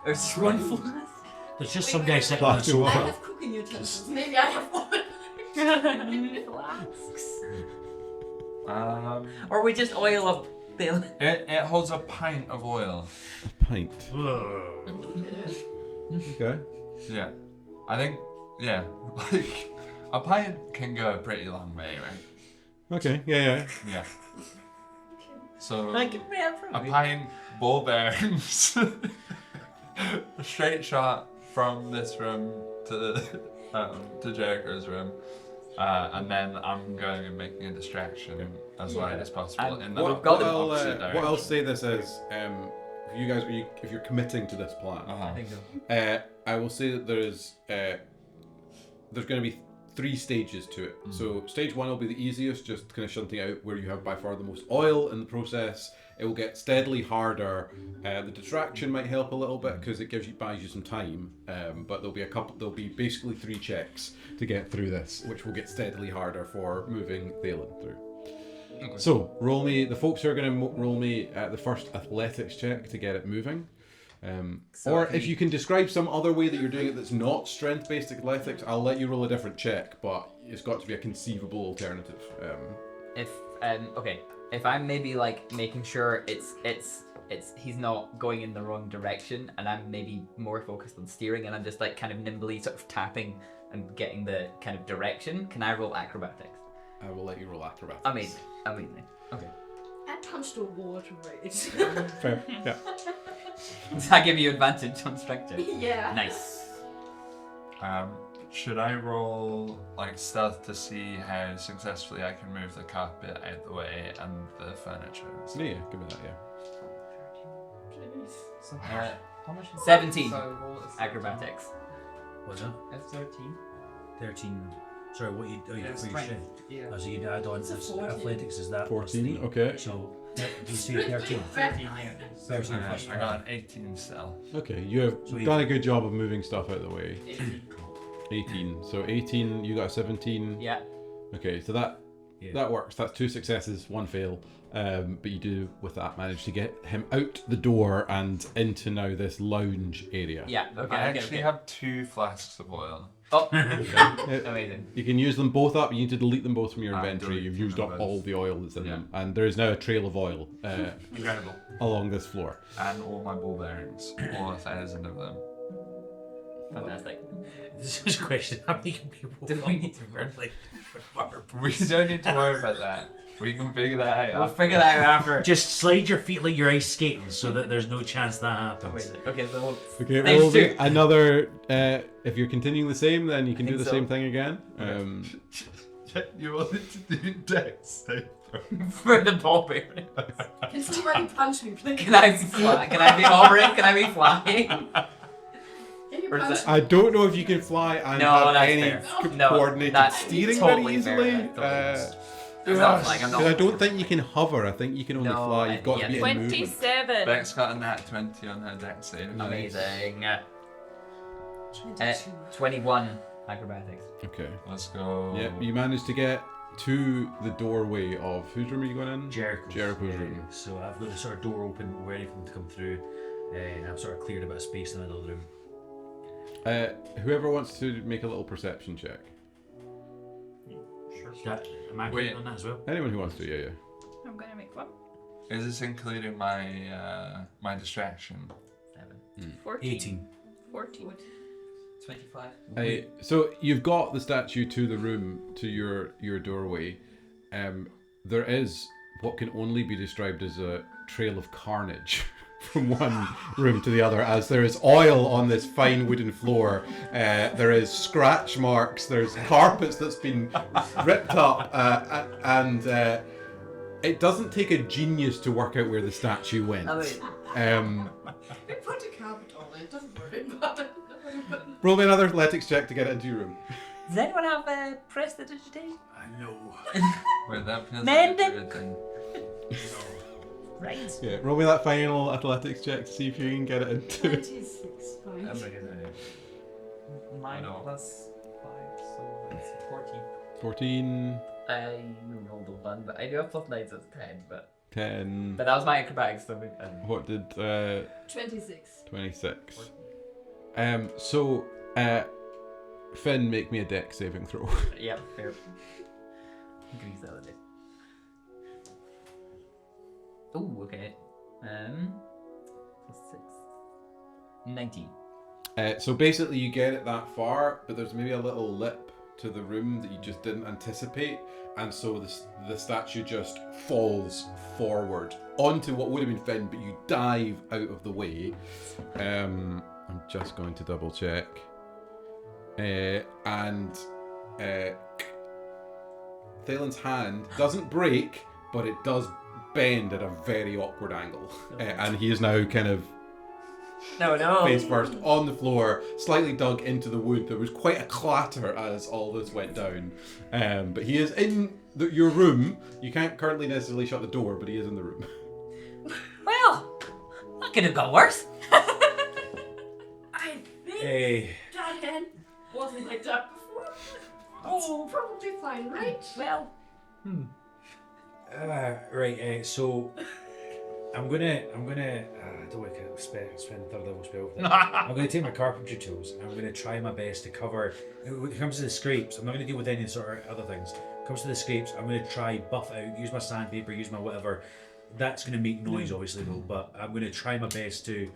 There's one flask. There's just some guy sitting on the Plastic I sofa. have cooking utensils. Maybe I have one. Flasks. Or we just oil up the. It holds a pint of oil. A pint. Okay. Yeah, I think like a pint can go a pretty long way, right? Okay. Yeah. Yeah. So Like, yeah, a probably. pint, ball bearings, a straight shot from this room to Jericho's room, and then I'm going and making a distraction as wide as possible in the opposite direction. What I'll say this is, if you guys, if you're committing to this plan, I think so. I will say that there's going to be 3 stages to it. So stage 1 will be the easiest, just kind of shunting out where you have by far the most oil in the process. It will get steadily harder. The distraction might help a little bit because it buys you some time. But there'll be basically 3 checks to get through this, which will get steadily harder for moving Thalen through. Okay. So the folks who are going to roll me the first athletics check to get it moving. Or if you can describe some other way that you're doing it that's not strength-based athletics, I'll let you roll a different check, but it's got to be a conceivable alternative. If I'm maybe like making sure it's he's not going in the wrong direction, and I'm maybe more focused on steering, and I'm just like kind of nimbly sort of tapping and getting the kind of direction. Can I roll acrobatics? I will let you roll acrobatics. Amazing. Okay. I punched a wall to rage. Fair. Yeah. Does that give you advantage on strength check? Yeah. Nice. Should I roll like stealth to see how successfully I can move the carpet out the way and the furniture? Yeah, give me that, yeah. So How much? 17 So roll a acrobatics. What's that? That's 13. 13. Sorry, what you do There's for your strength. strength? Yeah. Oh, so you add on It's a this 14. athletics, is that? 14, okay. So, do you see 13? 13, yeah. 13 plus. I got an 18 stealth. Okay, you have So you- done a good job of moving stuff out of the way. 18. 18. So 18, you got a 17. Yeah. Okay, so that Yeah. works. That's 2 successes, 1 fail. But you do, with that, manage to get him out the door and into now this lounge area. Yeah. Okay. I okay, actually okay. have 2 flasks of oil. Oh, Uh, amazing. You can use them both up. You need to delete them both from your Ah, inventory. delete You've from used them up both. all the oil that's in Yeah. them. And there is now a trail of oil Incredible. along this floor. And all my ball bearings. All 1,000 of them. Fantastic. This is a question. How many people Do we need to burn like We don't need to worry about that. We can figure that We'll out. figure that out after. Just slide your feet like you're ice skating so that there's no chance that happens. Okay, so Okay, Stage roll me 2. another. If you're continuing the same, then you can do Think the so. same thing again. You wanted to do dex save. for the ball bearing. Can somebody punch me, please? Can I fly? Can I be hovering? Can I be flying? Can you Or is punch that- me? I don't know if you can fly and No, have that's any fair. No, coordinated that's steering totally very fair, easily. that's totally I'm not flying. I'm not. Because I don't think you can hover. I think you can only No, fly. You've got yeah, to be in movement. 27. Bex got a nat 20 on her dex save. Amazing. 22. 21 acrobatics. Okay. Let's go. Yeah, you managed to get to the doorway of whose room are you going in? Jericho's room. So I've got the sort of door open, ready for them to come through, and I've sort of cleared a bit of space in the middle of the room. Whoever wants to make a little perception check. Am I Wait. cleared on that as well? Anyone who wants to, yeah. I'm gonna make one. Is this including my my distraction? 14. 18. 14. 25. So you've got the statue to the room, to your doorway. There is what can only be described as a trail of carnage from one room to the other, as there is oil on this fine wooden floor. There is scratch marks. There's carpets that's been ripped up, and it doesn't take a genius to work out where the statue went. We put a carpet on it, don't worry about it. Roll me another athletics check to get it into your room. Does anyone have prestidigitation? I know. Wait, that feels Mend like a it. good thing. Right. Yeah, roll me that final athletics check to see if you can get it into. 96 I'm points. not gonna. 9 know. plus 5, so that's 14. 14, I rolled a 1, but I do have plus 9, so it's 10, but 10. that was my acrobatics, so What did 26. 26? So Finn, make me a dex saving throw. yeah, fair. Agrees that with it. Oh, okay. Plus 6. 19. So basically, you get it that far, but there's maybe a little lip to the room that you just didn't anticipate, and so the statue just falls forward onto what would have been Finn, but you dive out of the way. I'm just going to double check, and Thalen's hand doesn't break, but it does bend at a very awkward angle, and he is now kind of No. face first on the floor, slightly dug into the wood. There was quite a clatter as all this went down. But he is in your room. You can't currently necessarily shut the door, but he is in the room. Well, that could have got worse. I think Hey. that hand wasn't like that before. Oh, probably fine, right? Well, Right. So I'm gonna. I don't want to spend a third level spell with it. I'm gonna take my carpentry tools. And I'm gonna try my best to cover. When it comes to the scrapes, I'm not gonna deal with any sort of other things. When it comes to the scrapes, I'm gonna try buff out. Use my sandpaper. Use my whatever. That's gonna make noise, obviously, though. But I'm gonna try my best to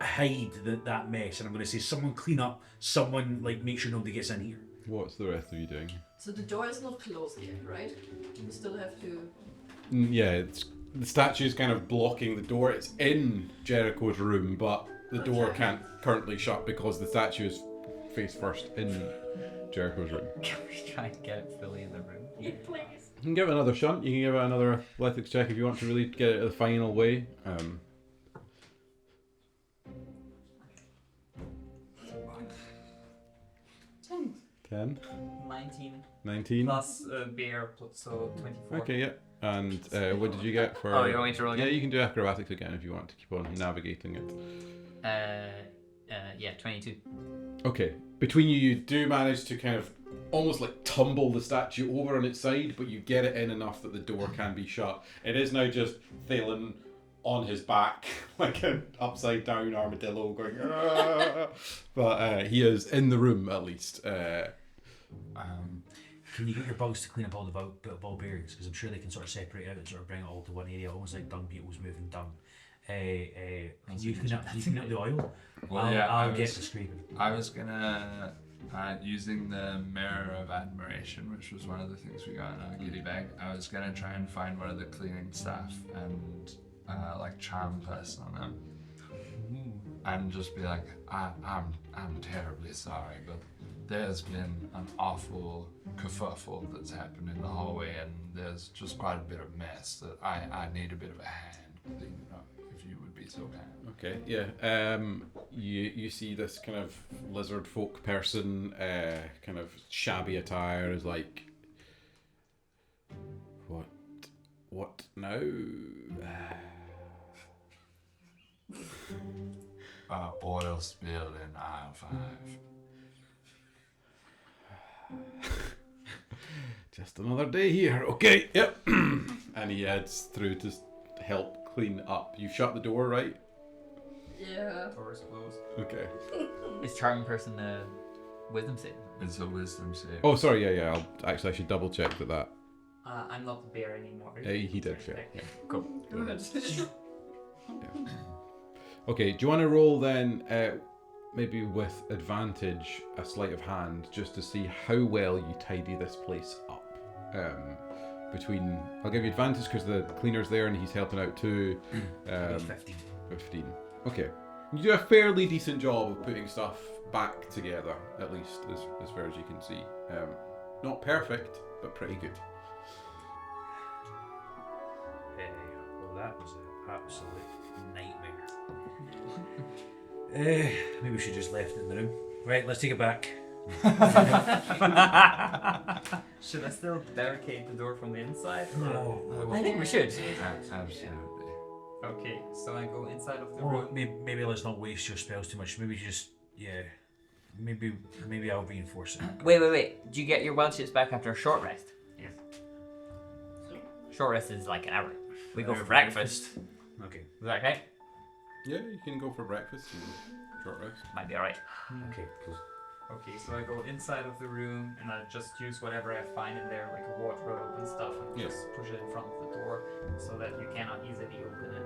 hide that mess. And I'm gonna say, someone clean up. Someone make sure nobody gets in here. What's the rest of you doing? So the door is not closed yet, right? You still have to. Yeah, the statue is kind of blocking the door. It's in Jericho's room, but the door can't currently shut because the statue is face first in Jericho's room. can we try and get it fully in the room? Yeah, please. You can give it another shunt. You can give it another athletics check if you want to really get it the final way. 10, 19 19. plus bear, so 24. Okay, yeah. And what did you get for? Oh, you want me to roll again? Yeah, you can do acrobatics again if you want to keep on navigating it. Yeah, 22. Okay, between you do manage to kind of almost tumble the statue over on its side, but you get it in enough that the door can be shut. It is now just Thalen on his back, like an upside down armadillo going. But he is in the room at least. Can you get your bugs to clean up all the ball bearings? Because I'm sure they can sort of separate out and sort of bring it all to one area, almost like dung beetles moving dung. Can you clean up the oil? Well, I'll get the scraping. I was gonna, using the Mirror of Admiration, which was one of the things we got in our goodie bag, I was gonna try and find one of the cleaning staff and charm person on them. And just be like, I'm terribly sorry, but there's been an awful kerfuffle that's happened in the hallway, and there's just quite a bit of mess that I need a bit of a hand cleaning up, if you would be so kind. Okay, yeah. You see this kind of lizard folk person, kind of shabby attire, is like, what now? Oil spilled in aisle 5. Just another day here. Okay, yep. And he heads through to help clean up. You shut the door, right? Yeah. Door's closed. Okay. Is charming person a wisdom save? It's a wisdom save. Oh, sorry. Yeah. I should double check that. I'm not the bear anymore. He did fail. Yeah. Cool. Good. Yeah. Okay. Do you want to roll then? Maybe with advantage, a sleight of hand, just to see how well you tidy this place up. I'll give you advantage because the cleaner's there and he's helping out too. 15. 15. Okay. You do a fairly decent job of putting stuff back together, at least as far as you can see. Not perfect, but pretty good. Well, that was an absolute nightmare. Maybe we should just left it in the room. Right, let's take it back. Should I still barricade the door from the inside? No. I think we should. Absolutely. Okay, so I go inside of the Or room. maybe let's not waste your spells too much. Maybe just Maybe I'll reinforce it. Wait. Did you get your wild shapes back after a short rest? Yes. Short rest is like an hour. We go Hour for for breakfast. Okay. Is that okay? Yeah, you can go for breakfast and short rest. Might be alright. Okay. Cool. Okay, so I go inside of the room and I just use whatever I find in there, like a wardrobe and stuff, and Yes. just push it in front of the door so that you cannot easily open it.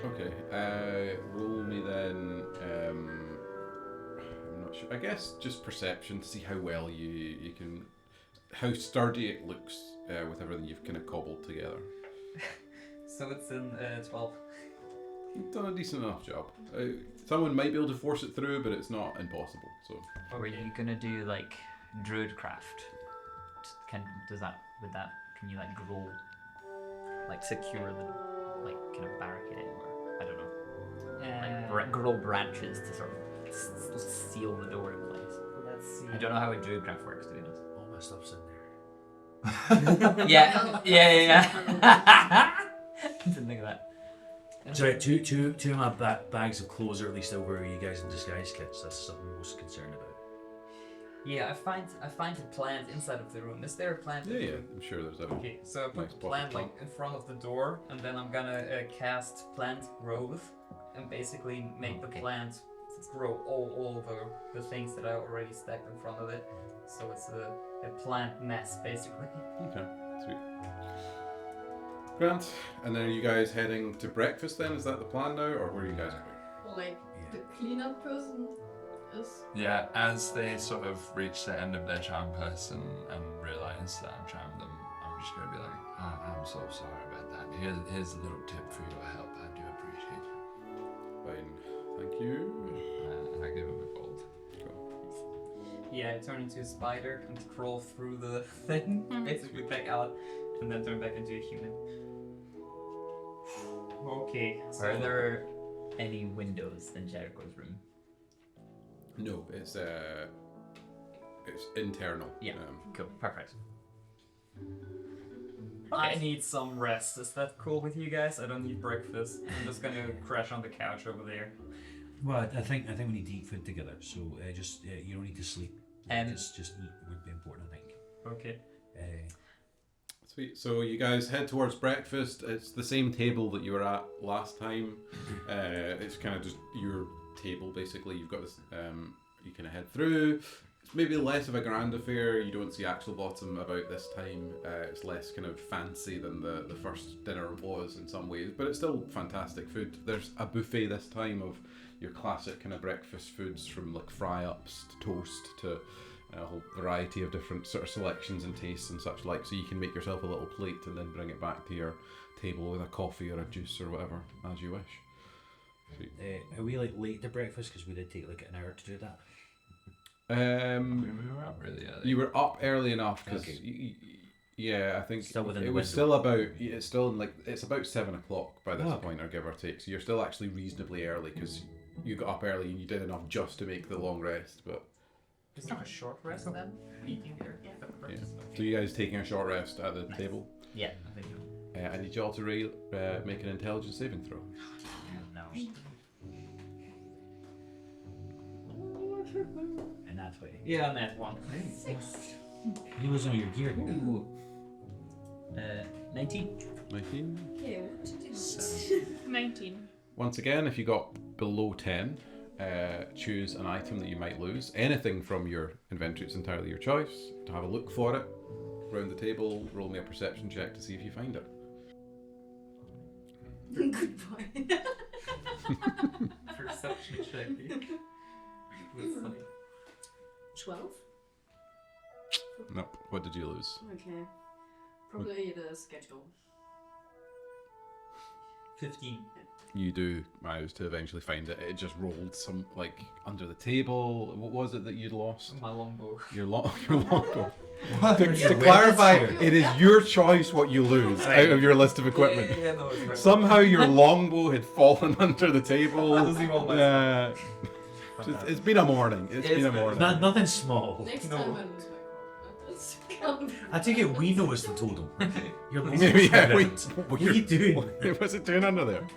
Okay, roll me then. I'm not sure. I guess just perception to see how well you can, how sturdy it looks with everything you've kind of cobbled together. So it's in 12. You've done a decent enough job. Someone might be able to force it through, but it's not impossible. So Were you gonna do like druid craft? Can you like grow, like secure the like kind of barricade or I don't know, like grow branches to sort of seal the door in place. Let's see. I don't know how a druid craft works, to be honest. All my stuff's in there. Yeah. Didn't think of that. Sorry, two of my bags of clothes are at least over you guys in disguise kits. That's something I'm most concerned about. Yeah, I find a plant inside of the room. Is there a plant? in the yeah, room? I'm sure there's a. Okay, so I put Nice the spot plant to like in front of the door, and then I'm gonna cast plant growth, and basically make the plant grow all over the things that I already stacked in front of it. So it's a plant mess, basically. Okay, sweet. Grant, and then are you guys heading to breakfast then? Is that the plan now, or where are you guys going? Like, the cleanup person is. Yeah, as they sort of reach the end of their charm person and realise that I'm charming them, I'm just going to be like, I'm so sorry about that. Here's a little tip for your help. I do appreciate it. Fine, thank you. And I give him a gold. Yeah, I turn into a spider and crawl through the thing, basically back out, and then turn back into a human. Okay. So Are there any windows in Jericho's room? No, it's internal. Yeah. Cool. Perfect. I need some rest. Is that cool with you guys? I don't need breakfast. I'm just gonna crash on the couch over there. Well, I think we need to eat food together. So you don't need to sleep. Just eat would be important, I think. Okay. Sweet. So you guys head towards breakfast. It's the same table that you were at last time. It's kind of just your table, basically. You've got this. You kind of head through. It's maybe less of a grand affair. You don't see Axel Bottom about this time. It's less kind of fancy than the first dinner was in some ways, but it's still fantastic food. There's a buffet this time of your classic kind of breakfast foods, from like fry-ups to toast to a whole variety of different sort of selections and tastes and such like. So you can make yourself a little plate and then bring it back to your table with a coffee or a juice or whatever as you wish. Sweet. Are we like late to breakfast? Because we did take like an hour to do that. We were up really early. You were up early enough because Okay. yeah, I think Still within it the was window. still about. It's still in like it's about 7 o'clock by this Oh, okay. point, or give or take. So you're still actually reasonably early because you got up early and you did enough just to make the long rest. But Is there a short rest then? Eating there? Yeah. yeah, so you guys taking a short rest at the table. Yeah, I think so. I need you all to make an intelligence saving throw. No. And that's what. Yeah, on that one. 6. You lose all your gear. 19. 19. Okay, what to do? 19. Once again, if you got below 10, choose an item that you might lose. Anything from your inventory, it's entirely your choice. To have a look for it, round the table, roll me a perception check to see if you find it. Goodbye. Perception check. Let's see. 12? Nope. What did you lose? Okay. Probably the schedule. 15. You do manage to eventually find it. It just rolled some like under the table. What was it that you'd lost? My longbow. Your longbow. To clarify, it is your choice what you lose out of your list of equipment. Yeah, no, it's right. Somehow your longbow had fallen under the table. That doesn't even It's been a morning. It's been a morning. Nothing small. Next No. time I lose my coordinates. I take it we noticed the totem. You're Maybe, yeah, what are you doing? What's it doing under there?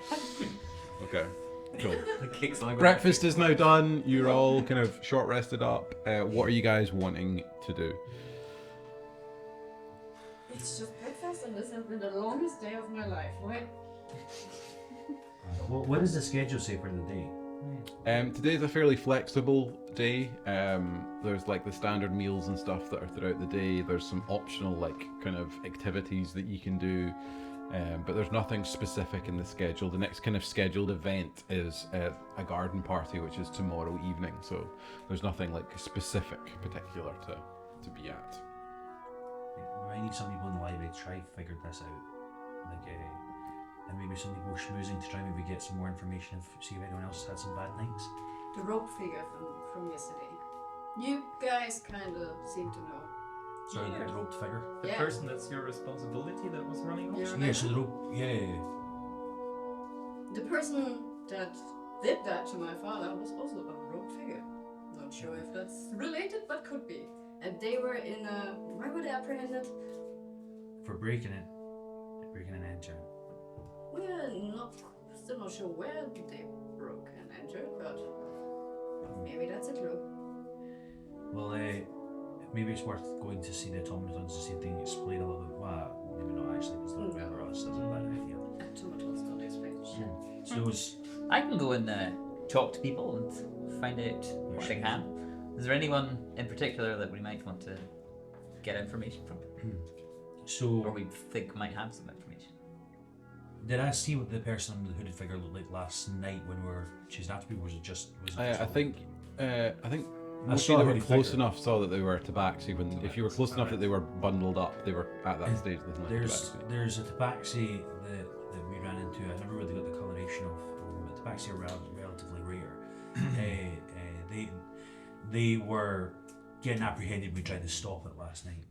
Okay, cool. The kicks on the Breakfast is now done. You're all kind of short rested up. What are you guys wanting to do? It's just breakfast and this has been the longest day of my life. What? What does the schedule say for the day? Today's a fairly flexible day. There's like the standard meals and stuff that are throughout the day. There's some optional like kind of activities that you can do, but there's nothing specific in the schedule. The next kind of scheduled event is a garden party, which is tomorrow evening. So there's nothing like specific, particular to be at. We might need some people in the library to try figure this out. Like, and maybe some people schmoozing to try maybe get some more information, see if anyone else had some bad nights. The rope figure from yesterday. You guys kind of seem to know. Sorry, Yeah. the roped figure. The Yeah. person that's your responsibility that was running off? Yeah. Yeah, so the rope. Yeah. The person that did that to my father was also a rope figure. Not sure if that's related, but could be. And they were in a. Why were they apprehended? For breaking and entering. We're still not sure where they broke and entered, but maybe that's a clue. Well, maybe it's worth going to see the automatons to see if they can explain a little bit. Well, maybe not actually, because they're better us. That's a bad idea. Automatons don't explain shit. So it's I can go and talk to people and find out what they can. Is there anyone in particular that we might want to get information from? Or so. we think might have some information? Did I see what the person in the hooded figure looked like last night when we were chasing after people? Was it just? I think I most saw of you that a were hooded close figure. enough saw that they were tabaxi. When if you were close enough that they were bundled up, they were at that stage. There's a tabaxi that we ran into. I never really got the coloration of them, but tabaxi are relatively rare. They were getting apprehended. We tried to stop it last night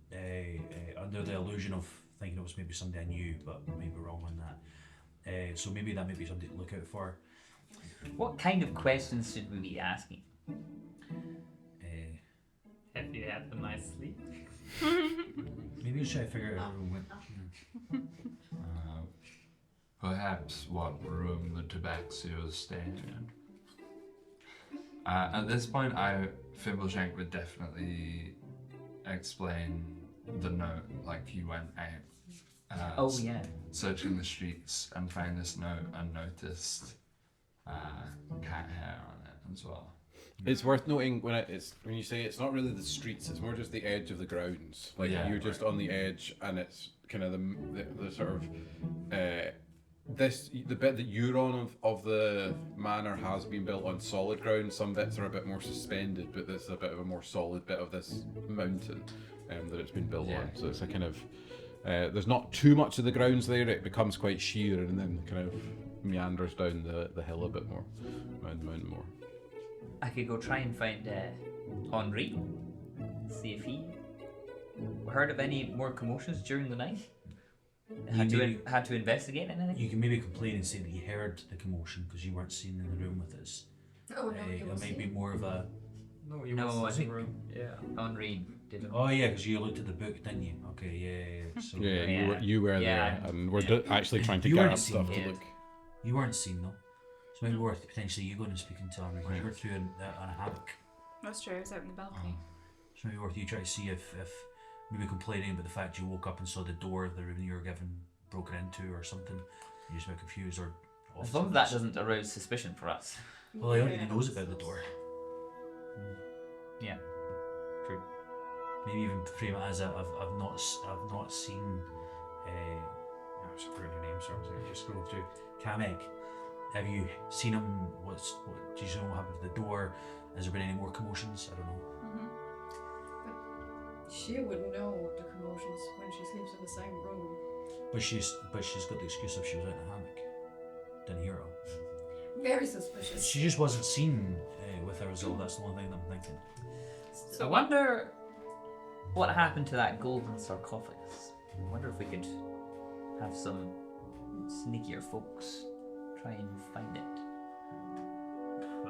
under the illusion of thinking it was maybe somebody I knew, but maybe wrong on that. So maybe that may be something to look out for. What kind of questions should we be asking? Have you had a nice sleep? Maybe we'll try to figure out everyone went. Perhaps what room the tabaxi was staying in. At this point, Fimbleshank would definitely explain the note, like he went out. Oh yeah. Searching the streets and found this note and noticed cat hair on it as well. It's worth noting when you say it's not really the streets, it's more just the edge of the grounds. Like Yeah, you're just on the edge, and it's kind of the sort of the bit that you're on of the manor has been built on solid ground. Some bits are a bit more suspended, but there's a bit of a more solid bit of this mountain that it's been built on. So it's a kind of there's not too much of the grounds there. It becomes quite sheer and then kind of meanders down the hill a bit more, around the mountain more. I could go try and find Henri, see if he heard of any more commotions during the night. Had to investigate anything. You can maybe complain and say that you heard the commotion because you weren't seen in the room with us. Oh no, It might be more of a. No, you No, was I in the think- room. Yeah. Henri didn't. Oh yeah, because you looked at the book, didn't you? Okay, yeah. So Yeah, you were Yeah. there, and we're actually trying to You get weren't up stuff seen to it. look. you weren't seen though. So maybe worth potentially you going and speaking to him. You were through on a hammock. That's true, I was out in the balcony. So maybe worth you try to see if maybe complaining about the fact you woke up and saw the door of the room you were given broken into or something. You're just a bit confused or. As long as that doesn't arouse suspicion for us. Well, he already knows about the door. Yeah. True. Maybe even frame it as I've not seen. I forgot your name, so I'm just scroll through. Kamek, have you seen him? What do you know what happened to the door? Has there been any more commotions? I don't know. She would know the commotions when she sleeps in the same room. But she's got the excuse of she was out in a hammock. Didn't hear her. Very suspicious. She just wasn't seen with her as well. That's the one thing I'm thinking. I wonder what happened to that golden sarcophagus. I wonder if we could have some sneakier folks try and find it.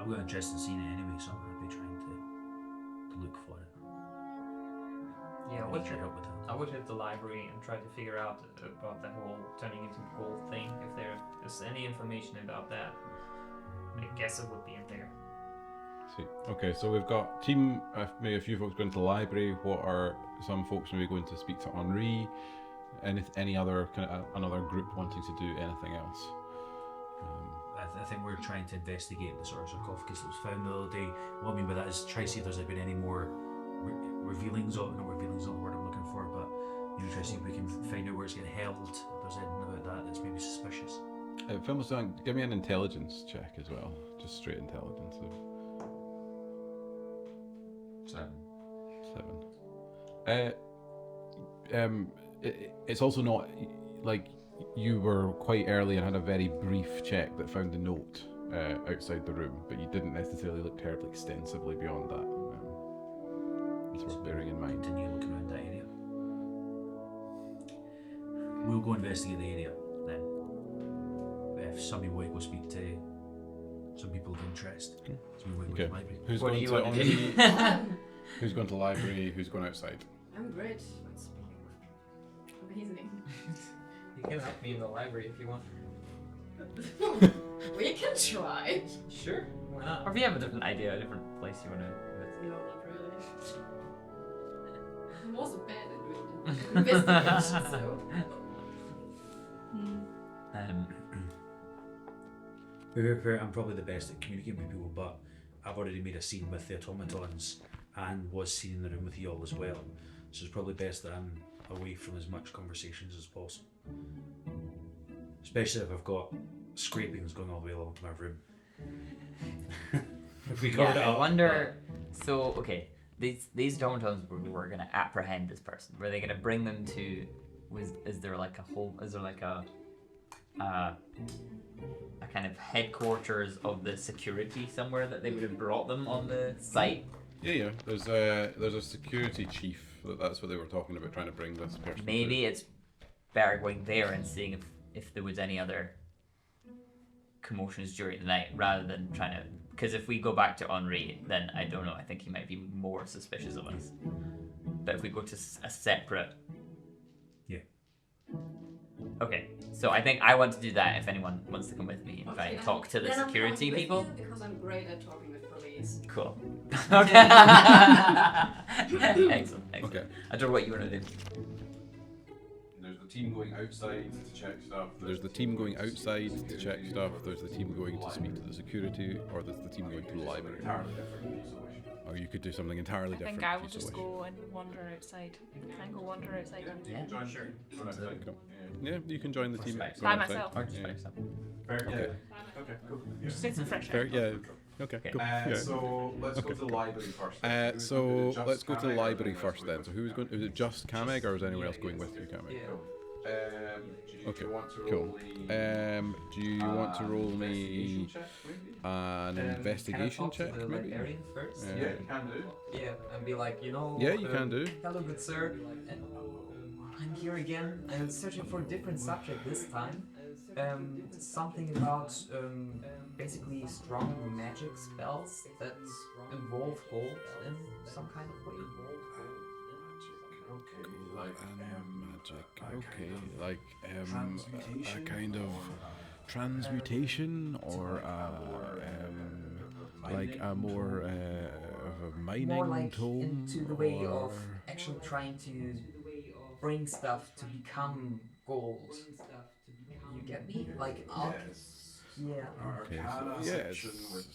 I've got interest in seeing it anyway, so I'm going to be trying to look for it. Yeah, I need your help with that. I would hit the library and try to figure out about that whole turning into gold thing. If there is any information about that, I guess it would be in there. See. Okay, so we've got team, maybe a few folks going to the library. What are some folks maybe going to speak to Henri? Any other kind of another group wanting to do anything else? I think we're trying to investigate the sort of sarcophagus that was found the other day. What I mean by that is try to see if there's been any more revealings of, not revealings, not the word I'm looking for, but try to see if we can find out where it's getting held. If there's anything about that that's maybe suspicious. Film's done, give me an intelligence check as well. Just straight intelligence. 7. It's also not like you were quite early and had a very brief check that found the note outside the room, but you didn't necessarily look terribly extensively beyond that. It's worth bearing in mind. Continue looking around that area. We'll go investigate the area then. If somebody will go speak to some people of interest. So we will go to the library. Who's What do going you to want to do? Who's going to the library? Who's going outside? I'm great. That's amazing. You can help me in the library if you want. We can try. Sure, why not? Or if you have a different idea, a different place you want to No, not really. I'm also bad at investigation, so. I'm probably the best at communicating with people, but I've already made a scene with the automatons and was seen in the room with you all as well. So it's probably best that I'm away from as much conversations as possible. Especially if I've got scrapings going all the way along to my room. If we covered it I up, wonder. So okay, these automatons we're gonna apprehend this person. Were they gonna bring them to? Is there like a kind of headquarters of the security somewhere that they would have brought them on the site? Yeah. There's a security chief. That's what they were talking about, trying to bring this person. Maybe it's better going there and seeing if there was any other commotions during the night rather than trying to. Because if we go back to Henri, then I don't know. I think he might be more suspicious of us. But if we go to a separate. Yeah. Okay, so I think I want to do that if anyone wants to come with me and try and talk to the then I'm security coming with people. you because I'm great at talking with police. Cool. Okay. Excellent. Okay. I don't know what you want to do. There's the team going outside to check stuff. There's the team going outside to check stuff. There's the team going to speak to the security, or there's the team going to the library. Or you could do something entirely I different. think I will if you just so wish. go and wander outside. Can I go wander outside? Yeah. Cool. Yeah, you can join the team. By going outside. myself. Or just Yeah. by yourself. Okay. Okay, cool. Just need some fresh Fair, air. yeah. Okay. Cool. Yeah. So let's go to the library first. So let's go to the library first then. So who's going? Is it just Kameg, or is anyone else going with you, Kameg? Yeah. Do Okay, you want to cool. roll Do you want to roll me investigation check, maybe? an investigation Can I check, talk to the maybe? librarian first? Yeah. Yeah, you can do. Yeah, and be like, Yeah, you can do. Hello, good sir. I'm here again. I'm searching for a different subject this time. Something about basically strong magic spells that involve gold in some kind of way. Okay, like Magic. Okay, like a kind of transmutation, or like a more of a mining More like tome, into the way or... of actually trying to bring stuff to become gold. You get me? Like, yeah. Okay, Arcana so section with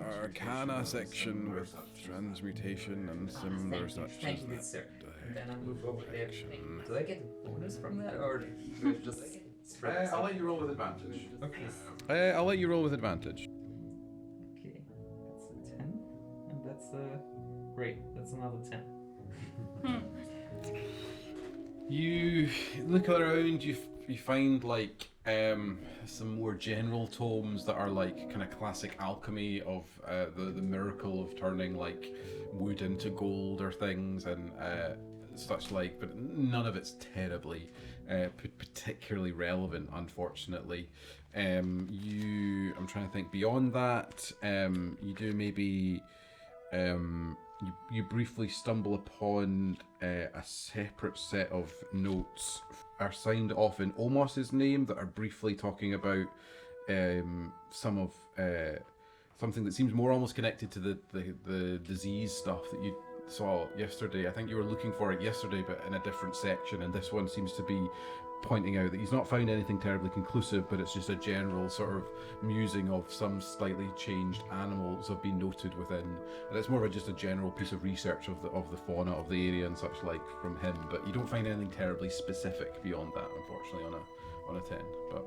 Arcana section with transmutation and similar such Thank as you, good that. sir. Then I move over there. Direction. Do I get a bonus from that, or do I just straight? I'll let you roll with advantage. Okay. I'll let you roll with advantage. Okay, that's a 10, and that's a great. That's another 10. You look around, you find like some more general tomes that are like kind of classic alchemy of the miracle of turning like wood into gold or things, and such like, but none of it's terribly particularly relevant, unfortunately. I'm trying to think beyond that. You do maybe you briefly stumble upon a separate set of notes are signed off in Omos's name that are briefly talking about some of something that seems more almost connected to the disease stuff that you saw yesterday. I think you were looking for it yesterday, but in a different section, and this one seems to be pointing out that he's not found anything terribly conclusive, but it's just a general sort of musing of some slightly changed animals have been noted within, and it's more of just a general piece of research of the fauna of the area and such like from him. But you don't find anything terribly specific beyond that, unfortunately, on a 10. But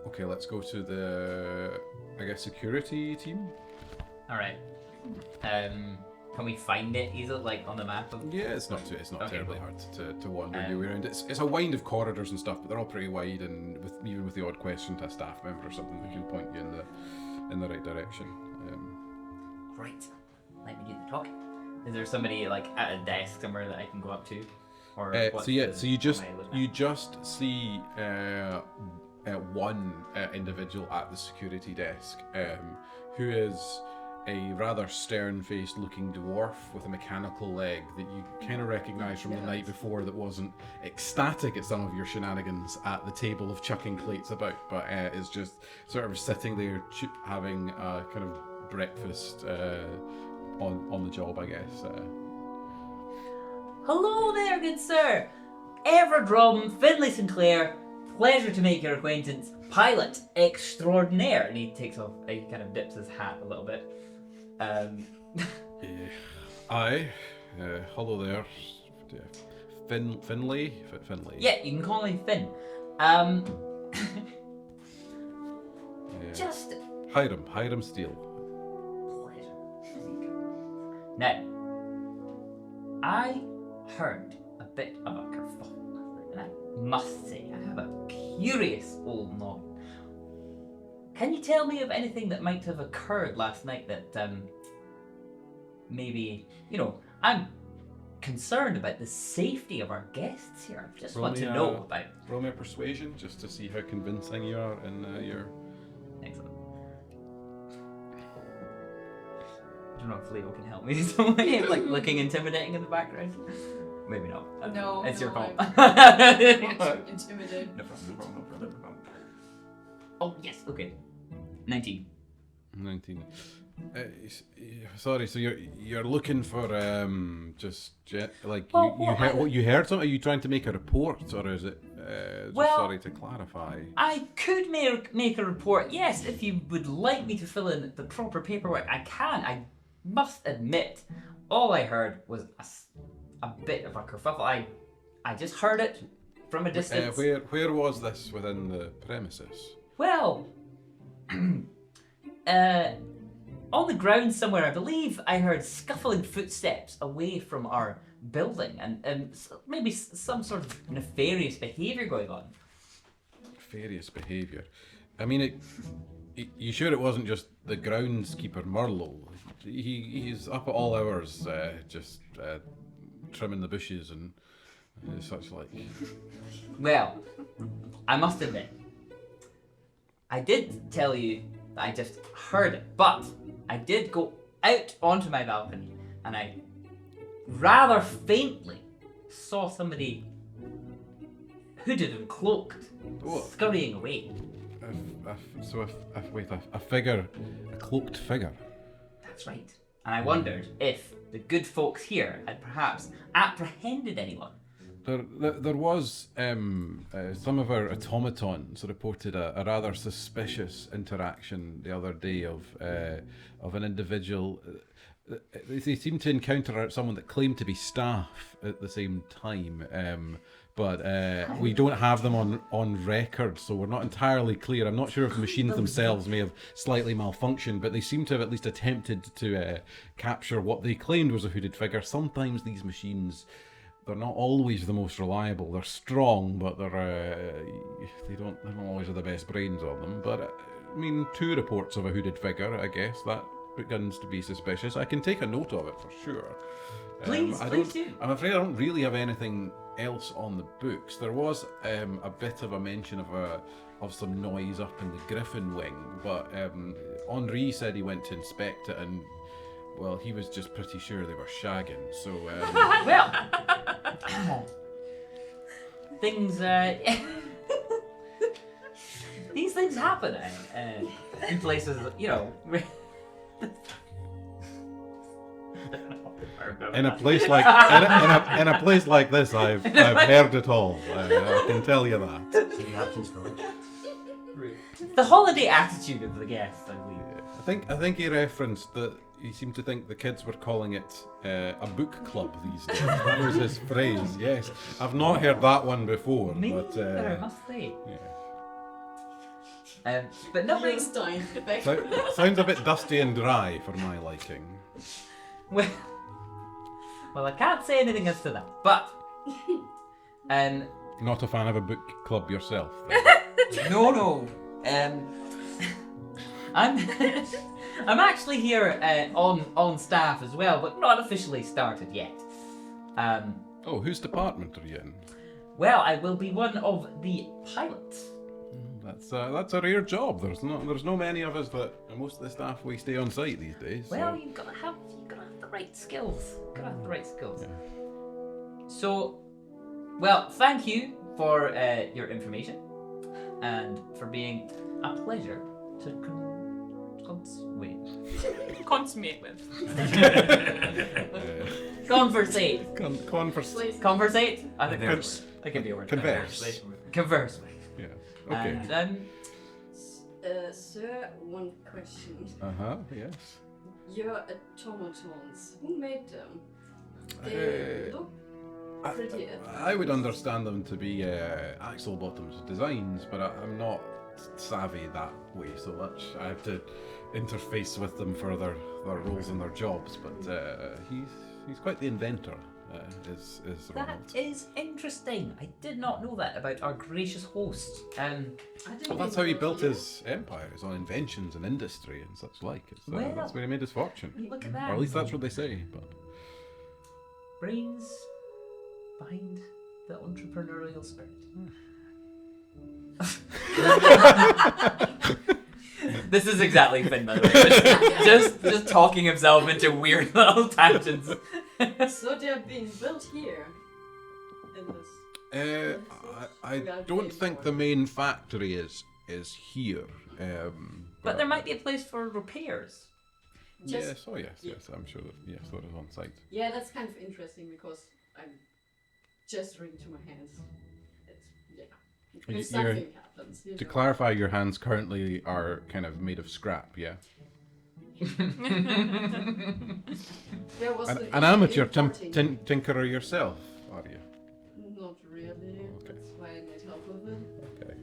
okay, let's go to the security team. All right. Can we find it easily, like on the map? Yeah, it's not Okay, terribly cool. hard to wander your way around. It's a wind of corridors and stuff, but they're all pretty wide, and even with the odd question to a staff member or something that can point you in the right direction. Great. Let me do the talking. Is there somebody like at a desk somewhere that I can go up to? Or So you just see one individual at the security desk who is a rather stern-faced looking dwarf with a mechanical leg that you kind of recognise from the night before, that wasn't ecstatic at some of your shenanigans at the table of chucking plates about, but is just sort of sitting there having a kind of breakfast on the job, I guess. Hello there, good sir. Everdrum Finlay Sinclair. Pleasure to make your acquaintance. Pilot extraordinaire. And he kind of dips his hat a little bit. Aye. Hello there. Finlay? Finlay. Yeah, you can call me Finn. Just Hiram Steele. pleasure. Now, I heard a bit of a kerfuffle last night, and I must say I have a curious old noggin. Can you tell me of anything that might have occurred last night that maybe, I'm concerned about the safety of our guests here. I just want to know about. Roll me a persuasion just to see how convincing you are in your. Excellent. I don't know if Leo can help me in some way, like looking intimidating in the background. Maybe not. No, it's your fault. I'm intimidated. No problem. Oh yes, okay. 19. 19. Sorry, so you're looking for you heard something? Are you trying to make a report, or is it? Sorry to clarify. I could make a report, yes, if you would like me to fill in the proper paperwork. I can. I must admit, all I heard was a bit of a kerfuffle. I just heard it from a distance. Where was this within the premises? Well, on the ground somewhere, I believe I heard scuffling footsteps away from our building, and maybe some sort of nefarious behaviour going on. Nefarious behaviour? I mean, you sure it wasn't just the groundskeeper Merlo? He's up at all hours, just trimming the bushes and such like. Well, I must admit, I did tell you that I just heard it, but I did go out onto my balcony and I rather faintly saw somebody hooded and cloaked scurrying away. A figure, a cloaked figure. That's right. And I wondered if the good folks here had perhaps apprehended anyone. There was some of our automatons reported a rather suspicious interaction the other day of an individual. They seemed to encounter someone that claimed to be staff at the same time, but we don't have them on record, so we're not entirely clear. I'm not sure if the machines themselves may have slightly malfunctioned, but they seem to have at least attempted to capture what they claimed was a hooded figure. Sometimes these machines, they're not always the most reliable. They're strong, but they don't always have the best brains on them. But I mean, 2 reports of a hooded figure, I guess that begins to be suspicious. I can take a note of it for sure. Please do. I'm afraid I don't really have anything else on the books. There was a bit of a mention of some noise up in the Griffin wing, but Henri said he went to inspect it, and well, he was just pretty sure they were shagging. So Well, things. These things happen in places, you know. in a place like in a place like this, I've heard it all. I can tell you that. So you have some storage. The holiday attitude of the guests, I believe. I think he referenced that he seemed to think the kids were calling it a book club these days. That was his phrase. Yes, I've not heard that one before. Me but neither, I must say. yeah. But no, Next time, back. Sounds a bit dusty and dry for my liking. well, I can't say anything as to that. But Not a fan of a book club yourself, then? no. I'm actually here on staff as well, but not officially started yet. Oh, whose department are you in? Well, I will be one of the pilots. That's a rare job. There's no many of us that most of the staff we stay on site these days. Well, so. you've got to have the right skills. Yeah. So, well, thank you for your information and for being a pleasure to Consummate with. Conversate. Conversate. I think that can be a word. Converse. Converse. Yeah. Okay. And Sir, one question. Yes. Your automatons, who made them? They look pretty. I would understand them to be Axel Bottom's designs, but I'm not savvy that way so much. I have to interface with them for their roles and their jobs, but he's quite the inventor. Is that Ronald. is interesting. I did not know that about our gracious host. Well, that's how he built his empire, is on inventions and industry and such like. That's where he made his fortune. Look at that. Or at least that's what they say. But Brains behind the entrepreneurial spirit. This is exactly Finn, by the way. Just talking himself into weird little tangents. So they're being built here. In this. I don't think the main factory is here. But there might be a place for repairs. Yes, I'm sure that there is on site. Yeah, that's kind of interesting because I'm gesturing to my hands. If something happens. To clarify, your hands currently are kind of made of scrap, yeah? An amateur tinkerer yourself, are you? Not really. Okay. That's why I need help with it. Okay.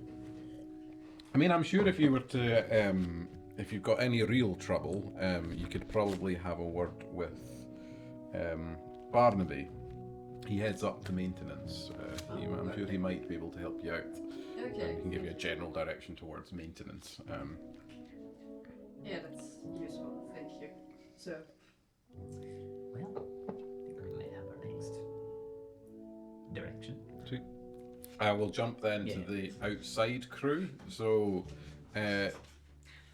I mean, I'm sure if you were to, if you've got any real trouble, you could probably have a word with Barnaby. He heads up to maintenance. I'm sure he might be able to help you out. Okay. He can give you a general direction towards maintenance. Yeah, that's useful. Thank you. So. Well, we might have our next direction. Sweet. We'll jump then to the outside crew. So, Where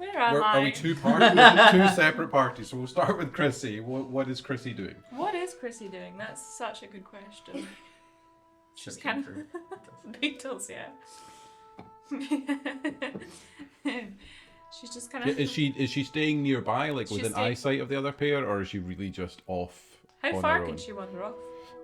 am I? are we two parties? Two separate parties. So we'll start with Chrissy. What is Chrissy doing? What is Chrissy doing? That's such a good question. She's kind of Beatles, yeah. She's just kind of. Is she staying nearby, like She's within staying- eyesight of the other pair, or is she really just off? How on far her can own? she wander off?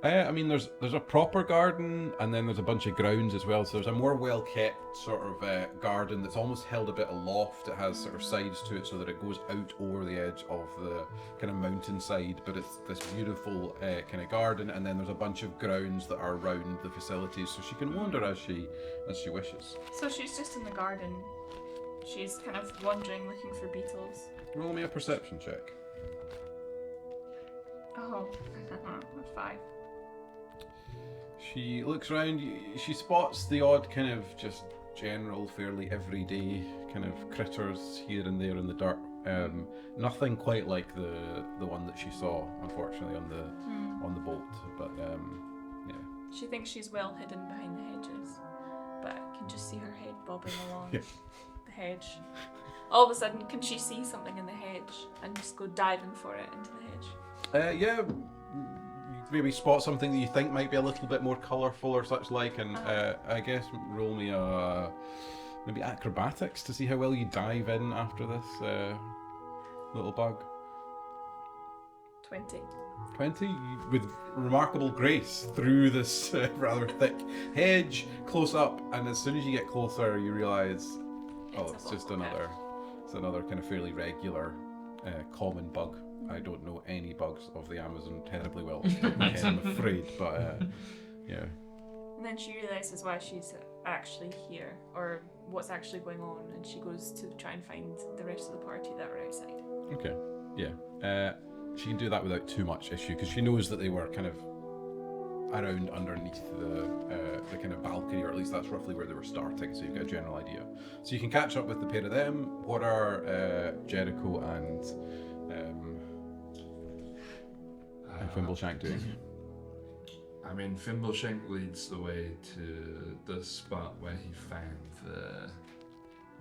I mean, there's a proper garden, and then there's a bunch of grounds as well. So there's a more well-kept sort of garden that's almost held a bit aloft. It has sort of sides to it so that it goes out over the edge of the kind of mountainside. But it's this beautiful kind of garden, and then there's a bunch of grounds that are around the facilities, so she can wander as she wishes. So she's just in the garden. She's kind of wandering, looking for beetles. Roll me a perception check. Oh, 5. She looks around, she spots the odd kind of just general, fairly everyday kind of critters here and there in the dirt Nothing quite like the one that she saw, unfortunately, on the boat. But yeah. She thinks she's well hidden behind the hedges, but I can just see her head bobbing along Yeah. the hedge. All of a sudden, can she see something in the hedge and just go diving for it into the hedge? Yeah. You maybe spot something that you think might be a little bit more colourful or such like, and I guess roll me a maybe acrobatics to see how well you dive in after this little bug. 20. 20 with remarkable grace through this rather thick hedge, close up, and as soon as you get closer, you realise, it's just another kind of fairly regular, common bug. I don't know any bugs of the Amazon terribly well, I'm afraid, but yeah. And then she realises why she's actually here, or what's actually going on, and she goes to try and find the rest of the party that are outside. Okay, yeah. She can do that without too much issue, because she knows that they were kind of around underneath the kind of balcony, or at least that's roughly where they were starting, so you've got a general idea. So you can catch up with the pair of them. What are Jericho and Fimbleshank doing? I mean, Fimbleshank leads the way to the spot where he found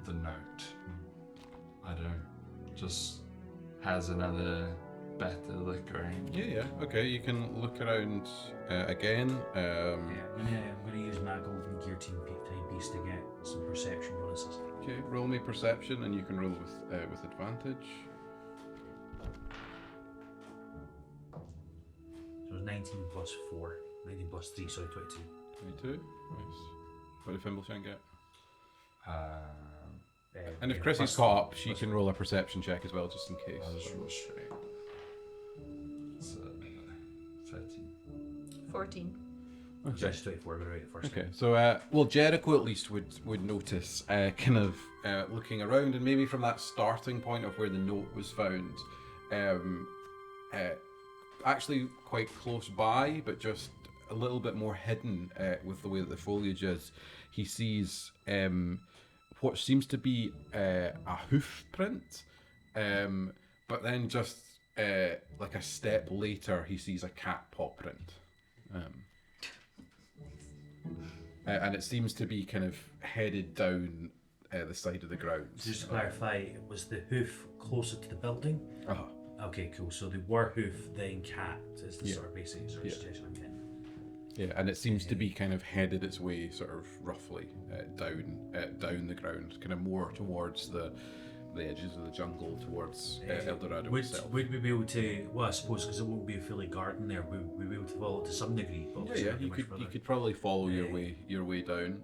the note. I don't, just has another better look around. Yeah. Okay, you can look around again. I'm gonna use my golden guillotine timepiece to get some perception bonuses. Okay, roll me perception, and you can roll with advantage. So it's 19 plus 4. 19 plus 3, sorry, 22. 22. Nice. What did Fimbleshank get? And if Yeah, Chrissy's plus- caught up, she plus- can roll a perception check as well, just in case. I'll just roll straight. It's 13. 14. Just 24, but right the first Okay, time. so well, Jericho at least would notice, kind of looking around, and maybe from that starting point of where the note was found, actually quite close by, but just a little bit more hidden with the way that the foliage is. He sees what seems to be a hoof print, but then just like a step later, he sees a cat paw print. And it seems to be kind of headed down the side of the ground. Just to clarify, was the hoof closer to the building? Uh-huh. Okay, cool. So they were hoof, then cat is the Yeah. sort of basic sort of suggestion I'm getting. Yeah, and it seems to be kind of headed its way, sort of roughly down the ground, kind of more towards the edges of the jungle, towards El Dorado itself. Would we be able to? Well, I suppose because it won't be a fully garden there, would we be able to follow it to some degree? But obviously Yeah, not you much could further. you could probably follow your way down.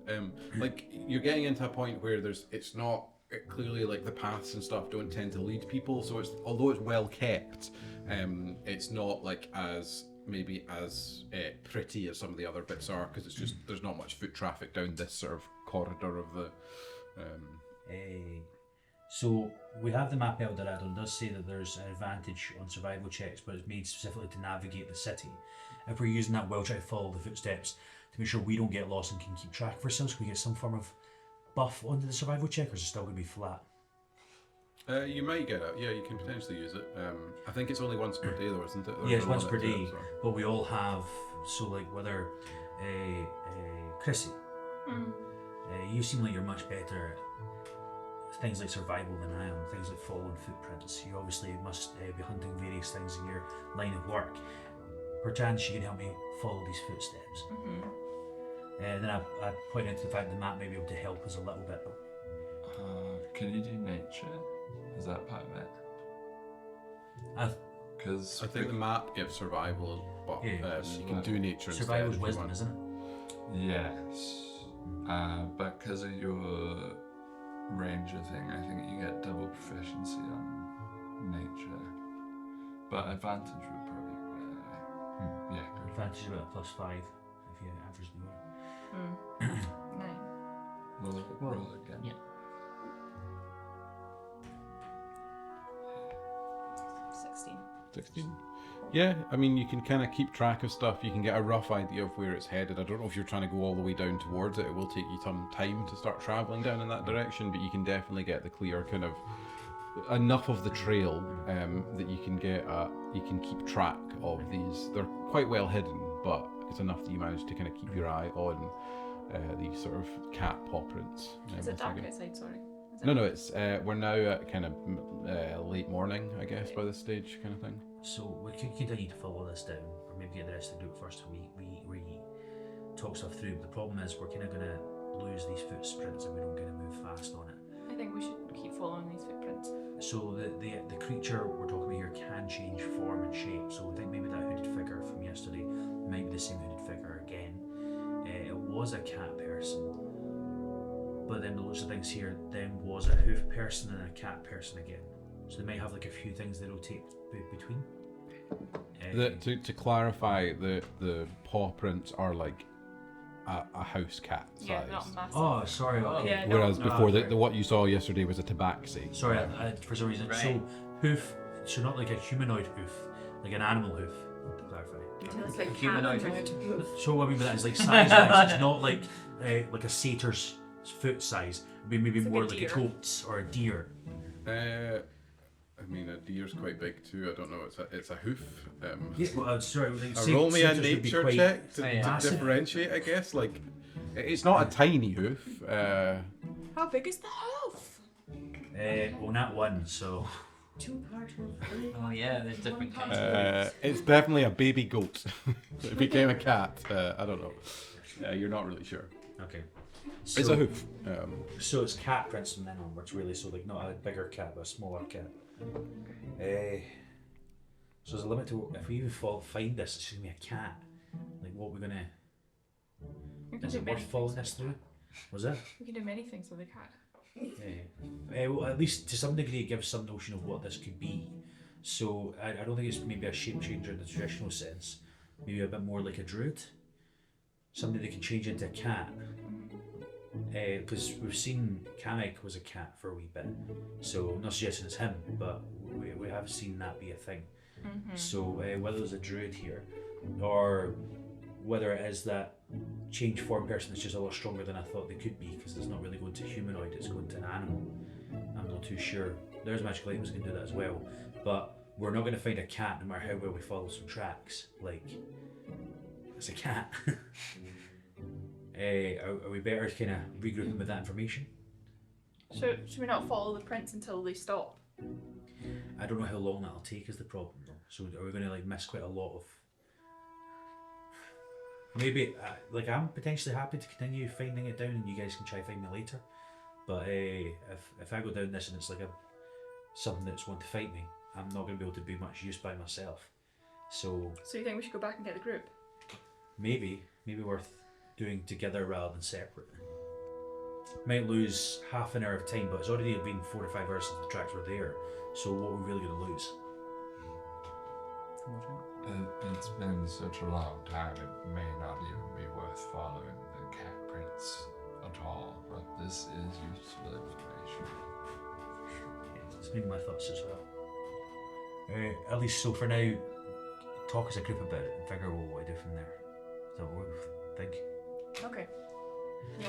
Like you're getting into a point where it's not clearly like the paths and stuff don't tend to lead people, so although it's well kept, it's not like as pretty as some of the other bits are, because it's just there's not much foot traffic down this sort of corridor of the. So we have the map El Dorado, and it does say that there's an advantage on survival checks, but it's made specifically to navigate the city. If we're using that, we'll try to follow the footsteps to make sure we don't get lost and can keep track of ourselves. Can we get some form of buff onto the survival check, or is it still going to be flat? You might get it. Yeah, you can potentially use it. I think it's only once per day, though, isn't it? Yeah, it's once There's a per limit to day, it, so. but we all have. So like whether Chrissy, you seem like you're much better at things like survival than I am. Things like following footprints. You obviously must be hunting various things in your line of work. Perchance you can help me follow these footsteps. And then I point out to the fact that the map may be able to help us a little bit. Can you do nature? Is that part of it? Because I think the map gives survival, but Yeah, you can do nature instead. Survival is if you wisdom, want. isn't it? yes, but because of your ranger thing, I think you get double proficiency on nature. But advantage would probably be yeah. Good. Advantage about a +5 if you average the work. 9. Roll again. yeah. 16. 16. Yeah, I mean, you can kind of keep track of stuff. You can get a rough idea of where it's headed. I don't know if you're trying to go all the way down towards it. It will take you some time to start traveling down in that direction, but you can definitely get the clear kind of enough of the trail that you can keep track of these. They're quite well hidden, but it's enough that you manage to kind of keep your eye on these sort of cat paw prints. Is it once dark again. outside? Sorry. Is No, it's we're now at kind of late morning, I guess, by this stage, kind of thing. So we can continue to follow this down, or maybe get the rest of the group first, and we talk stuff through. But the problem is we're kind of going to lose these footprints if we don't get to move fast on it. I think we should keep following these footprints. So the creature we're talking about here can change form and shape. So I think maybe that hooded figure from yesterday might be the same hooded figure again. It was a cat person, but then the looks of things here then was a hoof person and a cat person again. So they might have like a few things they rotate between. To clarify, the paw prints are like a house cat size. Yeah, not massive. Oh, sorry. Oh. Okay. Yeah, Whereas no, before, sorry. the what you saw yesterday was a tabaxi. Sorry, I, for some reason. Right. So hoof, so not like a humanoid hoof, like an animal hoof. To clarify. It's like Humanoid. So what I mean by that is like size-wise, it's not like a satyr's foot size. It'd be maybe It's like more a like a deer. goat's or a deer. I mean, a deer's quite big too. I don't know. It's a hoof. Yeah, well, sorry. Like, Roll me a satyr's would be nature quite check to massive. differentiate, I guess. Like, it's not a tiny hoof. How big is the hoof? Well, not one. So Oh yeah, there's different kinds of hooves. It's definitely a baby goat. It became a cat. I don't know. You're not really sure. okay. It's a hoof. So it's cat prints from then onwards, really. So like not a bigger cat, but a smaller cat. So there's a limit to if we even find this. It's gonna be a cat. Like what we're gonna. We can Is do it many worth following things this with through? Was it? We can do many things with a cat. Well, at least to some degree, it gives some notion of what this could be. So I don't think it's maybe a shape changer in the traditional sense. Maybe a bit more like a druid. Somebody that can change into a cat. Because we've seen Kamek was a cat for a wee bit. So I'm not suggesting it's him, but we have seen that be a thing. So whether there's a druid here, or whether it is that change form person that's just a lot stronger than I thought they could be, because it's not really going to humanoid, it's going to an animal. I'm not too sure. There's magical items that can do that as well, but we're not going to find a cat no matter how well we follow some tracks. Like, it's a cat. Are we better kind of regrouping with that information? So should we not follow the prints until they stop? I don't know how long that'll take is the problem though. So are we going to like miss quite a lot of... Maybe, like I'm potentially happy to continue finding it down and you guys can try find me later. But if I go down this and it's like something that's going to fight me, I'm not going to be able to be much use by myself. So So you think we should go back and get the group? maybe worth doing together rather than separate. Might lose half an hour of time, but it's already been 4 to 5 hours since the tracks were there. So what are we really going to lose? It's been such a long time, it may not even be worth following the cat prints at all, but this is useful information. It's been my thoughts as well. At least so for now, talk as a group about it and figure out what we do from there. Is that what we think? Okay. Yeah.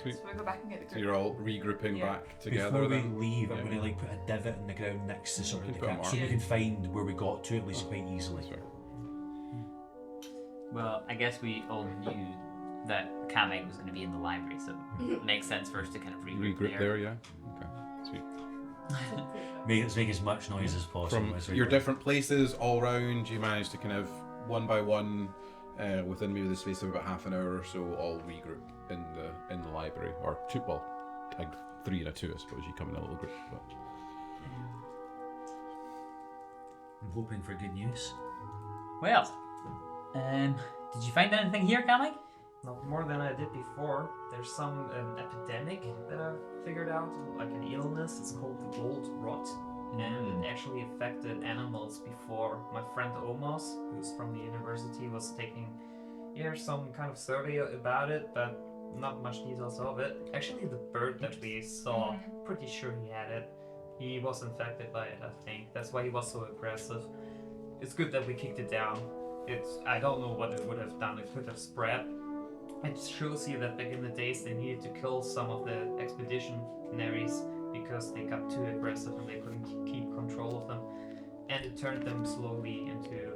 Sweet. So we go back and get the So group. you're all regrouping Yeah. back together. Before we then? leave, I'm Yeah. going to like put a divot in the ground next to sort of You the can put a cat, so we mark. can find where we got to at least quite easily. That's right. Well, I guess we all knew that Kamek was going to be in the library, so it makes sense for us to kind of Regroup there, yeah. Okay, sweet. Make as much noise as possible. From as we your go. different places all round, you manage to kind of one by one, within maybe the space of about half an hour or so, all regroup in the library, or two. Well, like 3 and a 2, I suppose. You come in a little group, but I'm hoping for good news. Well, did you find anything here, Kamek? Not more than I did before. There's some epidemic that I've figured out, like an illness. It's called the gold rot. And it actually affected animals before. My friend Omos, who's from the university, was taking some kind of survey about it, but not much details of it. Actually, the bird that we saw, pretty sure he had it. He was infected by it, I think. That's why he was so aggressive. It's good that we kicked it down. I don't know what it would have done. It could have spread. It shows you that back in the days they needed to kill some of the expeditionaries because they got too aggressive and they couldn't keep control of them, and it turned them slowly into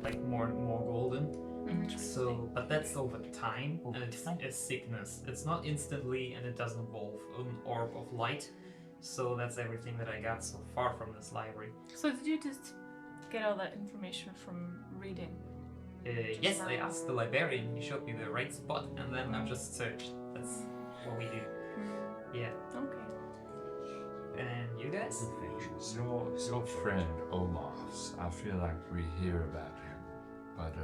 like more and more golden. So, but that's over time, and it's a sickness. It's not instantly, and it doesn't evolve an orb of light. So that's everything that I got so far from this library. So did you just get all that information from reading? Yes, I asked the librarian. He showed me the right spot, and then I just searched. That's what we do. Yeah. Okay. And you guys? Your friend Omos, I feel like we hear about him, but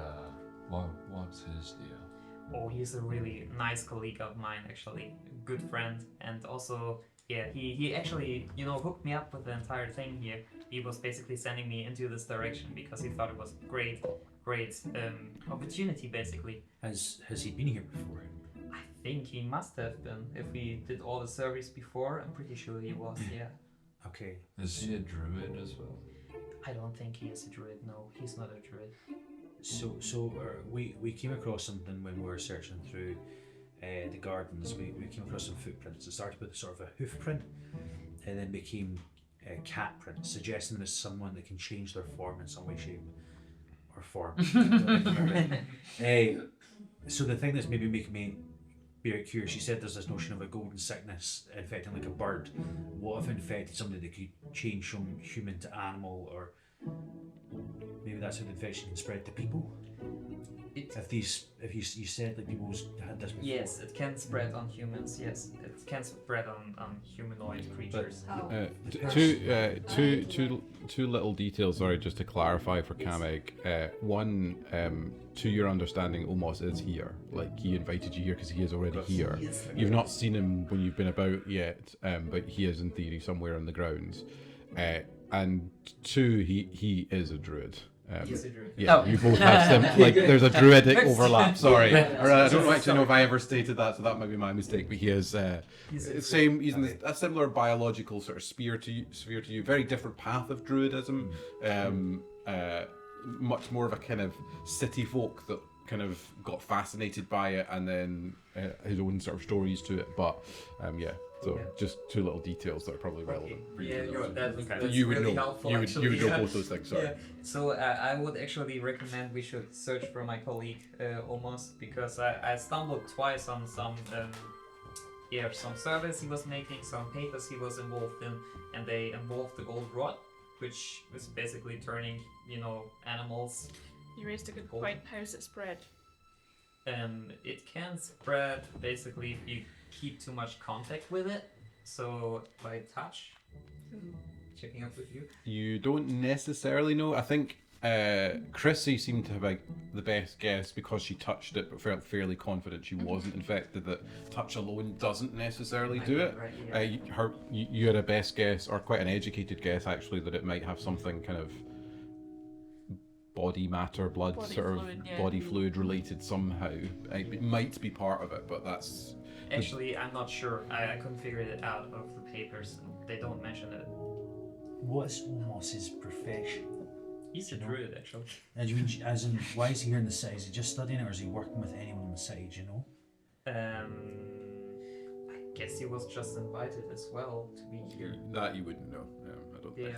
what's his deal? Oh, he's a really nice colleague of mine, actually. Good friend, and also, yeah, he actually, hooked me up with the entire thing here. He was basically sending me into this direction because he thought it was great opportunity, basically. Has he been here before? I think he must have been. If we did all the surveys before, I'm pretty sure he was, yeah. Okay. Is he a druid as well? I don't think he is a druid, no. He's not a druid. So we came across something when we were searching through the gardens. We came across some footprints. It started with sort of a hoof print, and then became cat prints, suggesting there's someone that can change their form in some way, shape, or form. So the thing that's maybe making me very curious, you said there's this notion of a golden sickness infecting like a bird. What if it infected somebody that could change from human to animal, or maybe that's how the infection can spread to people? If you said like people's had this before. Yes, it can spread on humans. Yes, it can spread on humanoid creatures. Two little details. Sorry, just to clarify for Kamek. One, to your understanding, Omos is here. Like he invited you here because he is already here. You've not seen him when you've been about yet, but he is in theory somewhere on the grounds. And two, he is a druid. Yeah, you both have some, like there's a druidic overlap. Sorry, I don't actually know if I ever stated that, so that might be my mistake. But he is same. He's in a similar biological sort of sphere to you. Very different path of druidism. Much more of a kind of city folk that kind of got fascinated by it, and then his own sort of stories to it. But just two little details that are probably relevant. For you that's you would really know. helpful. You would know both those things. Sorry. Yeah. So I would actually recommend we should search for my colleague almost, because I stumbled twice on some surveys he was making, some papers he was involved in, and they involved the gold rot, which is basically turning animals. You raised a good point. How does it spread? It can spread basically if you keep too much contact with it. So by touch, checking up with you. You don't necessarily know. I think Chrissy seemed to have the best guess because she touched it, but felt fairly confident she wasn't infected. That touch alone doesn't necessarily do it. Right, yeah. You had a best guess, or quite an educated guess actually, that it might have something kind of body matter, blood, body fluid related somehow. It might be part of it, but that's... Actually, I'm not sure. I couldn't figure it out of the papers. They don't mention it. What's Omos's profession? He's a druid, actually. As in, why is he here in the city? Is he just studying, or is he working with anyone in the city? Do you know? I guess he was just invited as well to be here. That you wouldn't know. I don't think.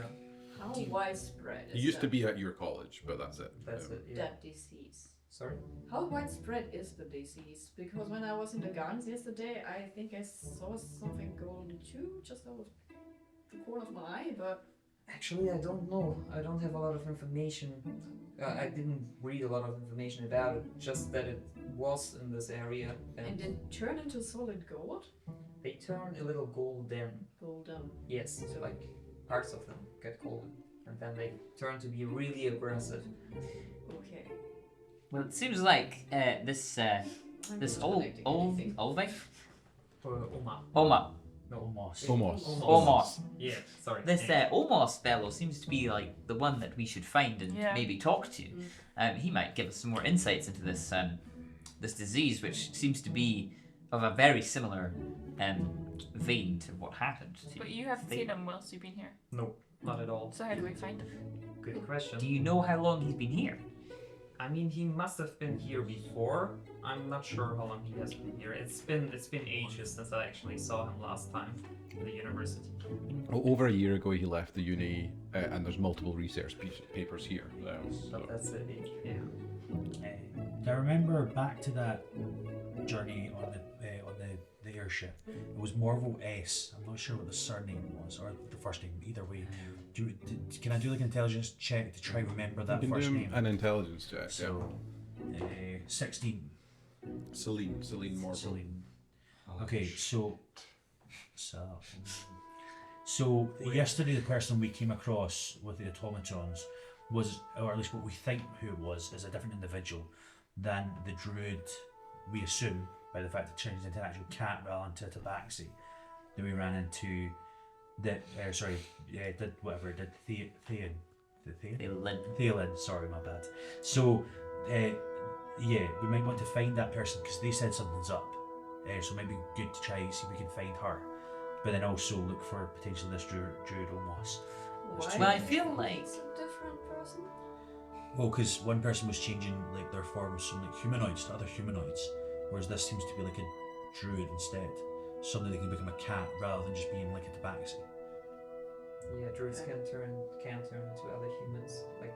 How widespread is He used to be at your college, but that's it. That's it, yeah. that disease? Sorry? How widespread is the disease? Because when I was in the gardens yesterday, I think I saw something golden too, just out of the corner of my eye, but... Actually, I don't know. I don't have a lot of information. I didn't read a lot of information about it, just that it was in this area. And it turned into solid gold? They turn a little golden. Golden. Yes, so like parts of them get golden. And then they turn to be really aggressive. Okay. Well, it seems like this Ollie. Oma. Omos. Yeah, sorry. This Omos fellow seems to be like the one that we should find and maybe talk to. He might give us some more insights into this this disease, which seems to be of a very similar vein to what happened to But you haven't seen him whilst you've been here. No, not at all. So how do we find him? Good question. Do you know how long he's been here? I mean, he must have been here before. I'm not sure how long he has been here. It's been ages since I actually saw him last time. The university. Over a year ago, he left the uni, and there's multiple research papers here. But that's it. Yeah. I remember back to that journey on the airship. It was Morval S. I'm not sure what the surname was or the first name. Either way, can I do like an intelligence check to try and remember that You can first do name? an intelligence check. So, 16. Celine Morval. Celine. Okay, so yesterday the person we came across with the automatons was, or at least what we think who it was, is a different individual than the druid we assume by the fact that it changed into an actual cat rather than to a tabaxi that we ran into. That Theolin, sorry, my bad. So we might want to find that person because they said something's up. So maybe good to try see if we can find her, but then also look for potentially this druid almost. Well, I feel like It's a different person. Well, because one person was changing like their forms from like humanoids to other humanoids, whereas this seems to be like a druid instead. Suddenly they can become a cat rather than just being like a tabaxi. Yeah, druids can turn into other humans. Like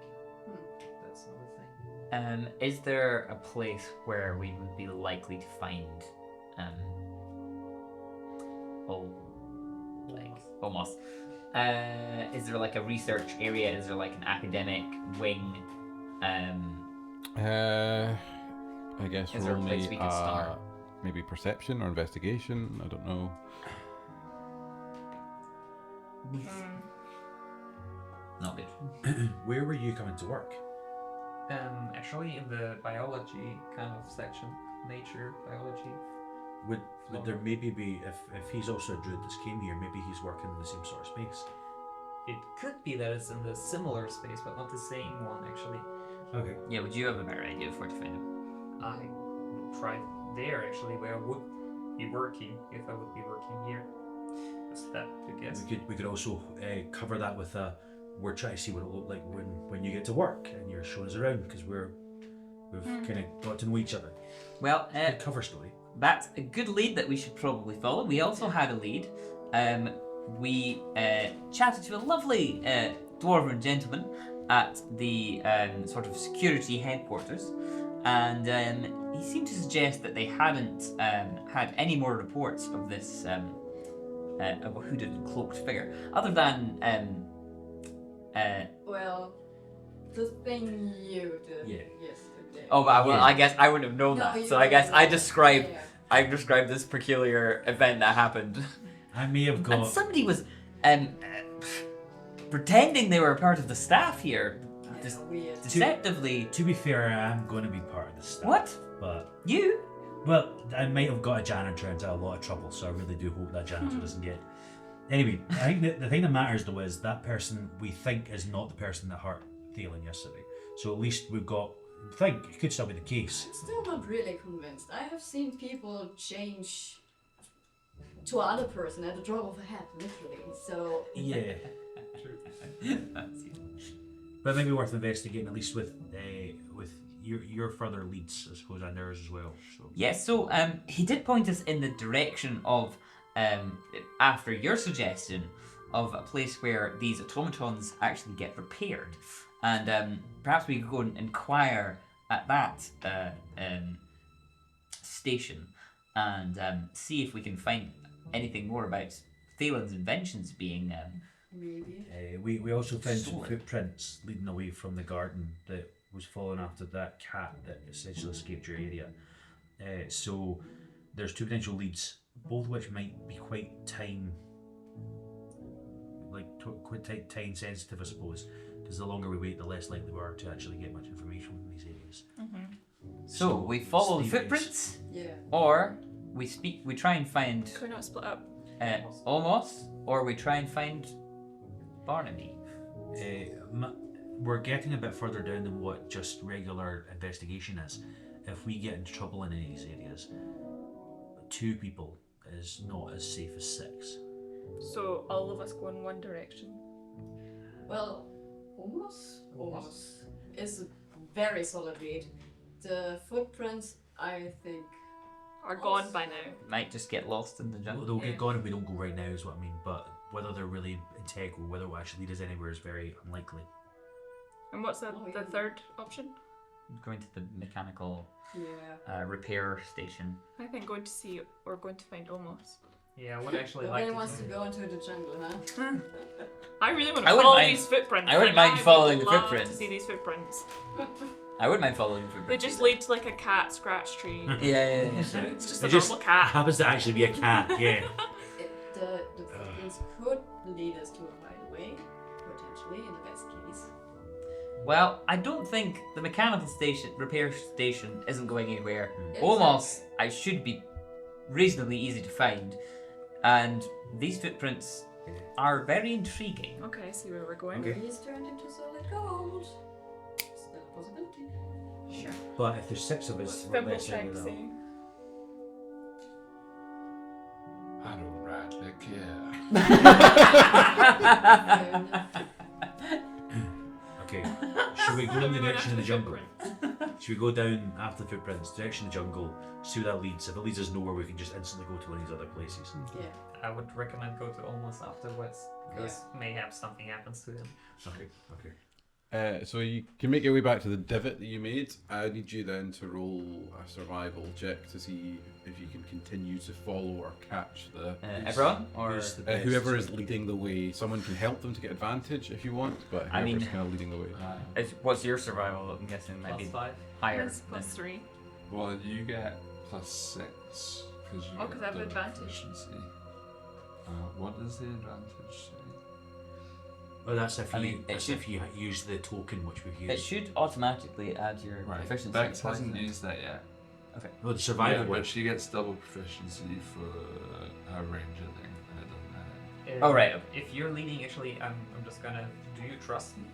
that's another thing. Is there a place where we would be likely to find almost is there like a research area? Is there like an academic wing? I guess Is there a roll place me we can start? maybe perception or investigation. I don't know. Not good. Where were you coming to work? Actually in the biology kind of section, nature biology. Would there maybe be, if he's also a druid that came here, maybe he's working in the same sort of space? It could be that it's in the similar space, but not the same one actually. Okay. Yeah, would you have a better idea of where to find him? I would try there actually, where I would be working if I would be working here. That's that, I guess. We could also cover that with we're trying to see what it looked like when you get to work and you're showing us around because we've kind of got to know each other. Well, Good cover story. that's a good lead that we should probably follow. We also had a lead. We chatted to a lovely dwarven gentleman at the sort of security headquarters, and he seemed to suggest that they hadn't had any more reports of this of a hooded and cloaked figure, other than Well, the thing you did Yeah. yesterday. oh, well, Yeah. I guess I wouldn't have known No, that. you So I guess I wouldn't. described Yeah. I described this peculiar event that happened. I may have And got. somebody was pretending they were a part of the staff here. Yeah, weird. Deceptively. To be fair, I am going to be part of the staff. What? But You? well, I might have got a janitor into a lot of trouble, so I really do hope that janitor doesn't get. Anyway, I think the thing that matters though is that person we think is not the person that hurt Thielen yesterday. So at least we've got. I think it could still be the case. I'm still not really convinced. I have seen people change to another person at the drop of a hat, literally. So Yeah. But maybe worth investigating at least with your further leads, I suppose, and theirs as well. So Yes, so he did point us in the direction of, after your suggestion, of a place where these automatons actually get repaired. And perhaps we could go and inquire at that station and see if we can find anything more about Thalen's inventions being... maybe. we also found some Stolen. footprints leading away from the garden that was following after that cat that essentially escaped your area. So there's two potential leads, both of which might be quite time sensitive, I suppose, because the longer we wait, the less likely we are to actually get much information from these areas. So we follow the Steve footprints, Yeah. or we try and find Could we not split up? Omos, or we try and find Barnaby. We're getting a bit further down than what just regular investigation is. If we get into trouble in any of these areas, 2 people is not as safe as 6. So all of us go in one direction. Well, almost is a very solid lead. The footprints, I think, are gone by now. Might just get lost in the jungle. They'll get gone if we don't go right now, is what I mean. But whether they're really integral, whether it will actually lead us anywhere, is very unlikely. And what's the third option? Going to the mechanical Yeah. repair station. I think going to see or going to find Omos. Yeah, I would actually Nobody like wants to go into the jungle, huh? I really want I to wouldn't follow mind- these footprints. I wouldn't Like, mind would following the love footprints. To see these footprints. I wouldn't mind following for They just lead to like a cat scratch tree. Yeah. It's just a It just normal cat. happens to actually be a cat. Yeah. The footprints could lead us to a hideaway, potentially, in the best case. Well, I don't think the mechanical station, repair station, isn't going anywhere. It's Almost, I should be reasonably easy to find, and these footprints are very intriguing. Okay, I see where we're going. Okay. He's turned into solid gold. Still a possibility. Sure. But if there's 6 of us, What's we're Fimble less trying to than say? I don't rightly care. Fair enough. Okay. Should we go in the direction of the jungle? Footprint. Should we go down after the footprints, direction of the jungle, see where that leads? If it leads us nowhere, we can just instantly go to one of these other places. Yeah. I would recommend go to almost afterwards because mayhaps something happens to him. Okay. Okay. So you can make your way back to the divot that you made. I need you then to roll a survival check to see if you can continue to follow or catch the Everyone? Or Who's the best? whoever is leading the way. Someone can help them to get advantage if you want, but I whoever's mean- kind of leading the way. what's your survival? I'm guessing might be +5. higher. Mine's +3. Well, you get +6 because you Oh, 'cause I have double advantage. proficiency. What does the advantage say? Well, that's if I you mean, it that's should- if you use the token which we've It used. should automatically add your Right. proficiency. Bex twice, hasn't I think. used that yet. Well, the survival Yeah, one. but she gets double proficiency for her ranger thing. And it doesn't matter. Oh, right. If you're leading, actually, I'm just gonna. Do you trust me?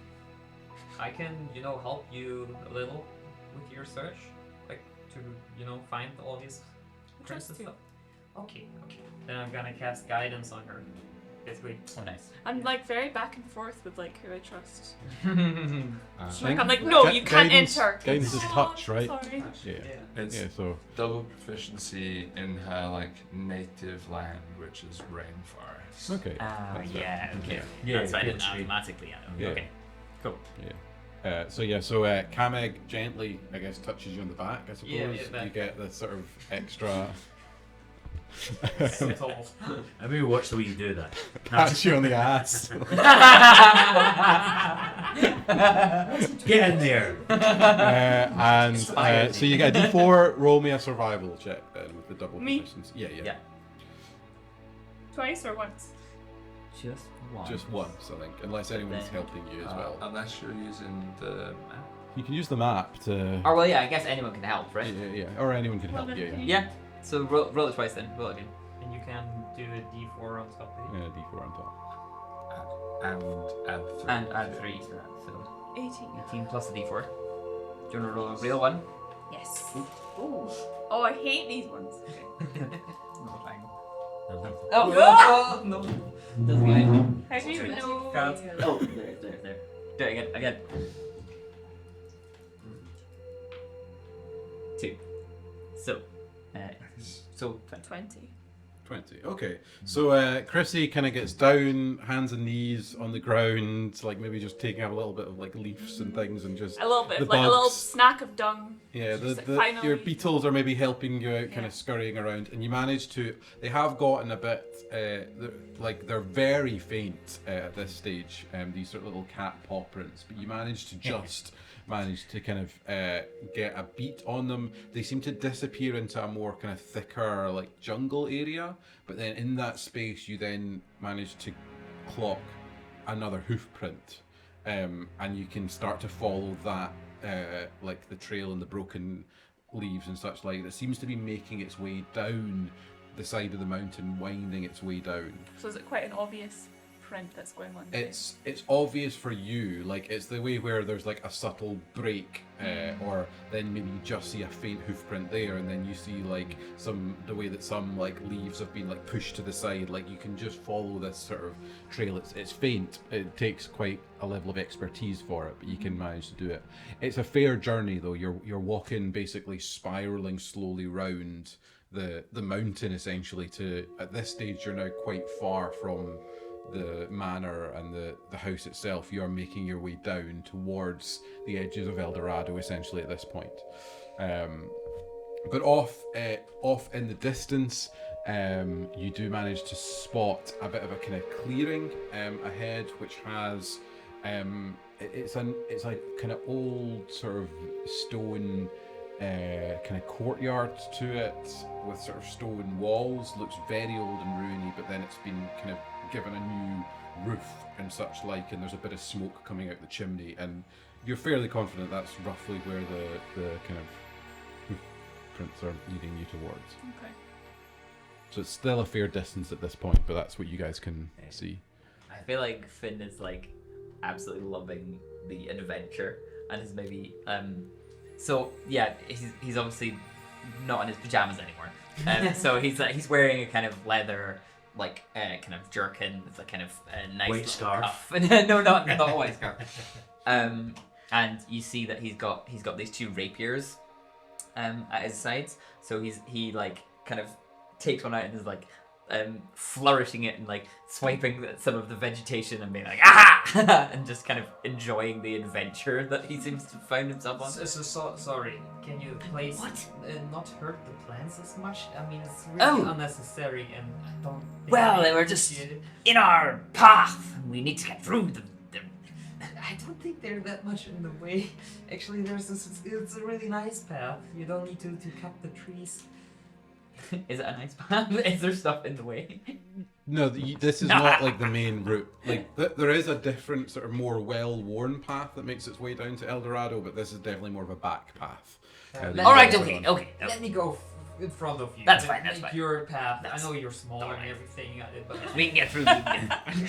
I can, help you a little with your search, like to, find all these prints and trust you. stuff. Okay. Then I'm gonna cast guidance on her. Basically. Oh, nice. I'm like very back and forth with like who I trust. Think- I'm like, no, Gu- you can't guidance- enter. guidance is touch, right? Sorry. Yeah. It's Yeah. So double proficiency in her native land, which is rainforest. okay. That's fair. Yeah, okay. Yeah, That's why I didn't basically. automatically add them. Yeah. Okay, cool. So Kameg gently, I guess, touches you on the back. I suppose Yeah, that- you get the sort of extra I maybe watch the way you do that. pats you on the ass. Get in there. So you get a D4. Roll me a survival check then with the double Me? proficiency. Yeah. Yeah. Twice or once? Just one. Just once, I think, unless anyone's Then, helping you as well. Unless you're using the map. You can use the map to. Or well, yeah, I guess anyone can help, right? Yeah, or anyone can Well, help. then- Yeah. Yeah. So roll it twice then. Roll it again. And you can do a D4 on top of it. Yeah, D4 on top. And add 3. And add 3 to that. So 18. 18 plus a D4. Do you want to roll a real one? Yes. Ooh. Oh, I hate these ones. No, fine. No. Oh, no! Doesn't mind. How do you even know? Oh, there. Do it again. 2. So, 20. 20. Okay. So Chrissy kind of gets down, hands and knees on the ground, like maybe just taking out a little bit of like leaves and things and just A little bit, the like a little bugs. snack of dung. Yeah, Just like your finally- beetles are maybe helping you out, kind Yeah. of scurrying around, and you manage to. They have gotten a bit, they're very faint at this stage. These sort of little cat paw prints, but you manage to just manage to kind of get a beat on them. They seem to disappear into a more kind of thicker, like jungle area, but then in that space, you then manage to clock another hoof print, and you can start to follow that. Like the trail and the broken leaves and such like that seems to be making its way down the side of the mountain, winding its way down. So is it quite an obvious print that's going on? It's obvious for you, like it's the way where there's like a subtle break, or then maybe you just see a faint hoof print there, and then you see like the way that some like leaves have been like pushed to the side. Like you can just follow this sort of trail. It's faint. It takes quite a level of expertise for it, but you can manage to do it. It's a fair journey though. You're walking basically spiraling slowly round the mountain essentially. To at this stage, you're now quite far from the manor and the house itself. You are making your way down towards the edges of El Dorado essentially at this point. But off in the distance, you do manage to spot a bit of a kind of clearing ahead, which has it's like kind of old sort of stone kind of courtyard to it with sort of stone walls. Looks very old and ruiny, but then it's been kind of given a new roof and such like, and there's a bit of smoke coming out the chimney, and you're fairly confident that's roughly where the kind of hoofprints are leading you towards. Okay. So it's still a fair distance at this point, but that's what you guys can see. I feel like Finn is like absolutely loving the adventure and is maybe so yeah, he's obviously not in his pajamas anymore. So he's wearing a kind of leather like kind of jerkin with a kind of nice white scarf. Cuff. No, not a white scarf. And you see that he's got these two rapiers at his sides. So he like kind of takes one out and is like flourishing it and like swiping some of the vegetation and being like ah, and just kind of enjoying the adventure that he seems to find himself on. Sorry, can you please not hurt the plants as much? I mean, it's really Oh. unnecessary, and I don't think Well, I they were just appreciate it. in our path. We need to get through them. I don't think they're that much in the way. Actually, it's a really nice path. You don't need to cut the trees. Is it a nice path? Is there stuff in the way? No, this is not like the main route. Like there is a different sort of more well-worn path that makes its way down to El Dorado, but this is definitely more of a back path. that you All right, guys are okay. on. Let me go in front of you. That's fine, that's Make fine. your path. That's I know you're small alright. and everything, but We can get through.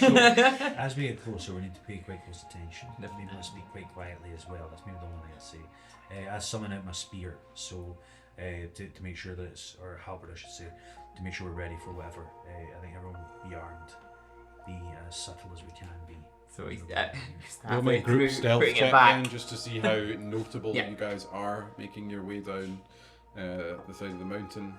As we get closer, we need to pay quite close attention. Maybe we'll speak quite quietly as well. That's maybe the only thing I'd say. I summon out my spear, so to make sure that it's, or halberd I should say, to make sure we're ready for whatever. I think everyone will be armed, be as subtle as we can be. So he's We'll halfway make group through stealth putting it check back. then, just to see how notable Yeah. you guys are making your way down the side of the mountain.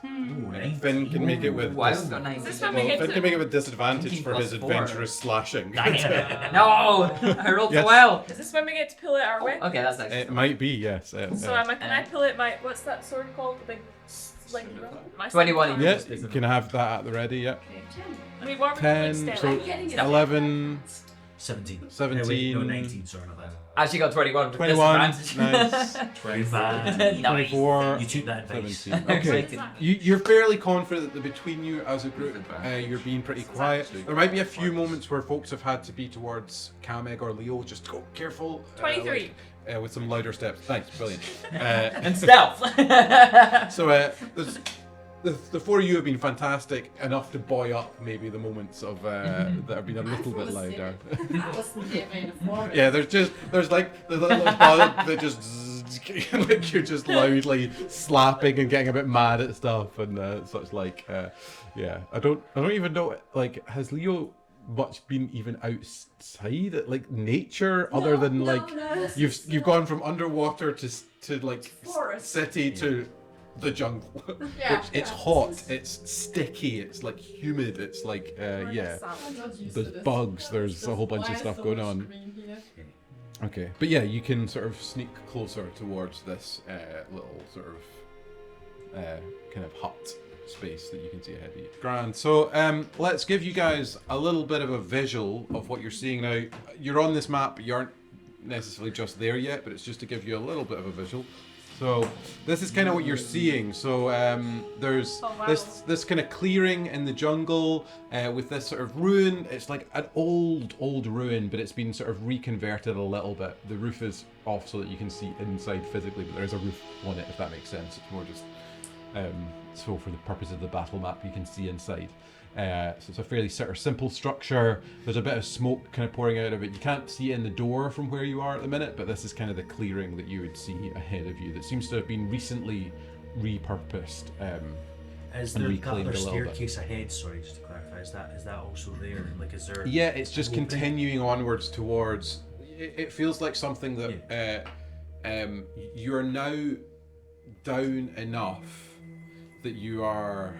Ooh, Finn can make it with Wow, I've got 19. Is this when well, we get Finn to can make it with disadvantage 19 for his plus 4. adventurous slashing. No, I rolled Yes. so well. Is this when we get to pull it our way? Okay, that's actually. It might be, yes. So can I pull it my what's that sword called? The big like my 21. Yeah, you can have that at the ready, yeah. Okay, 10. I mean, what are we 10, doing so I'm getting it. 11, 17. 17. No, 19, sorry, not that. Actually got 21 with 21, disadvantage. nice. 25. 24, You took that advice. 17. Okay. You're fairly confident that between you as a group, you're being pretty quiet. There might be a few moments where folks have had to be towards Kameg or Leo, just go careful. 23. With some louder steps. Thanks, brilliant. And stealth. So the four of you have been fantastic, enough to buoy up maybe the moments of that have been a little bit louder. I wasn't there in the forest. Yeah, there's like the little bug that just like you're just loudly slapping and getting a bit mad at stuff and such like. Yeah, I don't even know. Like, has Leo much been even outside at like nature other than like you've gone from underwater to like Forest. city to the jungle. Yeah, Which it's yeah, hot, this is- it's sticky, it's like humid, it's like yeah. I'm not used There's to this. bugs, there's a Just whole bunch of why stuff so going much on. green here? Okay, but yeah, you can sort of sneak closer towards this little sort of kind of hut space that you can see ahead of you. Grand. So let's give you guys a little bit of a visual of what you're seeing now. You're on this map, but you aren't necessarily just there yet, but it's just to give you a little bit of a visual. So this is kind of what you're seeing. So there's Oh, wow. this kind of clearing in the jungle with this sort of ruin. It's like an old ruin, but it's been sort of reconverted a little bit. The roof is off so that you can see inside physically, but there is a roof on it, if that makes sense. It's more just so for the purpose of the battle map, you can see inside. So it's a fairly sort of simple structure. There's a bit of smoke kind of pouring out of it. You can't see in the door from where you are at the minute, but this is kind of the clearing that you would see ahead of you that seems to have been recently repurposed. Is And there reclaimed that a other little bit. staircase ahead? Sorry, just to clarify, is that also there? Like, is there? Yeah, it's just Open. continuing onwards towards. It feels like something that you're now down enough that you're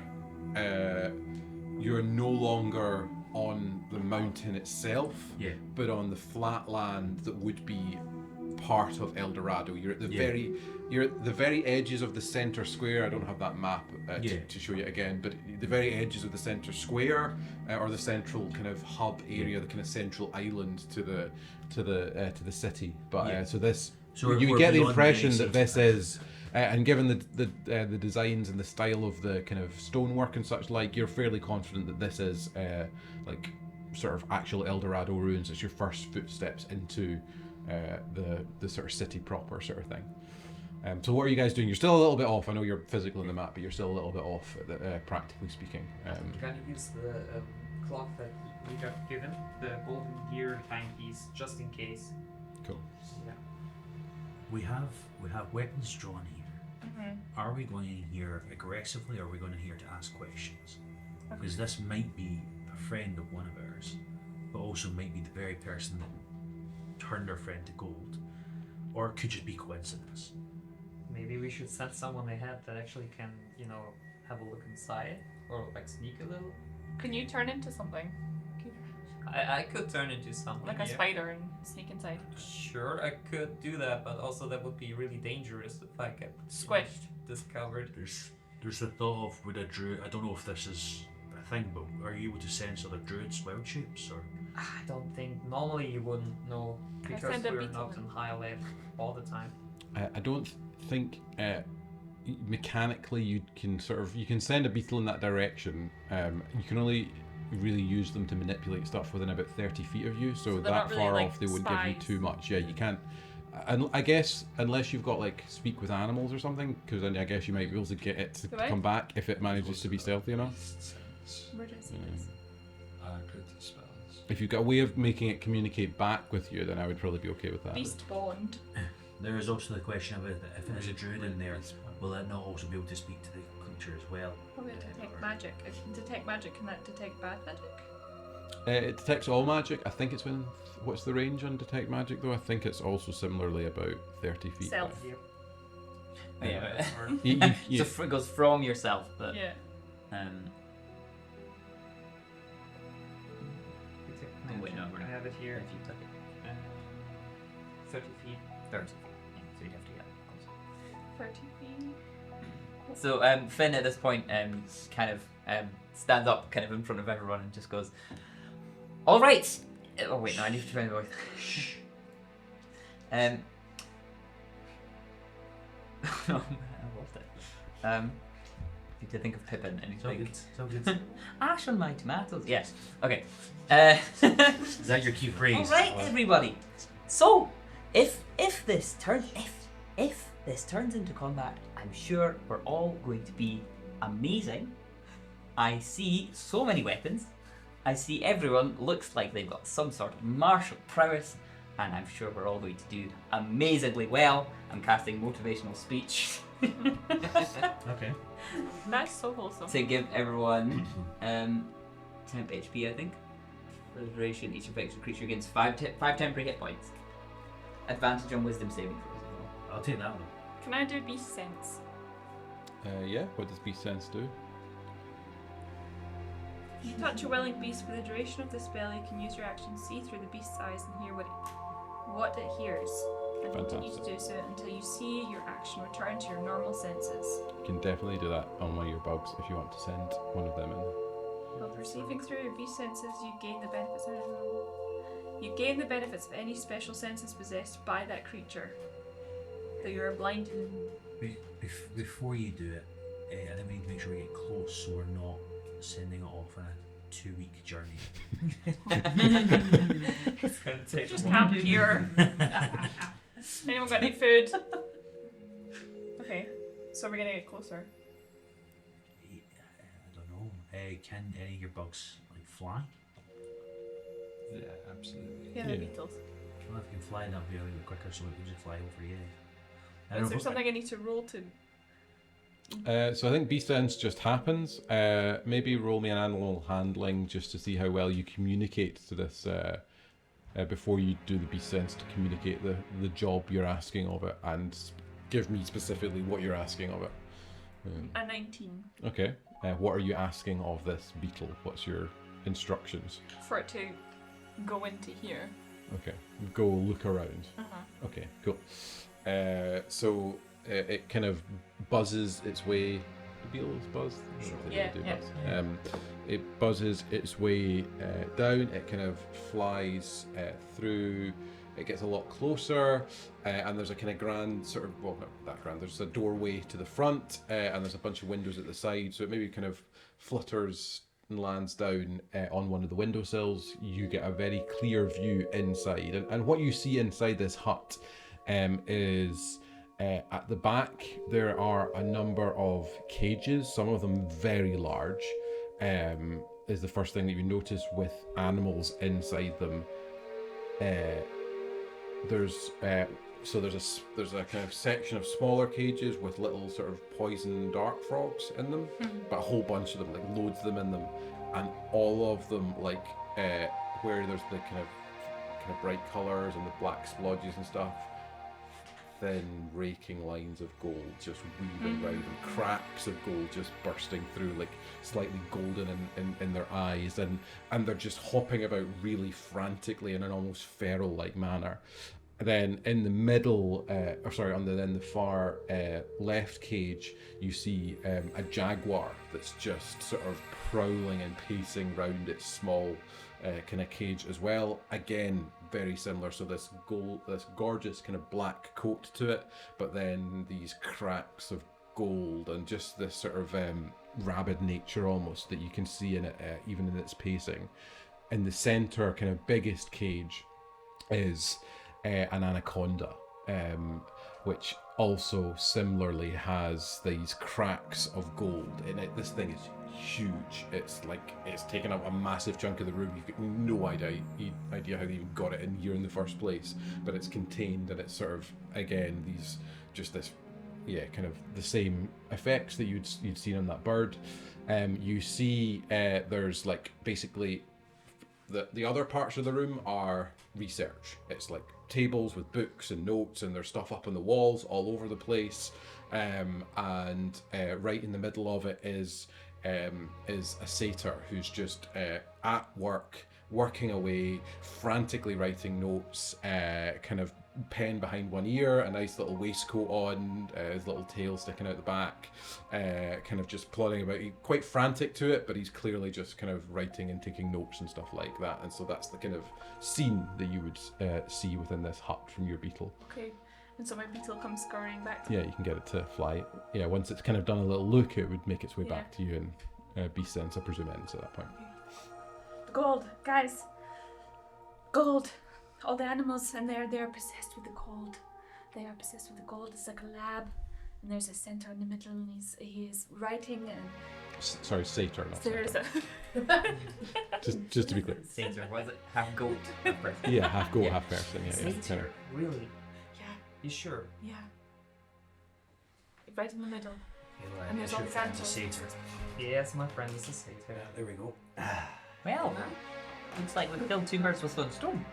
no longer on the mountain itself, but on the flat land that would be part of El Dorado. You're at the very edges of the center square. I don't have that map to show you again, but the very edges of the center square, or the central kind of hub area, the kind of central island to the city. But so you get the impression that this is. And given the designs and the style of the kind of stonework and such like, you're fairly confident that this is like sort of actual El Dorado ruins. It's your first footsteps into the sort of city proper sort of thing. So what are you guys doing? You're still a little bit off. I know you're physical in the map, but you're still a little bit off, practically speaking. Can you use the cloth that we got given, the golden gear timepiece, just in case? Cool. Yeah. We have weapons drawn here. Are we going in here aggressively, or are we going in here to ask questions? Because this might be a friend of one of ours, but also might be the very person that turned our friend to gold, or it could just be coincidence. Maybe we should send someone ahead that actually can, have a look inside, or like sneak a little. Can you turn into something? I could turn into something. Like a spider and sneak inside. Sure, I could do that, but also that would be really dangerous if I get squished, discovered. There's the thought of would a druid. I don't know if this is a thing, but are you able to sense other druids' wild shapes, or? I don't think normally you wouldn't know because we're not in high level all the time. I don't think mechanically you can send a beetle in that direction. You can only really use them to manipulate stuff within about 30 feet of you, so that really, far like, off they wouldn't spies. give you too much. Yeah, you can't. I guess unless you've got like speak with animals or something, because then I guess you might be able to get it to come back if it manages to be stealthy enough. Where do I see this? Create spells. If you've got a way of making it communicate back with you, then I would probably be okay with that. Beast bond. There is also the question of if there's a druid in there, will it not also be able to speak to the creature as well? Probably detect magic. If you detect magic, can that detect bad magic? It detects all magic. I think it's what's the range on detect magic though? I think it's also similarly about 30 feet. Self. back. Yeah. You- So it goes from yourself, but Yeah. Oh, wait, no, we're I not. have it here. If you took it, 30 feet. 30 feet. Yeah, so you'd have to get closer. 30 feet. So Finn at this point kind of stands up kind of in front of everyone and just goes, "All right." Oh wait, no, I need to try my voice. Shh. No, I lost it. Need to think of Pippin and anything. So good. Ash on my tomatoes. Yes. Okay. Is that your key phrase? All right, everybody. So, if this turns into combat, I'm sure we're all going to be amazing. I see so many weapons. I see everyone looks like they've got some sort of martial prowess, and I'm sure we're all going to do amazingly well. I'm casting motivational speech Okay. That's so wholesome. to give everyone temp HP, I think. For the duration, each affects a creature against five temporary hit points. Advantage on wisdom saving throws as well. I'll take that one. Can I do beast sense? Yeah, what does Beast Sense do? If you touch a willing beast for the duration of the spell, you can use your action to see through the beast's eyes and hear what it hears. And continue to do so until you see your action return to your normal senses. You can definitely do that on one of your bugs if you want to send one of them in. While perceiving through your beast senses, you gain the benefits of any special senses possessed by that creature. Though you are blind and Before you do it, I think we need to make sure we get close so we're not sending it off on a 2-week journey. It's gonna take just one. camp here. Anyone got any food? Okay, so we're gonna get closer. I don't know. Can any of your bugs like fly? Yeah, absolutely. Yeah, the Yeah. beetles. Well, if you can fly, that'll be a little bit quicker, so we can just fly over you. I Is don't there know. something I need to roll to? So I think Beast Sense just happens. Maybe roll me an animal handling just to see how well you communicate to this before you do the Beast Sense to communicate the job you're asking of it and give me specifically what you're asking of it. A 19 Okay. What are you asking of this beetle? What's your instructions? for it to go into here. Okay. Go look around. Uh-huh. Okay, cool. So it kind of buzzes its way. The beetles buzz? I don't know if they Yeah, really do yeah. buzz. It buzzes its way down. It kind of flies through. It gets a lot closer, and there's a kind of grand sort of, well, not that grand, there's a doorway to the front, and there's a bunch of windows at the side, so it maybe kind of flutters and lands down on one of the windowsills. You get a very clear view inside, and what you see inside this hut is at the back there are a number of cages, some of them very large, is the first thing that you notice, with animals inside them. There's a kind of section of smaller cages with little sort of poison dart frogs in them, but a whole bunch of them, like loads of them in them, and all of them like where there's the kind of bright colours and the black splodges and stuff, thin raking lines of gold just weaving round, and cracks of gold just bursting through, like slightly golden in their eyes, and they're just hopping about really frantically in an almost feral like manner. Then in the middle, in the far left cage, you see a jaguar that's just sort of prowling and pacing round its small kind of cage as well. Again, very similar. So this gorgeous kind of black coat to it, but then these cracks of gold and just this sort of rabid nature almost that you can see in it, even in its pacing. In the center, kind of biggest cage is an anaconda, which also similarly has these cracks of gold in it. This thing is huge. It's taken up a massive chunk of the room. You've got no idea how they even got it in here in the first place, but it's contained, and it's sort of, again, kind of the same effects that you'd seen on that bird. You see there's like basically the other parts of the room are research. It's like tables with books and notes, and there's stuff up on the walls all over the place, and right in the middle of it is a satyr who's just at work, working away, frantically writing notes, kind of pen behind one ear, a nice little waistcoat on, his little tail sticking out the back, kind of just plodding about. He's quite frantic to it, but he's clearly just kind of writing and taking notes and stuff like that. And so that's the kind of scene that you would see within this hut from your beetle. Okay. And so my beetle comes scurrying back. Yeah, you can get it to fly. Yeah, once it's kind of done a little look, it would make its way Yeah. back to you, and Beast Sense, I presume, ends at that point. The gold, guys. Gold. All the animals in there, they're possessed with the gold. They are possessed with the gold. It's like a lab, and there's a center in the middle, and he is writing and. Sorry, satyr, not There's satyr. Just to be clear. Satyr, was it? Half goat, half person. Yeah, half goat, Yeah. half person. Yeah, yeah. Kind of. Really? Yeah, You sure? yeah. Right in the middle. Well, And there's it's all your the friend's a satyrs. satyr. Yes, my friend is a satyr. There we go. Well, looks like we killed two birds with one stone.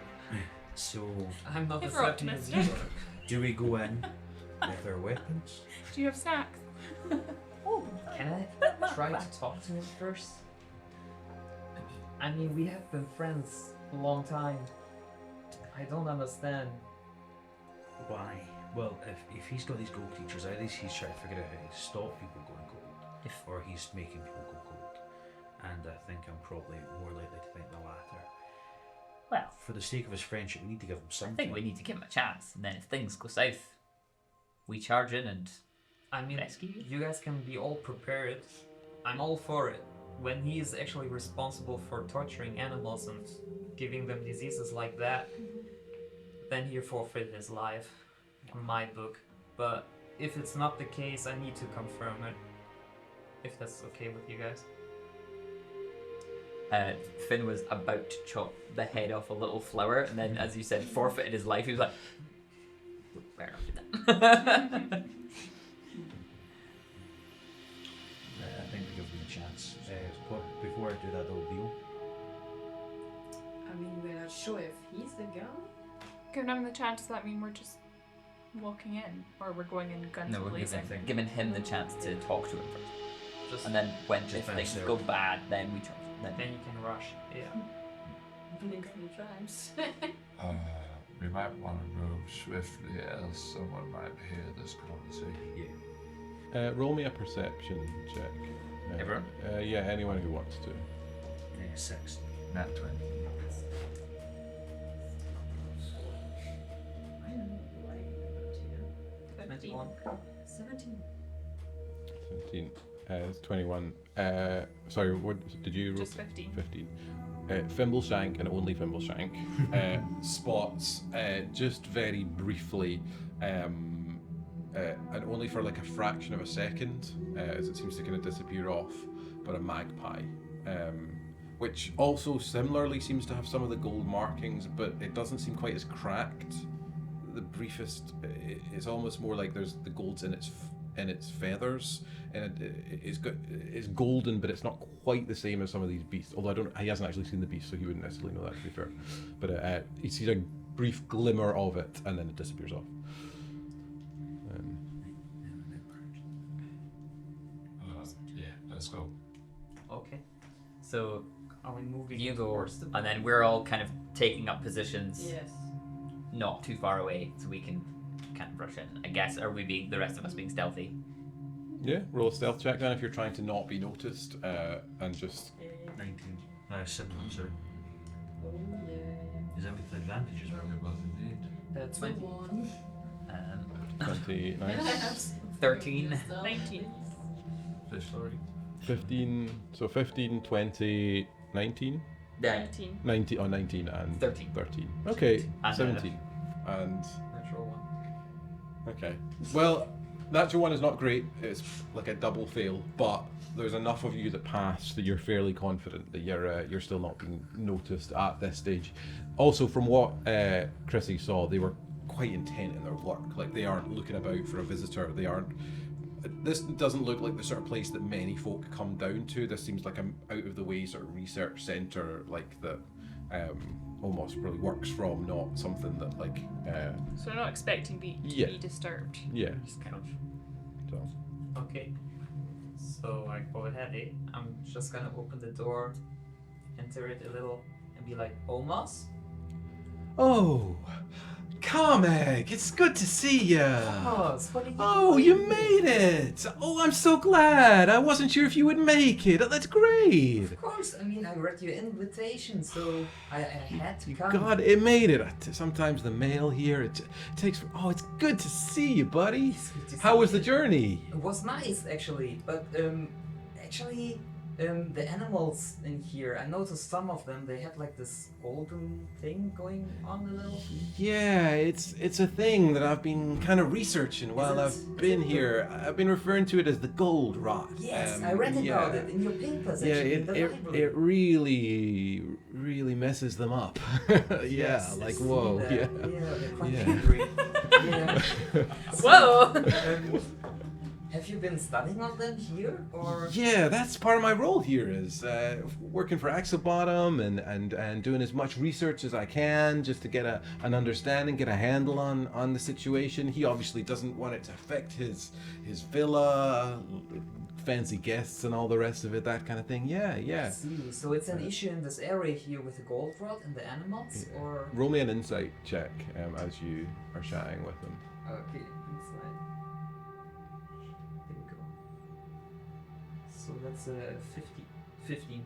So, I'm not If as we're happy as you optimistic. are. do we go in with our weapons? Do you have snacks? Oh, Can I try to talk to him first? I mean, we have been friends a long time. I don't understand. Why? Well, if he's got these gold creatures, either he's trying to figure out how to stop people going gold, or he's making people go gold. And I think I'm probably more likely to think the latter. well, For the sake of his friendship, we need to give him I something. think we need to give him a chance, and then if things go south, we charge in and I mean, rescue you. you guys can be all prepared. I'm all for it. When he is actually responsible for torturing animals and giving them diseases like that, then he forfeited his life, in my book. But if it's not the case, I need to confirm it. If that's okay with you guys. Finn was about to chop the head off a little flower, and then, as you said, forfeited his life. He was like, "Fair enough, did that." I think we give him a chance. Before I do that, though, Leo. I mean, we're not sure if he's the gun. Giving him the chance, does that mean we're just walking in, or we're going in guns No, we're blazing? giving him the chance to talk to him first. Just And then when Just if finish things there. go bad, then we charge. then you can rush. Yeah. Blink 3 times. We might want to move swiftly, else someone might hear this conversation. Roll me a perception check. Everyone? Yeah, anyone who wants to. 6. Nat 20. I don't know why I 21. 17. 17. It's 21. Sorry, what did you roll? Just 15. 15. Fimbleshank and only Fimbleshank spots just very briefly and only for like a fraction of a second as it seems to kind of disappear off, but a magpie which also similarly seems to have some of the gold markings, but it doesn't seem quite as cracked. The briefest, it's almost more like there's the gold's in its feathers, and it's golden, but it's not quite the same as some of these beasts. Although he hasn't actually seen the beast, so he wouldn't necessarily know that, to be fair. But he sees a brief glimmer of it, and then it disappears off. Yeah, let's go. Okay. So Are we moving you go, towards the and then we're all kind of taking up positions, Yes. not too far away, so we can kind of rush in. I guess, are we being the rest of us being stealthy? Yeah, roll a stealth check then if you're trying to not be noticed, and just 19. No, 7, sorry. Oh yeah. Is that with advantages? It was indeed. 20. 1. 20, nice. 13. 19. Sorry. 15, so 15, 20, 19? Yeah. 19. 19, oh 19 and 13. 13. Okay, And 17. And, Natural 1. okay. Well, natural one is not great, it's like a double fail, but there's enough of you that pass that you're fairly confident that you're still not being noticed at this stage. Also, from what Chrissy saw, they were quite intent in their work. Like, they aren't looking about for a visitor, they aren't. This doesn't look like the sort of place that many folk come down to. This seems like an out of the way sort of research centre, like that almost really works from, not something that like. So we're not expecting to Yeah. be disturbed. Yeah. Just kind of. So. Okay. So I go ahead, eh? I'm just gonna open the door, enter it a little, and be like, Omas? Oh, Carmeg, it's good to see ya. Omas, what did you Oh, do? you made it! Oh, I'm so glad. I wasn't sure if you would make it. That's great. Of course, I mean, I read your invitation, so I had to come. God, it made it. Sometimes the mail here, it takes. Oh, it's good to see you, buddy. It's good to How see was the you. journey? It was nice, actually, but actually, the animals in here, I noticed some of them, they had like this golden thing going on a little. Yeah, it's a thing that I've been kind of researching while it- I've been here. I've been referring to it as the gold rot. Yes, I read about it in your papers, Yeah, actually, in the library. it really messes them up. Yeah, Yes, I like see whoa, that. yeah. Yeah, they're quite Yeah. angry. Yeah. Whoa! Have you been studying on them here, or? Yeah, that's part of my role here is working for Axelbottom and doing as much research as I can just to get an understanding, get a handle on the situation. He obviously doesn't want it to affect his villa, fancy guests and all the rest of it, that kind of thing. Yeah. I see. So it's an issue in this area here with the gold rot and the animals, or? Roll me an insight check as you are chatting with him. Okay, inside. Here we go. So that's 15.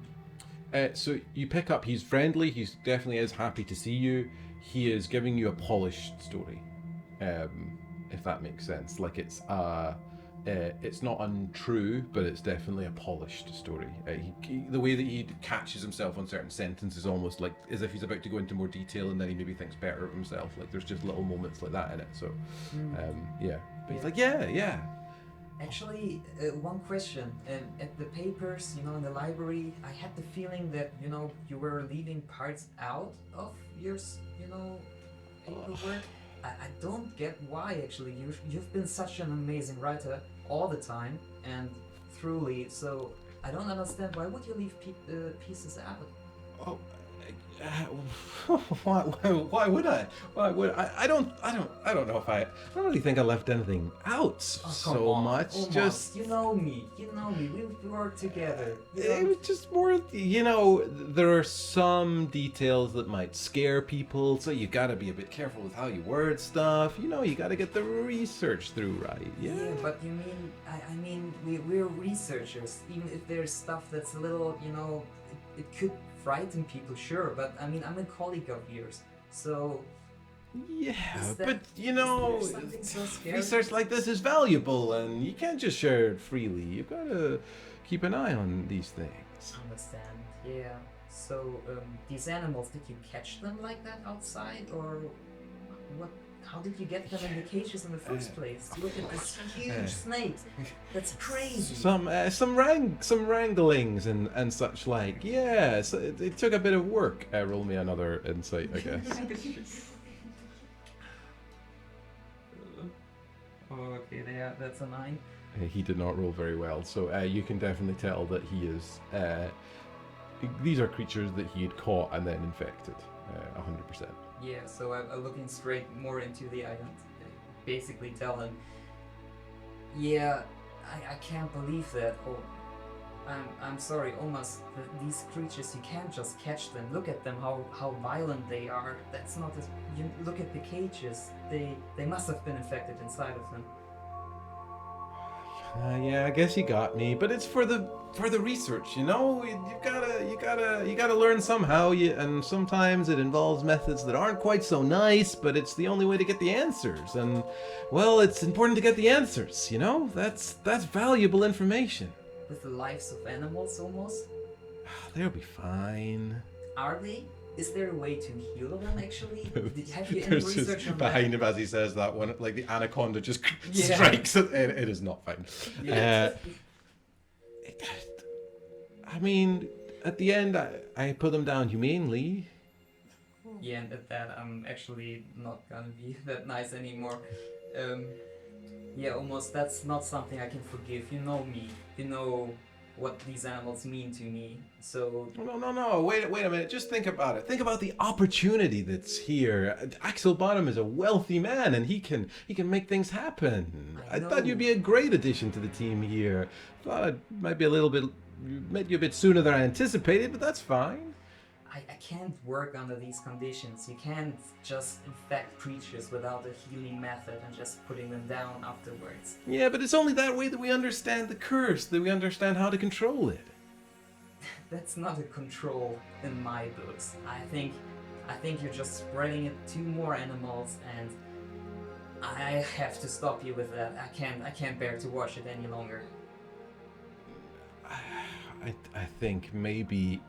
So you pick up, he's friendly, he's definitely is happy to see you. He is giving you a polished story, if that makes sense. Like it's not untrue, but it's definitely a polished story. The way that he catches himself on certain sentences, almost like as if he's about to go into more detail, and then he maybe thinks better of himself. Like there's just little moments like that in it. So, yeah. But he's like, yeah. Actually, one question. At the papers, in the library, I had the feeling that, you were leaving parts out of your, paperwork. I don't get why, actually. You've been such an amazing writer all the time, and truly, so I don't understand, why would you leave pieces out? Oh, Why would I? Why would I don't know if I don't really think I left anything out so much. Almost. Just You know me. We work together. it was just more, there are some details that might scare people, so you gotta be a bit careful with how you word stuff. You gotta get the research through right. Yeah, but you mean, I mean, we're researchers. Even if there's stuff that's a little, it could frighten people, sure. But I mean, I'm a colleague of yours, so. Yeah, Is that- but is there something so scary? research like this is valuable, and you can't just share it freely. You've gotta keep an eye on these things. Understand? Yeah. So, these animals, did you catch them like that outside, or what? How did you get them in the cages in the first place? Look at this huge snake. That's crazy. Some wranglings and such like. Yeah, so it took a bit of work. Roll me another insight, I guess. Okay, that's a 9. He did not roll very well, so you can definitely tell that he is. These are creatures that he had caught and then infected, 100%. Yeah, so I'm looking straight more into the eye and basically tell him, yeah, I can't believe that. Oh, I'm sorry, almost these creatures, you can't just catch them. Look at them, how violent they are. That's not as, you look at the cages. They must have been infected inside of them. Yeah, I guess you got me, but it's for the research, You gotta learn somehow, and sometimes it involves methods that aren't quite so nice, but it's the only way to get the answers, and well, it's important to get the answers, That's valuable information. With the lives of animals, almost. They'll be fine. Are they? Is there a way to heal them, actually? Have you any There's research just on behind him as he says that one, like the anaconda just Yeah. strikes it. It is not fine. Yeah. I mean, at the end, I put them down humanely. Yeah, and at that, I'm actually not gonna be that nice anymore. Yeah, almost, that's not something I can forgive. You know me. You know what these animals mean to me. So... No. Wait a minute. Just think about it. Think about the opportunity that's here. Axel Bonham is a wealthy man, and he can make things happen. I I thought you'd be a great addition to the team here. Thought it might be met you a bit sooner than I anticipated, but that's fine. I can't work under these conditions. You can't just infect creatures without a healing method and just putting them down afterwards. Yeah, but it's only that way that we understand the curse, that we understand how to control it. That's not a control in my books. I think you're just spreading it to more animals, and I have to stop you with that. I can't bear to watch it any longer. I think maybe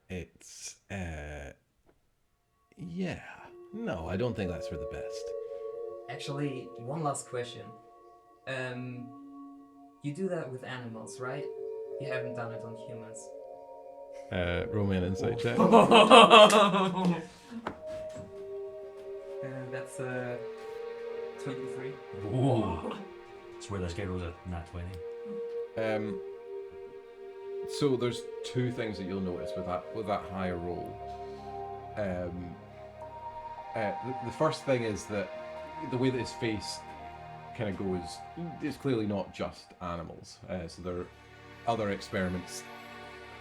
it's yeah. No, I don't think that's for the best. Actually, one last question. You do that with animals, right? You haven't done it on humans. Roll me an insight check. That's 23. Ooh. That's where this guy rolls a nat 20. So there's two things that you'll notice with that higher roll. The first thing is that the way that his face kind of goes is clearly not just animals. So there other experiments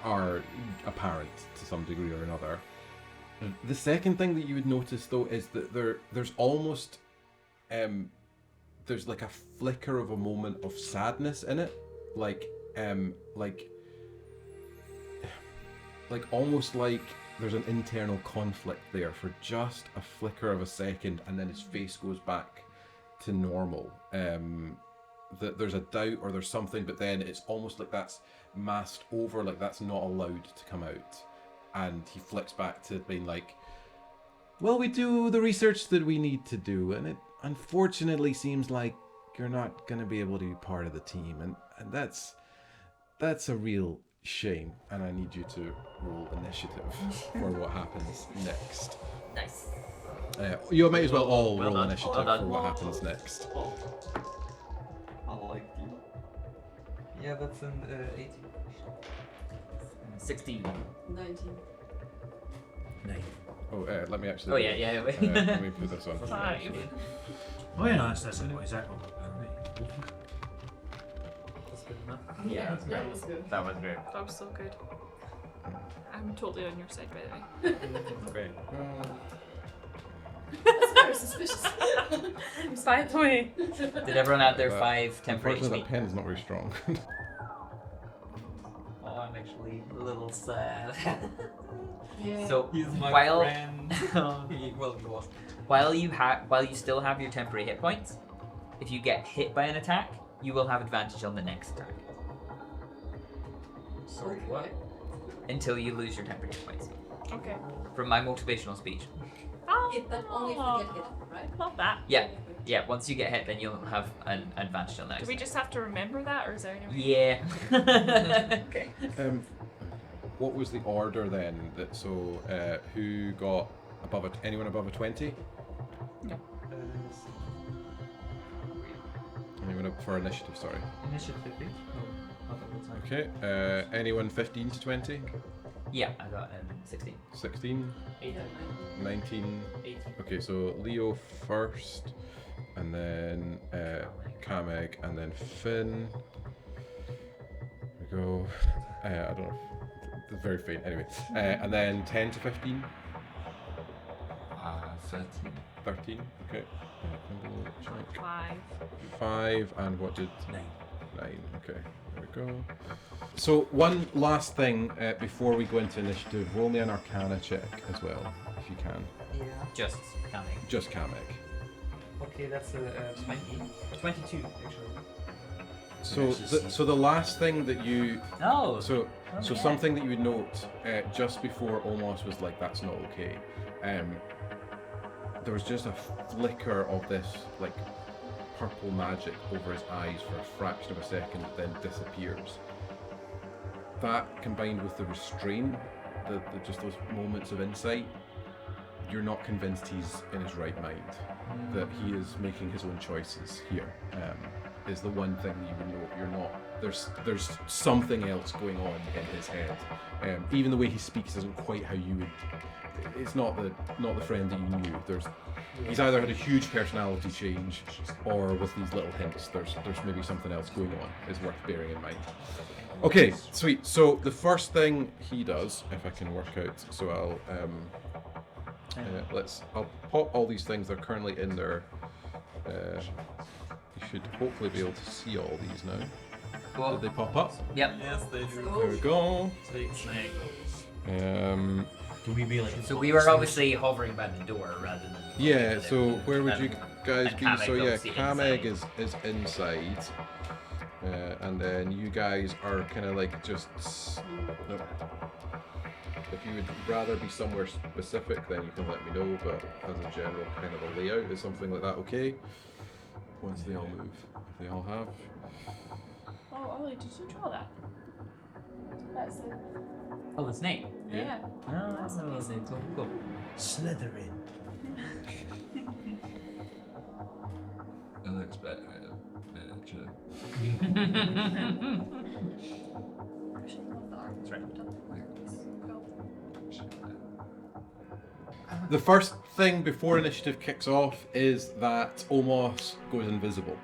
are apparent to some degree or another. The second thing that you would notice though is that there's almost there's like a flicker of a moment of sadness in it, like almost like there's an internal conflict there for just a flicker of a second, and then his face goes back to normal. That there's a doubt or there's something, but then it's almost like that's masked over, like that's not allowed to come out, and he flicks back to being like, well, we do the research that we need to do, and it unfortunately seems like you're not going to be able to be part of the team, and that's a real shame, and I need you to roll initiative for what happens next. Nice. You might as well all Well roll done. initiative Well done. for what happens next. I like you. Yeah, that's an 18. 16. 19. 9. Oh, let me actually. Oh yeah. Wait. Let me put this on. 5. Oh yeah, no, that's exactly. That's good enough. Yeah, that's that great. was good. That was great. That was so good. I'm totally on your side, by the way. Great. That's very suspicious. By the way. Did everyone add their 5 temporary Unfortunately, HP? that pen is not very strong. Oh, I'm actually a little sad. Yeah. So He's my while friend. He was. while you still have your temporary hit points, if you get hit by an attack, you will have advantage on the next attack Sorry, what? until you lose your temporary hit points. Okay. From my motivational speech. But only if you get hit, right? Love that. Yeah. Once you get hit, then you'll have an advantage on the next. Do we just have to remember that, or is there any way? Yeah. Okay. What was the order then? Who got anyone above a 20? Anyone up for initiative? Sorry. Initiative 50? Oh, I thought that's Okay. Anyone 15 to 20? Yeah, I got 16. 16, 8. 19. 18. Okay, so Leo first, and then Kamek, and then Finn. There we go. I don't know. It's very faint. Anyway, and then 10 to 15. 13. 13. Okay. 5. 5, and what did 9. 9? Okay. There we go. So one last thing before we go into initiative, roll me an Arcana check as well, if you can. Yeah. Just counting. Just Kamek. Okay, that's a 20. 22, actually. So the last thing that you Oh. so Okay. something that you would note just before Omos was like, that's not okay. There was just a flicker of this like purple magic over his eyes for a fraction of a second, then disappears. That combined with the restraint, the just those moments of insight, you're not convinced he's in his right mind, that he is making his own choices here. Is the one thing that you would know. You're not. There's something else going on in his head. Even the way he speaks isn't quite how you would. It's not the friend that you knew. He's either had a huge personality change, or with these little hints, there's maybe something else going on. Is worth bearing in mind. Okay, sweet. So the first thing he does, if I can work out, so I'll pop all these things. They're currently in there. You should hopefully be able to see all these now. Cool. Did they pop up? Yep. Yes, they do. There we go. Snake. Can we be like? So we were obviously hovering by the door rather than. Yeah. So where would you guys and be? Kamek So yeah, obviously Kamek is inside, and then you guys are kind of like just. No. If you would rather be somewhere specific, then you can let me know. But as a general kind of a layout, is something like that okay? Once they all move, if they all have. Oh, Ollie, did you draw that? That's it. Oh, the snake. Yeah. Oh, that's amazing. Cool. Slytherin. It looks better in a miniature. Actually, love the art. That's right. The first thing before initiative kicks off is that Omos goes invisible.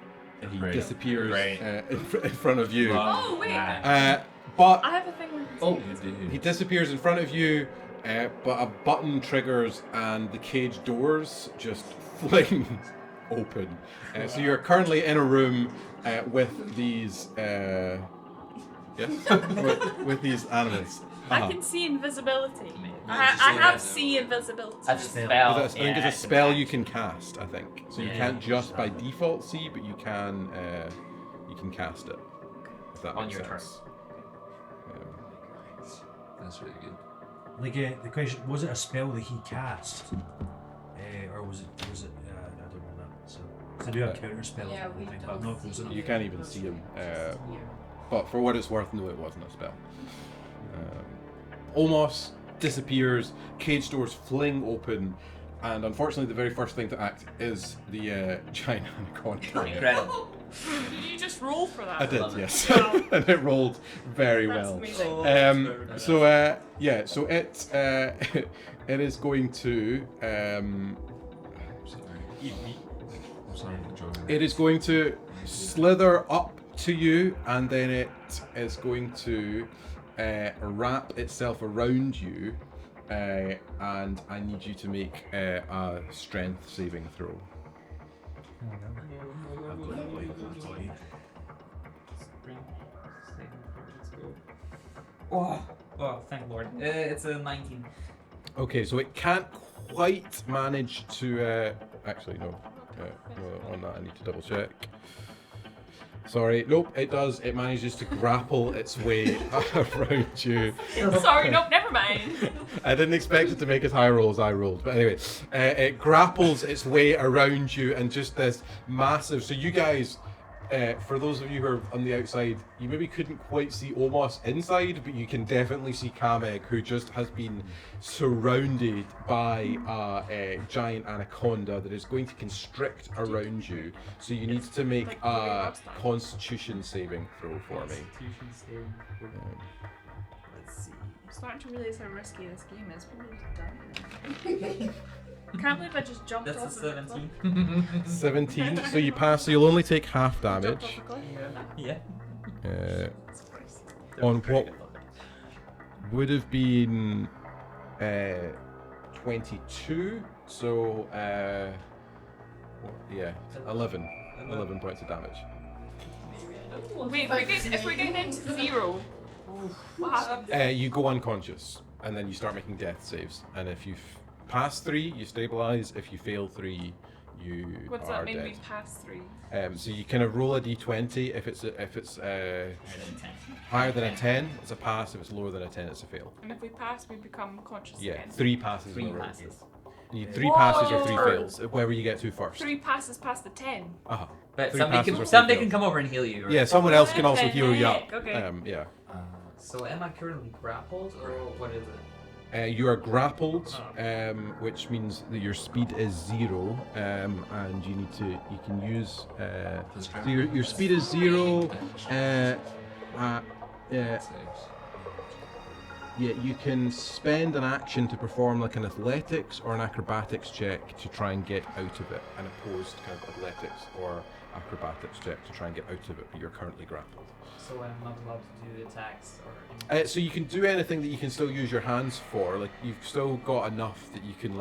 He Great. disappears Great. in front of you. Oh, wait. But I have a thing where Oh, he disappears in front of you, but a button triggers and the cage doors just fling open. So you're currently in a room with these, yes, with these animals. I can see invisibility. I have see invisibility. a spell. I think it's a spell you can cast. I think so. You can't just by default see, but you can cast it. If that On makes your sense. That's really good. Like the question was, it a spell that he cast, or was it? I don't know that. So to do a counter spell, Yeah, or we something, don't but I'm not see close You can't even see him. Yeah. But for what it's worth, no, it wasn't a spell. Omos disappears, cage doors fling open, and unfortunately the very first thing to act is the giant anaconda. Incredible. Did you just just roll for that? I did, Love it. yes. Wow. And it rolled very That's well. amazing. So it is going to Sorry for joining. it is going to slither up to you, and then it is going to wrap itself around you, and I need you to make a strength saving throw. Oh, thank Lord. It's a 19. Okay, so it can't quite manage to. Actually, no. No, on that I need to double check. Sorry, nope, it does. It manages to grapple its way around you. Sorry, nope, never mind. I didn't expect it to make as high roll as I rolled, but anyway, it grapples its way around you, and just this massive. So you guys, for those of you who are on the outside, you maybe couldn't quite see Omos inside, but you can definitely see Kamek, who just has been surrounded by a giant anaconda that is going to constrict around you. So you need to make a Constitution saving throw for me. Constitution saving. Let's see. I'm starting to realize how risky this game is. People just die. Can't believe I just jumped That's a off of the cliff. 17. 17, so you pass, so you'll only take half Jumped damage. off a cliff. Yeah. On what would have been 22, so yeah, 11 points of damage. Wait, if we're getting into 0, what happens? You go unconscious, and then you start making death saves, and if you pass 3, you stabilize. If you fail 3, you What's are that mean dead. we pass 3? So you kind of roll a d20. If it's higher than a 10, it's a pass. If it's lower than a 10, it's a fail. And if we pass, we become conscious Yeah, again. 3 passes. Three in a row. passes. You need 3 passes or 3 Whoa. fails, wherever you get to first. 3 passes past the 10. Uh-huh. But 3 somebody passes or can 3 somebody fails. can come over and heal you. Right? Yeah, someone else can also What the heal you up. heck? Okay. Yeah. So am I currently grappled or what is it? You are grappled, which means that your speed is 0, and you can use. So your speed is 0. Yeah, you can spend an action to perform like an athletics or an acrobatics check to try and get out of it, an opposed kind of athletics or acrobatics check to try and get out of it, but you're currently grappled. So I'm not allowed to do attacks or anything. So you can do anything that you can still use your hands for. Like you've still got enough that you can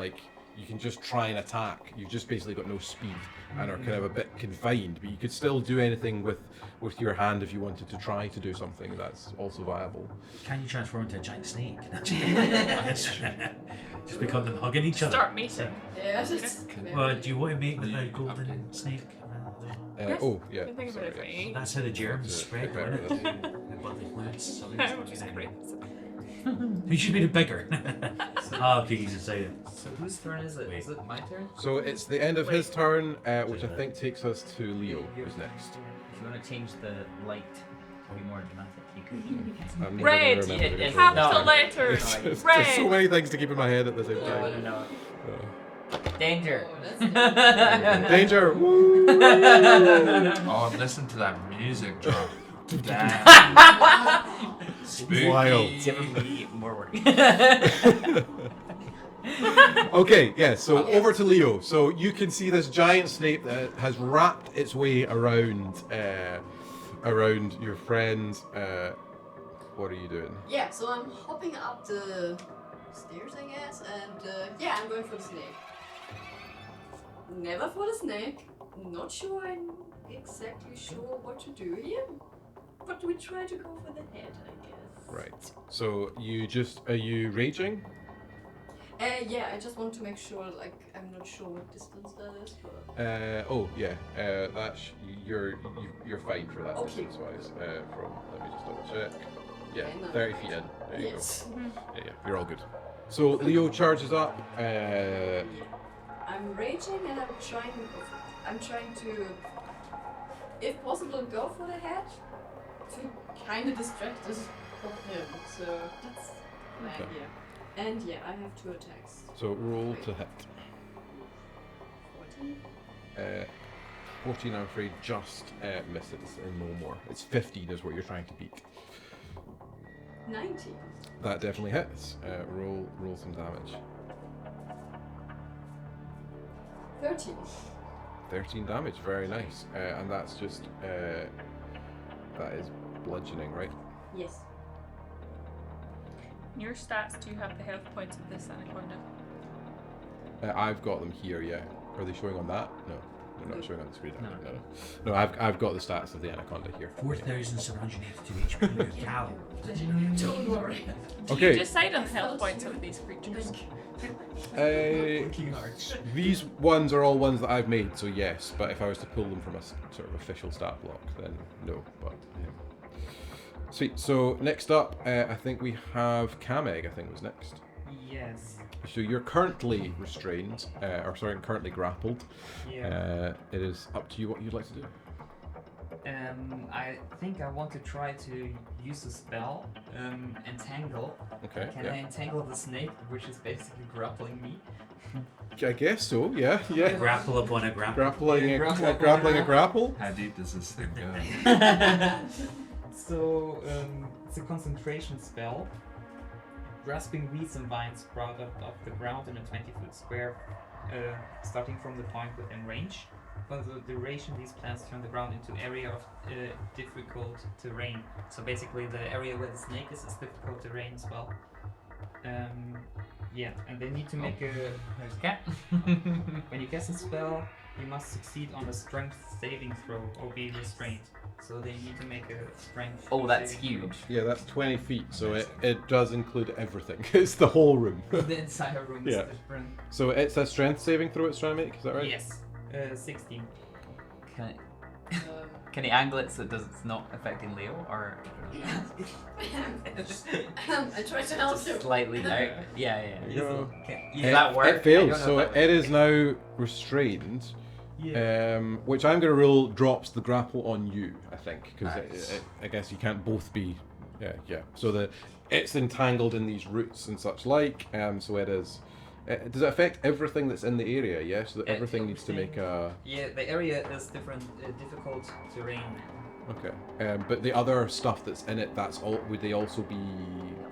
just try and attack. You've just basically got no speed and are kind of a bit confined. But you could still do anything with your hand if you wanted to try to do something. That's also viable. Can you transform into a giant snake? Just become them hugging each other. Start mating. Yeah, just. Well, do you want to make the golden snake? Yes, Oh yeah. can think of it sorry, as me. That's how the germs That's a spread, bit isn't better, it? The bloody fluids. Which is great. Who should be the bigger? Ah, okay, he's decided. So whose turn is it? Wait. Is it my turn? So it's the end of his turn, which I think takes us to Leo, who's next. If you want to change the light to be more dramatic, you could. I'm never Red, gonna remember the yes, controls. Capital No. letters. There's Red. so many things to keep in my head at the same time. No. Uh, Danger. Oh, that's Danger! Woo! Oh, listen to that music drop. Spooky. Wild. Giving me more work. Okay, yeah, so over to Leo. So you can see this giant snake that has wrapped its way around your friend. What are you doing? Yeah, so I'm hopping up the stairs, I guess, and yeah, I'm going for the snake. Never for the snake. Not sure I'm exactly sure what to do here, but we try to go for the head, I guess. Right. So are you raging? Yeah, I just want to make sure, like, I'm not sure what distance that is, but... Oh yeah. That's you're fine for that Okay. distance wise. From let me just double check. Yeah, Okay, no. 30 feet in. There you Yes. go. Yeah, you're all good. So Leo charges up. I'm raging and I'm trying to, if possible, go for the head to kind of distract us from him. So that's my Okay. idea. And yeah, I have 2 attacks. So roll to hit. 14. 14, I'm afraid, just misses and no more. It's 15 is what you're trying to beat. 19. That definitely hits. Roll some damage. 13. 13 damage, very nice. And that's just, that is bludgeoning, right? Yes. Your stats do have the health points of this anaconda. I've got them here, yeah. Are they showing on that? No, they're not showing on the screen. No. No, I've got the stats of the anaconda here. 4,782 HP. Cow. Don't worry. Do Okay. you decide on the health points of these creatures? These ones are all ones that I've made, so yes. But if I was to pull them from a sort of official stat block, then no. But yeah. Sweet. So next up, I think we have Kameg. I think was next. Yes. So you're currently restrained, currently grappled. Yeah. It is up to you what you'd like to do. I think I want to try to use a spell, entangle. Okay. Can I entangle the snake, which is basically grappling me? I guess so. Yeah. Yeah. Grapple upon a grapple. Grappling a grapple. How deep does this thing go? So, it's a concentration spell. Grasping weeds and vines sprout up off the ground in a 20-foot square, starting from the point within range. For the duration, these plants turn the ground into area of difficult terrain. So basically, the area where the snake is difficult terrain as well. Yeah, and they need to make a. When you cast a spell, you must succeed on a strength saving throw or be restrained. So they need to make a strength. Oh, that's saving huge. Yeah, that's 20 feet, so it does include everything. It's the whole room. throw. The entire room is Yeah. different. So it's a strength saving throw it's trying to make, is that right? Yes, 16. Can he angle it so it's not affecting Leo, or I tried to help you. slightly out? Yeah. There you go. Does that work? It fails, I don't know so if that it is now restrained. Yeah. Which I'm going to rule drops the grapple on you, I think, because Nice. I guess you can't both be. Yeah. So it's entangled in these roots and such like. So it is. Does it affect everything that's in the area? Yeah. So that everything needs to make a. Yeah, the area is different, difficult terrain. Okay. But the other stuff that's in it, that's all. Would they also be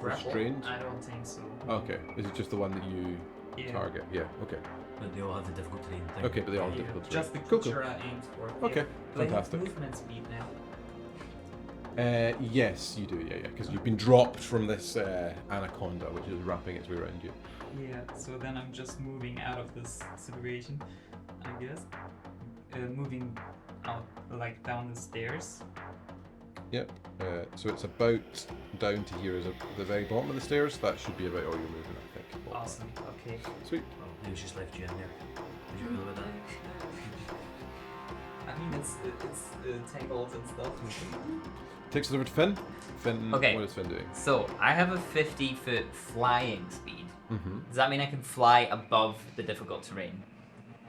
Grapple? restrained? I don't think so. Okay. Is it just the one that you Yeah. target? Yeah. Okay. But they all have the difficult terrain thing. Okay, but they all have Yeah, difficult. just the Cool, creature I aimed for. Okay, Yeah. Do I have fantastic. movement speed now? Yes, you do. Yeah, because you've been dropped from this anaconda, which is wrapping its way around you. Yeah, so then I'm just moving out of this situation, I guess. Moving out, like down the stairs. Yep. So it's about down to here is the very bottom of the stairs. That should be about all your movement, I think. Awesome, okay. Sweet. Well, Leo's just left you in there. Did you feel about that? I mean, it's tangled and stuff. Takes us over to Finn. Finn, Okay. what is Finn doing? So I have a 50-foot flying speed. Mm-hmm. Does that mean I can fly above the difficult terrain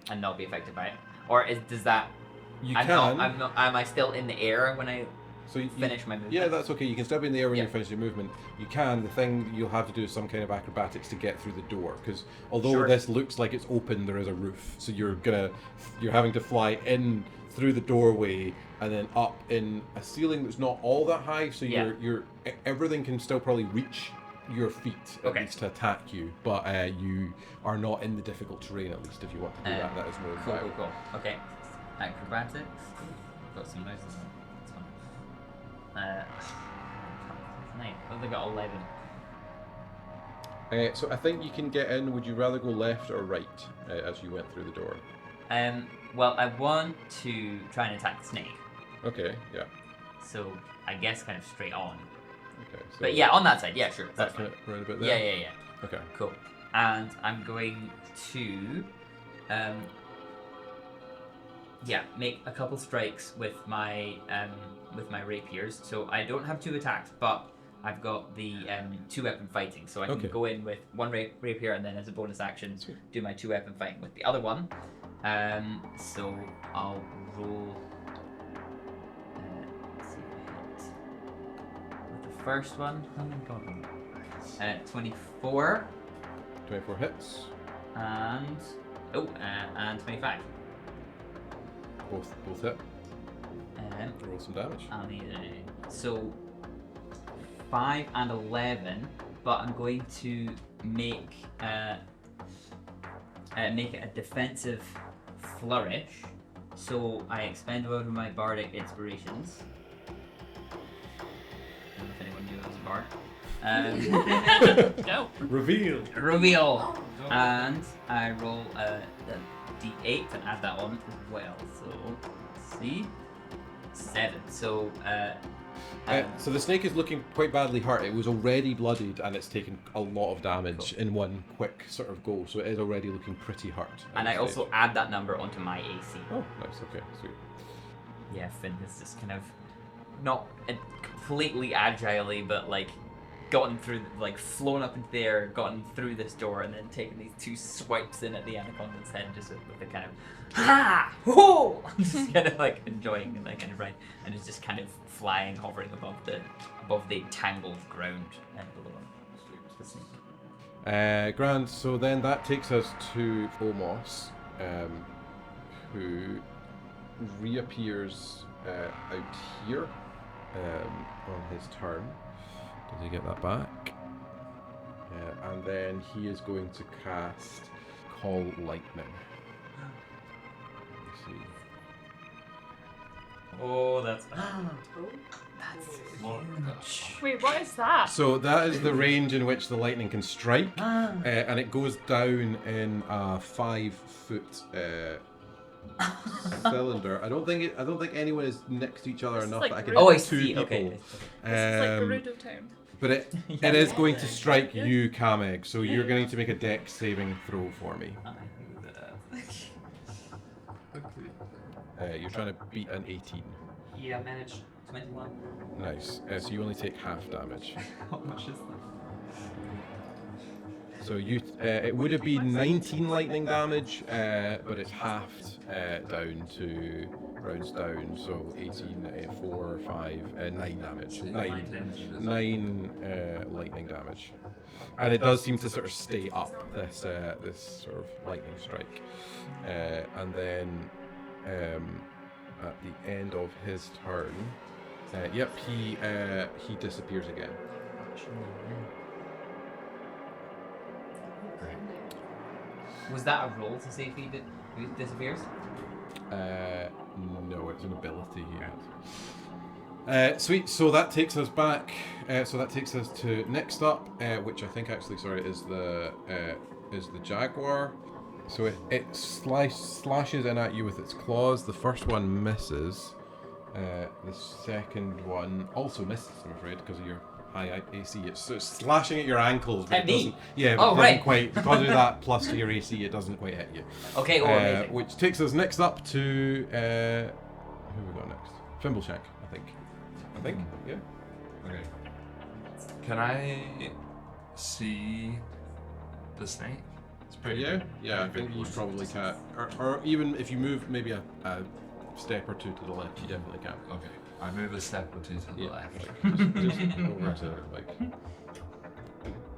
and not be affected by it, or does that? You I'm can. not. Am I still in the air when I So you finish my movement? Yeah, that's okay. You can still be in the air when Yeah. you finish your movement. You can. The thing you'll have to do is some kind of acrobatics to get through the door, because although Sure. this looks like it's open, there is a roof. So you're having to fly in through the doorway and then up in a ceiling that's not all that high. So Yeah. everything can still probably reach your feet at Okay. least to attack you, but you are not in the difficult terrain at least. If you want to do that is more viable. Cool. Okay. Acrobatics. I've got some noises. That's fine. 9. Oh, they got 11. So I think you can get in. Would you rather go left or right as you went through the door? Well, I want to try and attack the snake, Okay, yeah. so I guess kind of straight on. Okay. So But yeah, on that side, yeah, sure, that's fine. right a bit there. Yeah. Okay. Cool. And I'm going to, make a couple strikes with my rapiers. So I don't have 2 attacks, but I've got the 2-weapon fighting. So I can Okay. go in with one rapier and then as a bonus action Sweet. do my 2-weapon fighting with the other one. So I'll roll. Let's see if I hit with the first one. Oh my god. 24 24 hits. and 25. both hit. Roll some damage. Amazing. So 5 and 11, but I'm going to make it a defensive flourish. So I expend one of my bardic inspirations. I don't know if anyone knew I was a bard. No. Reveal. Reveal. And I roll a d8 and add that on as well. So let's see. 7. So So the snake is looking quite badly hurt. It was already bloodied and it's taken a lot of damage in one quick sort of go. So it is already looking pretty hurt. and I also add that number onto my AC. Oh, nice. Okay, sweet. Yeah, Finn has just kind of not completely agilely, but like gotten through, like flown up into the air, gotten through this door, and then taken these 2 swipes in at the anaconda's head, just with the kind of ha ho, just kind of like enjoying that kind of ride, and is just kind of flying, hovering above the tangled ground and below the snake. Grand. So then that takes us to Omos, who reappears out here on his turn. Does he get that back? And then he is going to cast Call Lightning. Let's see. Oh, that's Wait, what is that? So that is the range in which the lightning can strike, and it goes down in a 5-foot cylinder. I don't think anyone is next to each other enough like that I can Oh, I hit 2 see. people. Okay. This is like Um, Dorado time. But it is going to strike you, Kameg. So you're going to make a dex saving throw for me. You're trying to beat an 18. Yeah, managed 21. Nice. So you only take half damage. How much is that? So you, it would have been 19 lightning damage, but it's halved rounds down. So 18, 4, 5, 9 damage. 9 lightning damage. And it does seem to sort of stay up, this sort of lightning strike. And then at the end of his turn, he disappears again. Was that a roll to see if he disappears? No, it's an ability he has. Sweet. So that takes us back. So that takes us to next up, which I think actually, is the jaguar. So it slashes in at you with its claws. The first one misses. The second one also misses, I'm afraid, because of your high AC. It's slashing at your ankles, but At it me? doesn't. Yeah, but Oh, it doesn't right. quite, because of that plus to your AC, it doesn't quite hit you. Okay, amazing. Which takes us next up to who we got next? Fimbleshank, I think. Yeah. Okay. Can I see the snake? It's pretty Yeah, big. yeah. I Pretty think big you one. probably can, or even if you move maybe a step or 2 to the left, you definitely can. Okay. I move a step or 2 to the Yeah, left. just over to like.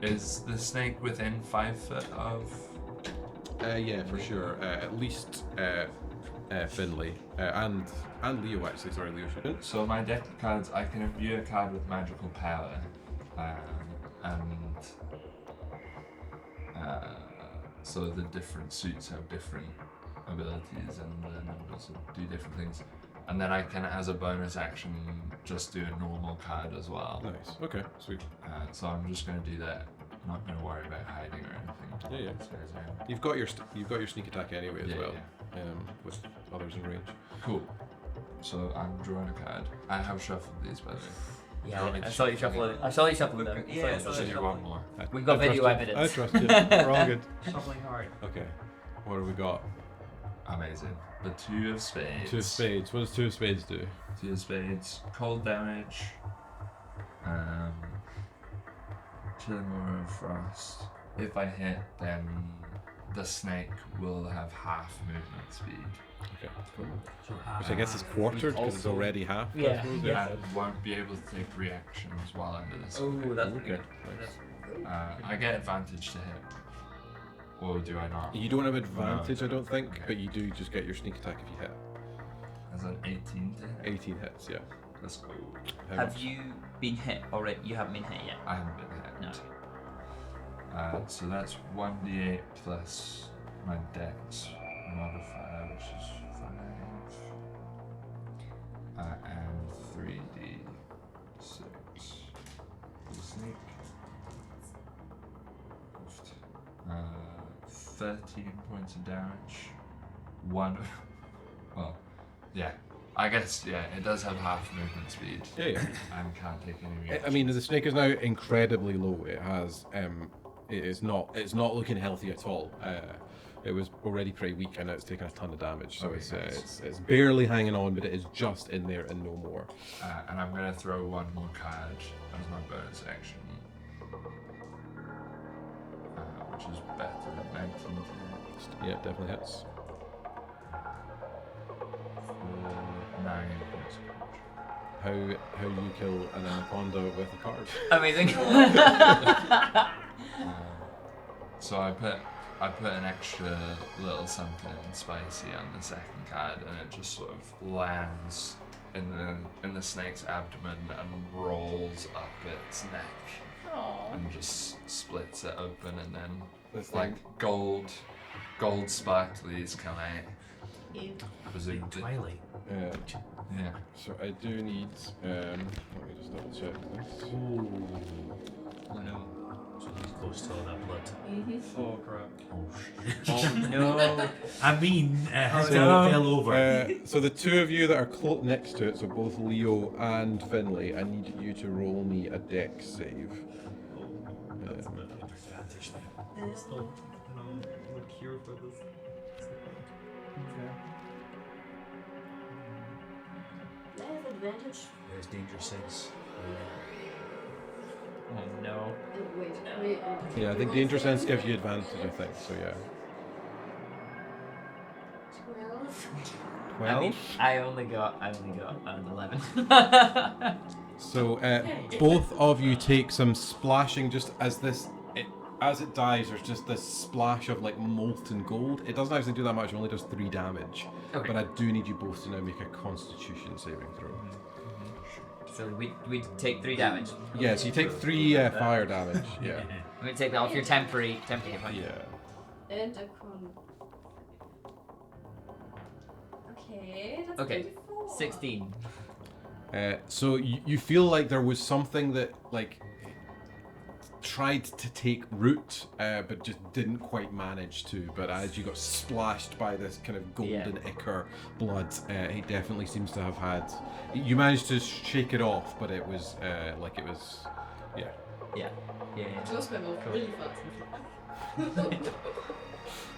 Is the snake within 5 foot of? Yeah, for sure. At least Finley and Leo actually. Sorry, Leo shouldn't. So my deck of cards, I can imbue a card with magical power, so the different suits have different abilities and the numbers do different things. And then I can, as a bonus action, just do a normal card as well. Nice. Okay. Sweet. So I'm just going to do that. I'm not going to worry about hiding or anything. Yeah. So, You've got your sneak attack anyway as Yeah, well. With others in range. Cool. So I'm drawing a card. I have shuffled these, by the way. Yeah, I saw you shuffling. I saw you shuffling them. Yeah, So- So you want more? We've got I trust video you. evidence. I trust you. We're all good. Shuffling hard. Okay. What have we got? Amazing. The 2 of spades. 2 of spades. What does 2 of spades do? 2 of spades. Cold damage. Tremor of frost. If I hit, then the snake will have half movement speed. Okay. Cool. Which I guess is quartered because it's already half. I Yeah. suppose, And won't be able to take reactions while under this. Oh, that's Okay. good. Nice. I get advantage to hit. Or do I not? You don't have advantage, I don't think, but you do just get your sneak attack if you hit. That's an 18 to hit. 18 hits, yeah. Let's go. How Have much? you been hit already? You haven't been hit yet. I haven't been hit. So that's 1d8 plus my dex modifier, which is 5. And 3d6. Sneak. 13 points of damage. Well, yeah. I guess, yeah, it does have half movement speed. Yeah. And can't take any reaction. I mean, the snake is now incredibly low. It has, it's not looking healthy at all. It was already pretty weak, and now it's taken a ton of damage. So Okay, it's, nice. it's barely hanging on, but it is just in there and no more. And I'm going to throw one more card as my bonus action. Which is better than 19 to Yeah, it definitely hits. 9 points of damage. How you kill an anaconda with a card? Amazing. So I put an extra little something spicy on the second card, and it just sort of lands in the snake's abdomen and rolls up its neck and just splits it open, and then This like gold sparklies come out. Presumed. Twilight. Yeah. So I do need. Let me just double check this. Oh no. So he's close to all that blood. Oh crap. Oh no. I mean, So, fell over. So the two of you that are next to it, so both Leo and Finley, I need you to roll me a dex save. That's a bit of advantage there. Still no cure for this. I have advantage. There's danger sense. Oh no. Wait. Yeah, I think danger sense gives you advantage. I think so. Yeah. 12. I mean, I only got an 11. So both of you take some splashing just as as it dies. There's just this splash of like molten gold. It doesn't actually do that much. It only does 3 damage. Okay. But I do need you both to now make a Constitution saving throw. So we take 3 damage. Yeah, so you take 3 fire damage. Yeah. I'm gonna take that off your temporary hit point. Yeah. And a con. Okay, that's Okay, 24. 16. So you feel like there was something that like tried to take root, but just didn't quite manage to. But as you got splashed by this kind of golden ichor blood, he definitely seems to have had. You managed to shake it off, but it was yeah. Close my mouth really fast.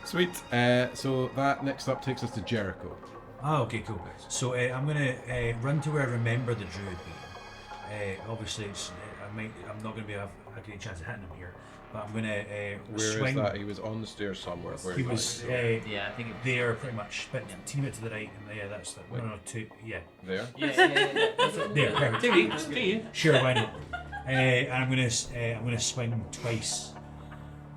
Sweet. So that next up takes us to Jericho. Oh, okay, cool. So I'm gonna run to where I remember the druid being. Obviously, I'm not gonna have a great chance of hitting him here, but I'm gonna Where swing. is that? He was on the stairs somewhere. Where He is was that? Yeah, I think it there pretty much, but team it to the right, and yeah, that's the Wait. no, 2, yeah, There. Yeah. That's it. there, perfect. To you. Sure, why not? And I'm gonna swing twice.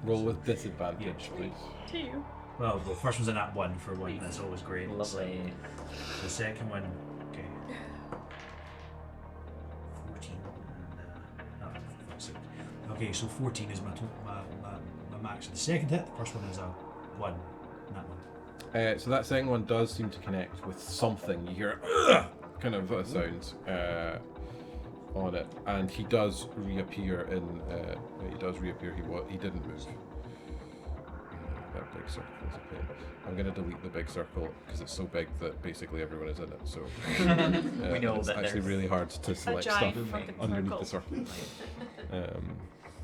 Roll with disadvantage, please. 2. Well, the first one's a nat 1 for 1. That's always great. Lovely. The second one, okay. 14. Okay, so 14 is my max. The second hit, the first one is a 1. That one. So that second one does seem to connect with something. You hear kind of a sound on it, and he does reappear in. He does reappear. He didn't move. That big circle is a pain. I'm going to delete the big circle because it's so big that basically everyone is in it. So We know it's that actually there's really hard to select stuff giant fucking underneath the circle.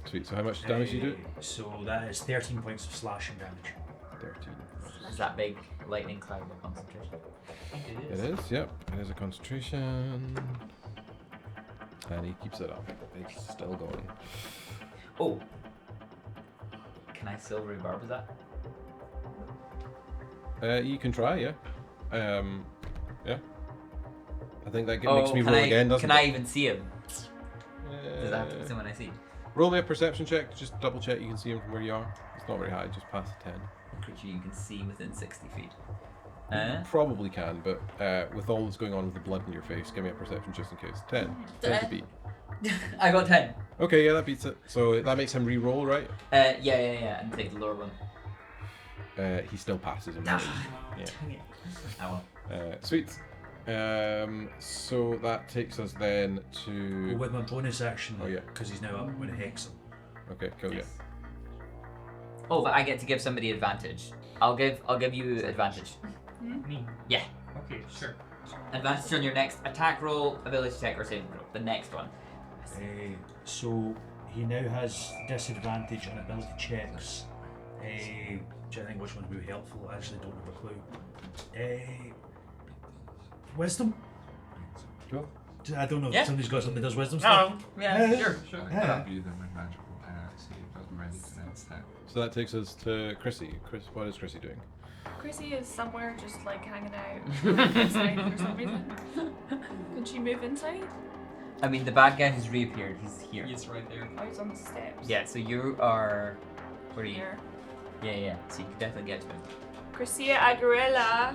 Sweet. So how much damage do you do? So that is 13 points of slashing damage. 13. Is that big lightning cloud of concentration? It is. Yep. It is a concentration, and he keeps it up. It's still going. Oh. Can I silvery barb that? You can try, yeah. Yeah. I think that makes me roll again, doesn't Can it? I even see him? Does that have to be someone I see? Roll me a perception check. Just double check you can see him from where you are. It's not very high, just past 10. A creature you can see within 60 feet. Probably can, but with all that's going on with the blood in your face, give me a perception just in case. 10. 10 to beat. I got 10. Okay, yeah, that beats it. So that makes him re-roll, right? Yeah, and take the lower one. He still passes him. Yeah. I won't. Sweet. So that takes us then to. Well, with my bonus action, Oh, yeah. because he's now up with a hex. Okay, cool. Yes. Oh, but I get to give somebody advantage. I'll give you advantage. Me. Yeah. Okay, sure. Advantage on your next attack roll, ability check, or saving throw. The next one. So he now has disadvantage on ability checks. Which I think which one would be helpful. I actually don't have a clue. Wisdom? Cool. I don't know if Yeah. somebody's got something that does wisdom stuff. Yeah, sure. Yeah. View them with magical power, so you've got them ready for next time. So that takes us to Chrissy. Chris, what is Chrissy doing? Chrissy is somewhere just like hanging out inside for some reason. Can she move inside? I mean, the bad guy has reappeared. He's here. He's right there. Oh, he's on the steps. Yeah, so you are. Where are you? Here. Yeah. So you can definitely get to him. Chrissy Aguilera.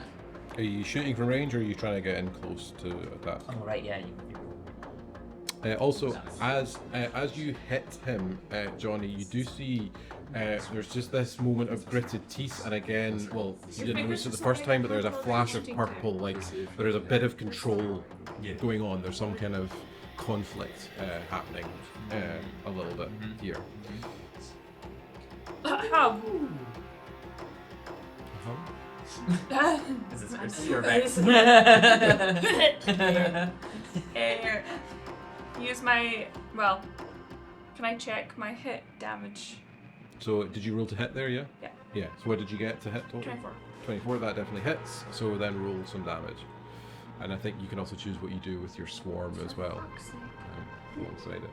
Are you shooting from range or are you trying to get in close to attack? Oh, right, yeah. Also, as you hit him, Johnny, you do see there's just this moment of gritted teeth, and again, well, you didn't notice it the first time, but there's a flash of purple, like there's a bit of control going on. There's some kind of conflict happening a little bit here. This is Chrissy or Vex? Use my. Well, can I check my hit damage? So, did you roll to hit there? Yeah. Yeah. Yeah. So, what did you get to hit total? 24. 24. That definitely hits. So then roll some damage, and I think you can also choose what you do with your swarm as well. Alongside it.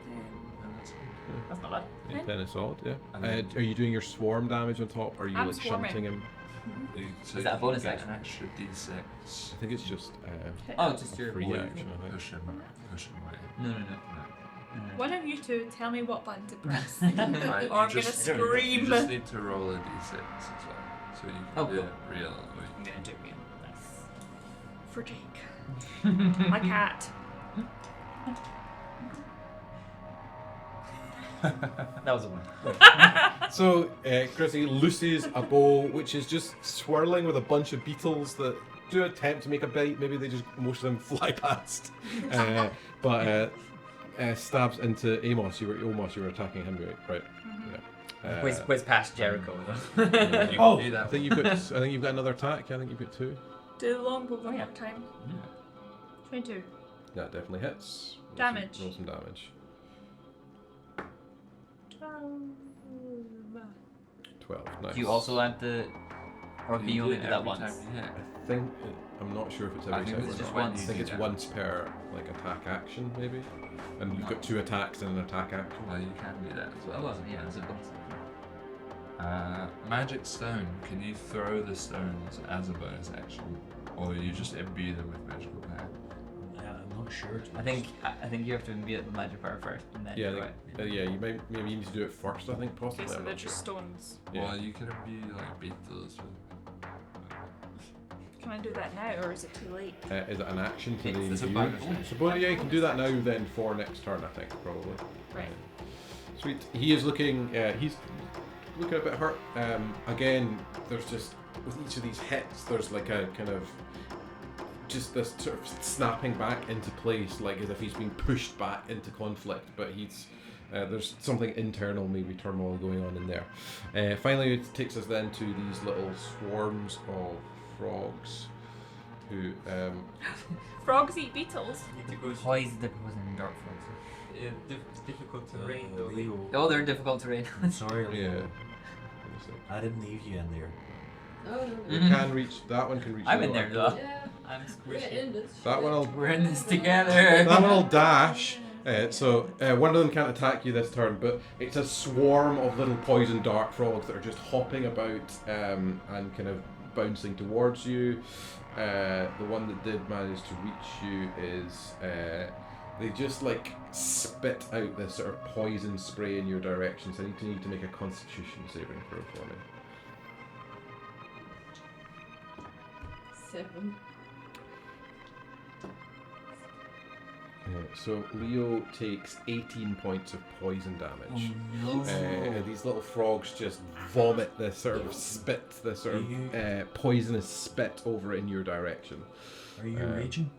That's not bad. Yeah, 10 is solid, yeah. Are you doing your swarm damage on top, or are you I'm like swarming. shunting him? So Is that a you bonus get action? an extra d6. I think it's just Oh, just your. free Or you action. can I think. push him away. No. One of you two tell me what button to press. Right, Or I'm gonna You scream. just need to roll a d6 as well. So you can Oh, do cool. it real. I'm gonna do it. Nice. For Jake. My cat. That was a one. So, Chrissy looses a bow, which is just swirling with a bunch of beetles that do attempt to make a bite. Maybe they just, most of them fly past. But stabs into Amos. You were attacking him, right? Yeah. Whiz past Jericho. You can Oh, do that. I think you've got another attack. I think you've got 2. Do the longbow one more time. 22. That definitely hits. Damage. Roll some damage. 12. Nice. Do you also add the. Or can you only do that every once? time you hit. I think I'm not sure if it's I every think time. it's or just not. when I you think do it's that. once per like attack action, maybe. And you've got 2 attacks and an attack action. Well, you can do that as well. It wasn't, yeah, it was a bonus. Magic stone. Can you throw the stones as a bonus action, or you just imbue them with magical power? I'm not sure. I think you have to imbue it with magic power first, and then. Yeah, do I it. think, yeah. You maybe you need to do it first. I think possibly. Okay, so I'm they're not just sure. stones. Yeah. Well, you can imbue like beetles with. Can I do that now, or is it too late? Is it an action to It's a the bonus imbue? action. So, yeah, you can do that now. Then for next turn, I think probably. Right. Sweet. He is looking. He's looking a bit hurt. Again, there's just with each of these hits, there's like a kind of just this sort of snapping back into place, like as if he's being pushed back into conflict. But he's there's something internal, maybe turmoil going on in there. Finally, it takes us then to these little swarms of frogs, who Frogs eat beetles. Need to go. Poison in dark frogs. It's difficult to rain though. Leo, Oh, they're difficult to raid. I'm sorry, Leo. yeah. I didn't leave you in there. Oh, You no. can reach that one. Can reach. I'm the in there other one. though. Yeah, I'm we're squishy. in this. That shit. one'll We're in this together. That one will dash. So one of them can't attack you this turn, but it's a swarm of little poison dart frogs that are just hopping about and kind of bouncing towards you. The one that did manage to reach you is they just like spit out this sort of poison spray in your direction. So I need to make a Constitution saving throw for me. 7. So Leo takes 18 points of poison damage. These little frogs just vomit this sort of spit, this sort of poisonous spit over in your direction. Are you raging?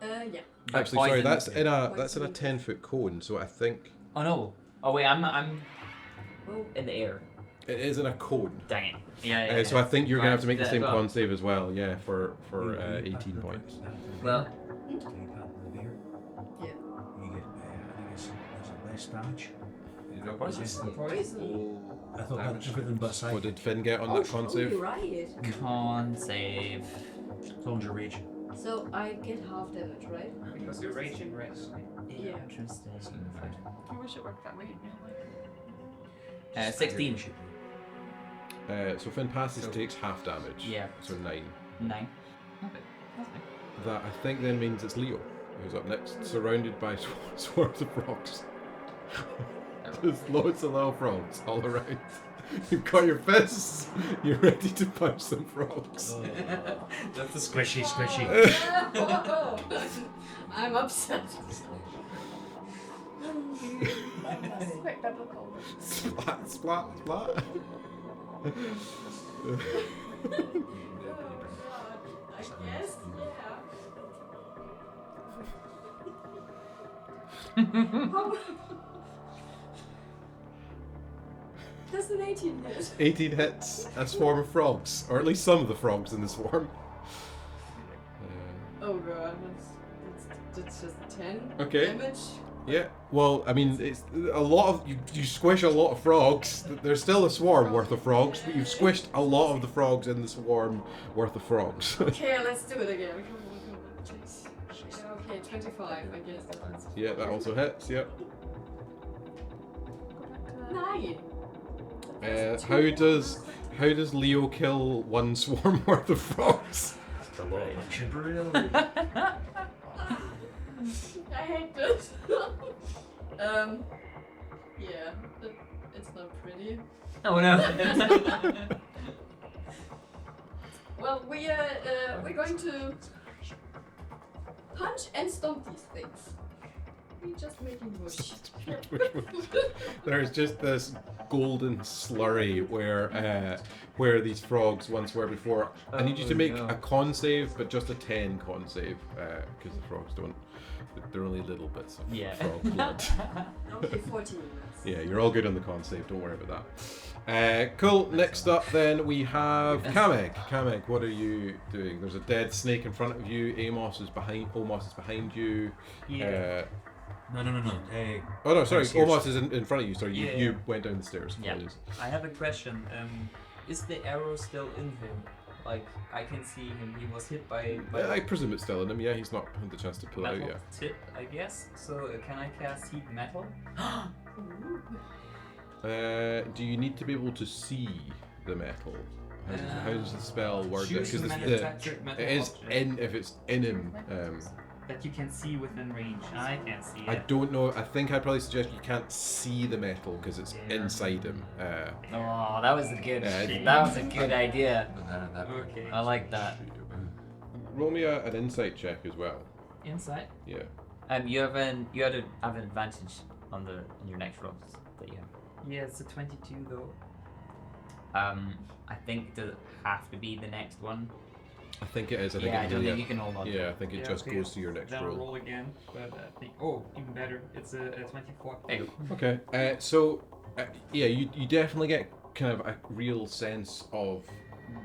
Yeah. Actually, sorry, that's Poison. in a 10-foot cone. So I think Oh no. Oh wait, I'm in the air. it is in a cone. Dang it. Yeah. So I think you're gonna have to make the That same as well. con save as well. Yeah, for 18 points. Well, Can you pat the bear? Yeah. You get, I think it's less damage. You don't Poison. Poison. I thought that was everything but What side. did Finn get on Oh, that con save? you're right. con save. As long as you're raging. So I get half damage, right? Because you're raging, right? Yeah. Interesting. I wish it worked that way. 16. So Finn passes, takes half damage. Yeah. So 9. 9. Okay. That's fine. That I think then means it's Leo who's up next, surrounded by swarms of frogs. There's loads of little frogs all around. You've got your fists. You're ready to punch some frogs. That's the squishy. I'm upset. It's quite biblical. Splat, splat, splat. I guess, yeah. That's an 18 hit. 18 hits a swarm of frogs, or at least some of the frogs in the swarm. Oh god, that's just 10 Okay. damage. Yeah, well, I mean, it's a lot of you squish a lot of frogs. There's still a swarm worth of frogs, but you've squished a lot of the frogs in the swarm worth of frogs. Okay, let's do it again. Come on, jeez. Okay, 25, I guess. That's Yeah, that also hits. Yep. 9. How does Leo kill one swarm worth of frogs? That's a lot of action. I hate this. Yeah, it's not pretty. Oh no. Well, we're going to punch and stomp these things. We're just making mush. There's just this golden slurry where these frogs once were before. I need you to make a con save, but just a 10 con save, because the frogs don't. They're only little bits of frog blood. Okay, 14. Yeah, you're all good on the con save. Don't worry about that. Cool. Next up, then we have Kamek. Kamek, what are you doing? There's a dead snake in front of you. Omos is behind you. Yeah. No. Oh no, sorry. Downstairs. Omos is in front of you. Sorry, Yeah. you went down the stairs. Yeah. Apologies. I have a question. Is the arrow still in him? Like, I can see him. He was hit by I presume it's still in him. Yeah, he's not had the chance to pull it out metal yet. tip, I guess. So can I cast heat metal? Do you need to be able to see the metal? How does the spell work? Choose Because manufactured metal it is object in if it's in him. that you can see within range. I can't see it. I don't know. I think I'd probably suggest you can't see the metal because it's Yeah. inside him. Oh, that was a good. Yeah, That was a good idea. Okay. I like that. Roll me an insight check as well. Inside. Yeah. You have an advantage on your next rolls that you have. Yeah, it's a 22 though. I think does it have to be the next one? I think it is. I think Yeah, I it don't is, think you can hold on. Yeah, I think it just goes to your next then I'll roll. roll again, but I think. Oh, even better. It's a 24. There you go. Okay. Yeah, you definitely get kind of a real sense of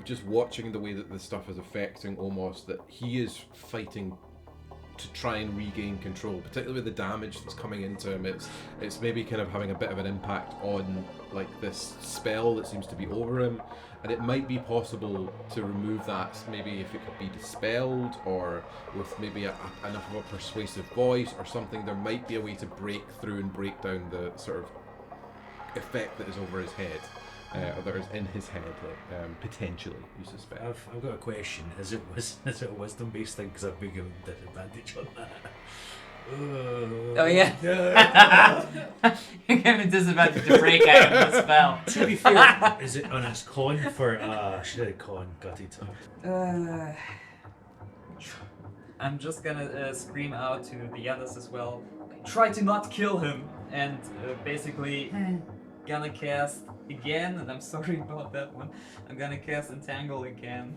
just watching the way that this stuff is affecting Omos, that he is fighting to try and regain control, particularly with the damage that's coming into him. It's maybe kind of having a bit of an impact on like this spell that seems to be over him, and it might be possible to remove that, maybe if it could be dispelled or with maybe enough of a persuasive voice or something. There might be a way to break through and break down the sort of effect that is over his head, or that is in his head, potentially, you suspect. I've got a question. Is it a wisdom based thing? Because I've been given disadvantage on that. Oh yeah. You're giving disadvantage to break out of the spell. To be fair, is it on its con for should I con gutted? I'm just gonna scream out to the others as well. Try to not kill him, and basically gonna cast again. And I'm sorry about that one. I'm gonna cast Entangle again.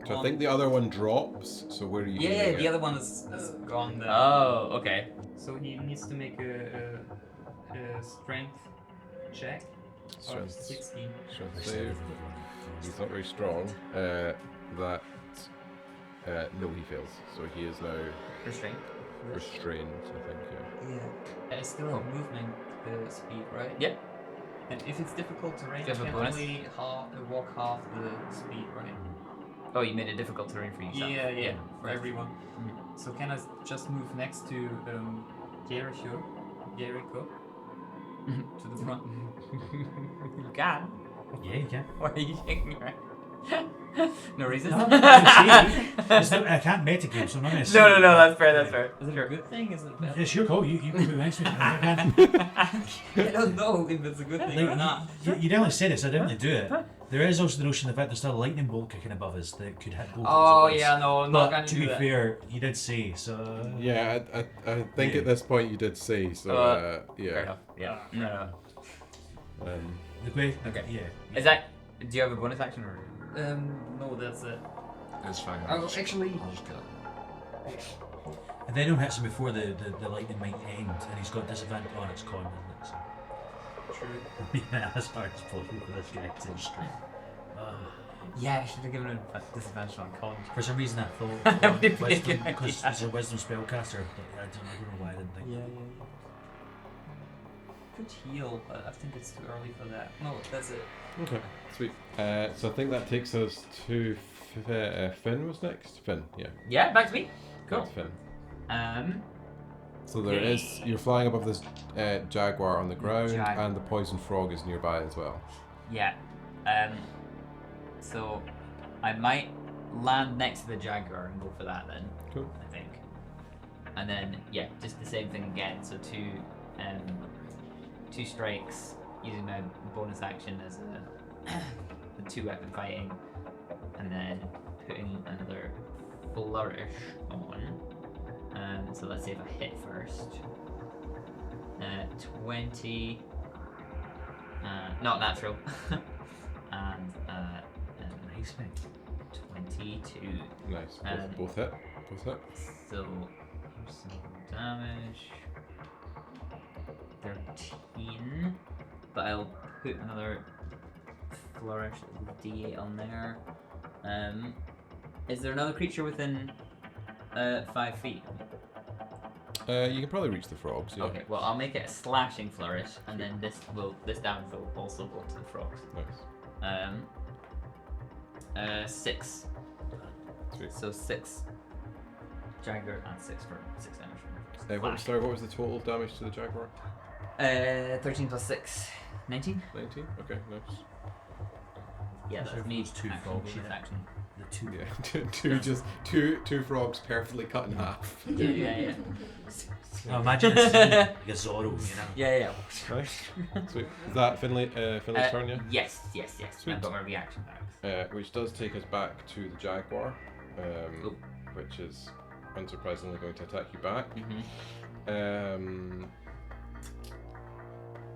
So I think the other one drops. So where are you? Yeah, doing the it? other one is gone there. Oh, okay. So he needs to make a strength check. Or Strength. 16. Strength save. He's not very strong. No, he fails. So he is now Restraint. restrained, I think, yeah. Yeah. I still have movement speed, right? Yeah. And if it's difficult terrain, Do you you have a can bonus? only walk half the speed, right? Oh, you made it difficult terrain for yourself. Yeah, for right. everyone. Mhm. So can I just move next to Jericho? To the front. You can. Yeah, you can. Why are you shaking your head? No reason? No, I can't metagame, so I'm not going to say. No, that's fair, that's fair. Is it a good thing? Is it bad? It's your call. You move next to me. I don't know if it's a good thing or not. You nearly said it, so I didn't do it. There is also the notion of the fact there's still a lightning bolt kicking above us that could hit both Oh of us. yeah, no, not But gonna to do be that. fair, you did say so. Yeah, I think Yeah. at this point you did say, so Fair yeah. enough. Yeah. No. The way, Okay. Yeah. Is that? Do you have a bonus action or? No, that's it. It's fine. Oh, actually- I'll just kill it. And then he'll hit him before the lightning might end, and he's got disadvantage on its con, isn't it? So. True. Yeah, as hard as possible for this guy to Yeah, I should have given him a disadvantage on con. For some reason I thought That would be a wisdom, good because idea. he's a wisdom spellcaster. I don't know why I didn't think. Could heal, but I think it's too early for that. No, that's it. Okay, sweet. So I think that takes us to Finn was next? Finn, yeah. Yeah, back to me. Cool. Back to Finn. So there is, you're flying above this jaguar on the ground, and the poison frog is nearby as well. Yeah. So I might land next to the jaguar and go for that then. Cool. I think. And then yeah, just the same thing again. So two strikes using my bonus action as a 2-weapon fighting, and then putting another flourish on. So let's see if I hit first. 20. Not natural. And Nice, mate. 22. Nice. Um, Both hit. So some damage. 13. But I'll put another flourish D8 on there. Is there another creature within 5 feet? You can probably reach the frogs, yeah. Okay, well I'll make it a slashing flourish, and then this damage will also go to the frogs. Nice. 6. Sweet. So 6 Jaguar and 6 for 6 damage. What was the total damage to the jaguar? 13 plus 6. 19? 19? Okay, nice. Yeah, So that's me. those two action, frogs, bonus yeah. action. The two. Yeah, two frogs perfectly cut in half. Yeah. Oh, imagine it's like a Zorro, you know. Yeah. Nice. Sweet. Is that Finley's turn, yeah? Yes. Sweet. I've got my reaction back. Which does take us back to the jaguar, Cool. which is unsurprisingly going to attack you back. Mm-hmm.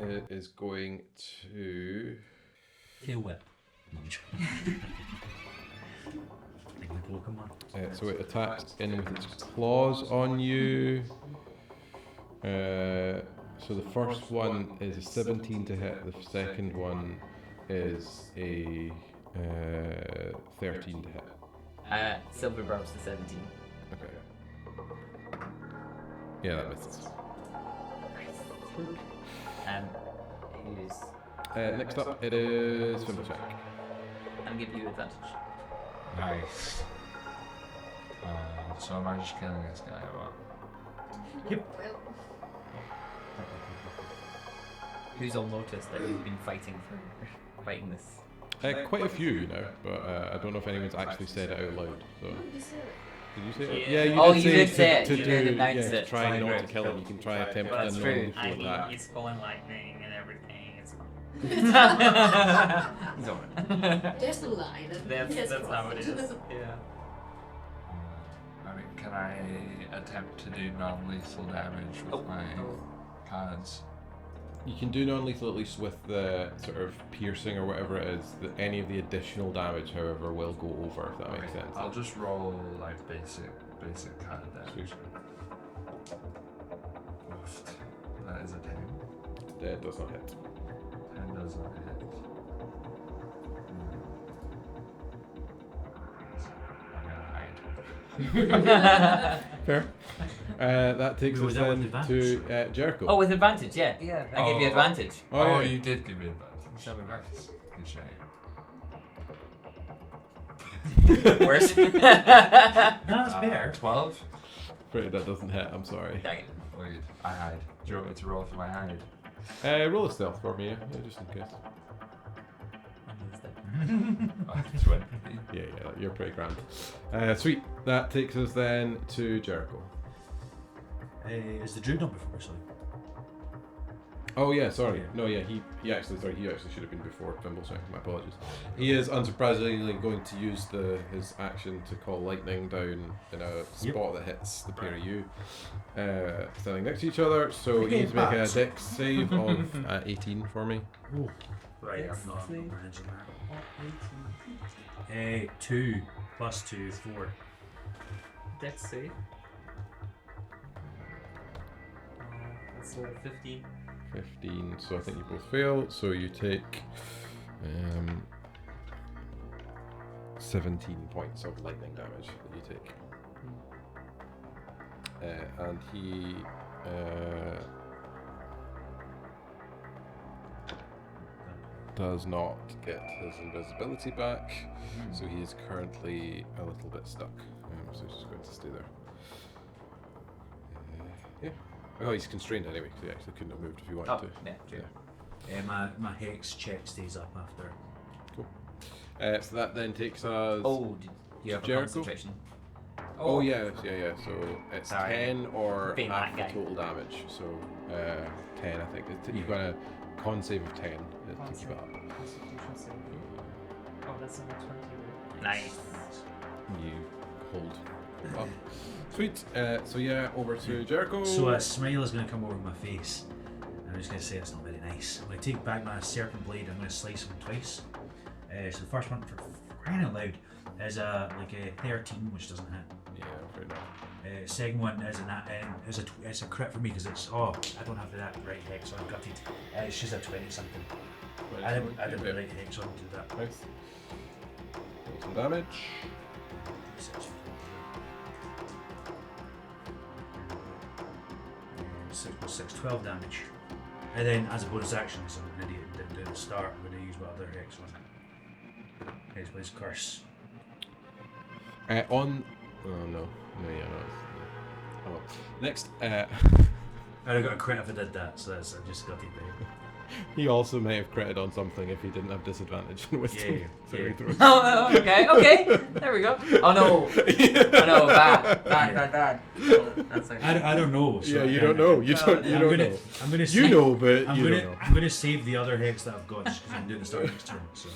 It is going to. Tail whip. So it attacks in with its claws on you. So the first one is a 17 to hit. The second one is a 13 to hit. Silver barbs to 17. Okay. Yeah, that misses. Who's? Next up, it is Fimblecheck. I'll give you advantage. Nice. So am I just killing this guy or what? Well, Who's all noticed that you've been fighting this? Quite a few, you know, but I don't know if anyone's actually said it out loud. So you said Did you say it? Yeah. Yeah, you Oh, did you say did say it. to You do, did announce yeah, it. try not Right. to kill him. You can try attempt That's a true. non-lethal I mean, attack. he's calling lightning and everything. It's fine. He's alright. There's the line. That's how it is. Yeah. I mean, can I attempt to do non-lethal damage with my cards? You can do non-lethal at least with the sort of piercing or whatever it is. Any of the additional damage, however, will go over. If that makes Okay, sense. I'll just roll like basic card damage. Oofed. That is a 10. It does not hit. 10 does not hit. I'm gonna hide. Fair. That takes Was us that with then advantage? to Jericho. Oh, with advantage, yeah. Yeah. I gave you advantage. Oh, Oh, yeah. you did give me advantage. So we worked. Good shame. Worse. That's better. 12? Afraid that doesn't hit. I'm sorry. Dang it. Wait, I hide. Do you want me to roll for my hide? Roll a stealth for me, yeah, just in case. 20. Yeah, you're pretty grand. Sweet. That takes us then to Jericho. Is the druid not before? Sorry. Oh yeah, sorry. No, yeah, he actually should have been before Thimbleshank. My apologies. He is unsurprisingly going to use his action to call lightning down in a spot that hits the pair of you standing next to each other. So you need to make a dex save of 18 for me. Oh, right. Dex I'm not save. managing that. 2 plus 2, 4. Dex save. That's 15. 15. So I think you both fail. So you take 17 points of lightning damage that you take. And he does not get his invisibility back, so he is currently a little bit stuck. So he's just going to stay there. Yeah. Oh, he's constrained anyway, because he actually couldn't have moved if he wanted Oh, to. yeah, true. My hex check stays up after. Cool. So that then takes us. Oh, did you have a Jericho? concentration? Oh yeah. So it's Sorry. 10 or Being half that the guy. total damage. So 10, I think. You've got a con save of 10 to keep it up. Constitution save. Oh, that's only 20. Right? Nice. You hold up. Sweet. So yeah, over to Jericho. So a smile is going to come over my face. I'm just going to say it's not very nice. When I take back my serpent blade, I'm going to slice him twice. So the first one, for crying out loud, is a 13, which doesn't hit. Yeah, fair enough. Second one is it's a crit for me because it's I don't have that right hex, so I'm gutted. It's just a 20 something. I didn't have the right hex, so I don't do that. Nice. Roll some damage. 6 12 damage. And then as a bonus action, so I'm an idiot, didn't do it at the start, I'm going to use my other hex one. Hex Blaze Curse. Oh no, yeah, no. Oh, well. Next, I'd have got a crit if I did that, so that's, I just got it there. he also may have critted on something if he didn't have disadvantage in wisdom. Yeah, So yeah. he throws. Oh, okay. There we go. Oh no. Oh no, bad. Oh, that's okay. I don't know. So Yeah, you I don't can't- know. You don't know. I'm gonna You know, but I'm you gonna don't know. I'm gonna save the other hex that I've got just because I'm doing the start next turn. So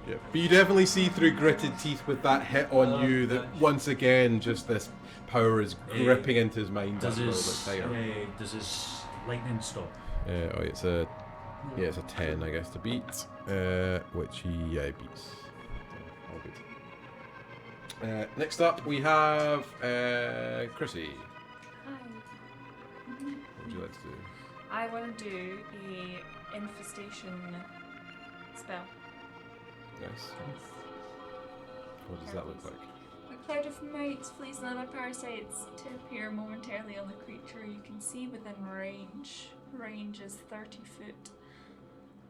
Yeah, but you definitely see through gritted teeth with that hit on you that once again just this power is gripping into his mind does a little bit tighter. his lightning stop? It's a 10 I guess to beat, which he beats. All good. Next up we have Chrissy. Hi. What would you like to do? I want to do a infestation spell. Nice. What does that look like? A cloud of mites flees and other parasites to appear momentarily on the creature you can see within range. Range is 30 foot.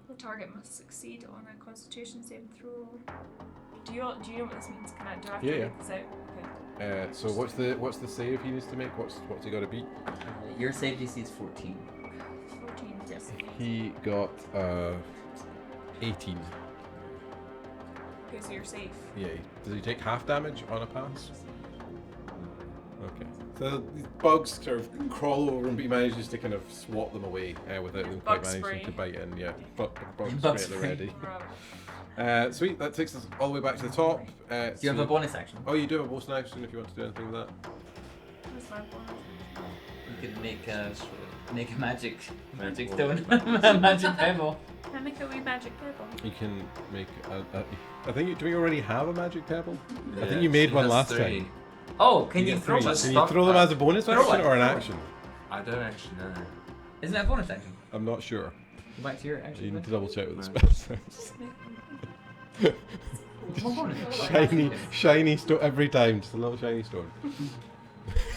The target must succeed on a Constitution saving throw. Do you know what this means? Do I have to Yeah, read this out? Okay. So what's the save he needs to make? What's he got to beat? Your save DC is 14. 14. Yes. He got 18. Cool. Okay, so you're safe. Yeah. Does he take half damage on a pass? Okay. So these bugs sort of crawl over him, but he manages to kind of swat them away without them quite Bug managing to spray. bite in. Yeah. Bug Bug spray at the spray. ready. Bravo. Sweet. That takes us all the way back to the top. Do you have a bonus action? Oh, you do have a bonus action if you want to do anything with that. That's my bonus. You could make a magic stone, a magic pebble. Can I make a wee magic pebble? You can make I think do we already have a magic pebble? I think Yeah, you made she one has last 3. time. Oh, can You you get throw 3. it? Can you throw them as a bonus Throw action it, or an throw it. action? I don't actually know. Isn't it a bonus action? I'm not sure. Go back to your action. You need to double check with the No. spell sounds. Shiny stone every time, just a little shiny stone.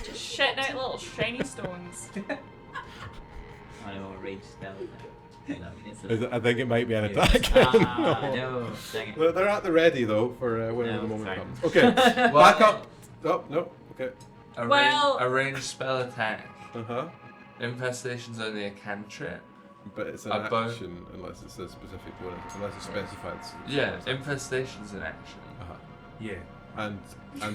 Just shitting out little shiny stones. I know, rage spell. I think it might be an Yeah. attack. No, dang it. They're at the ready though for whenever No, the moment sorry. comes. Okay, back up. Oh no. Okay. Well- A ranged spell attack. Uh-huh. Infestation's only a cantrip. But it's an A bow. action unless it's a specific bonus, unless it's specified. Yeah, infestation's an action. Uh-huh. Yeah. And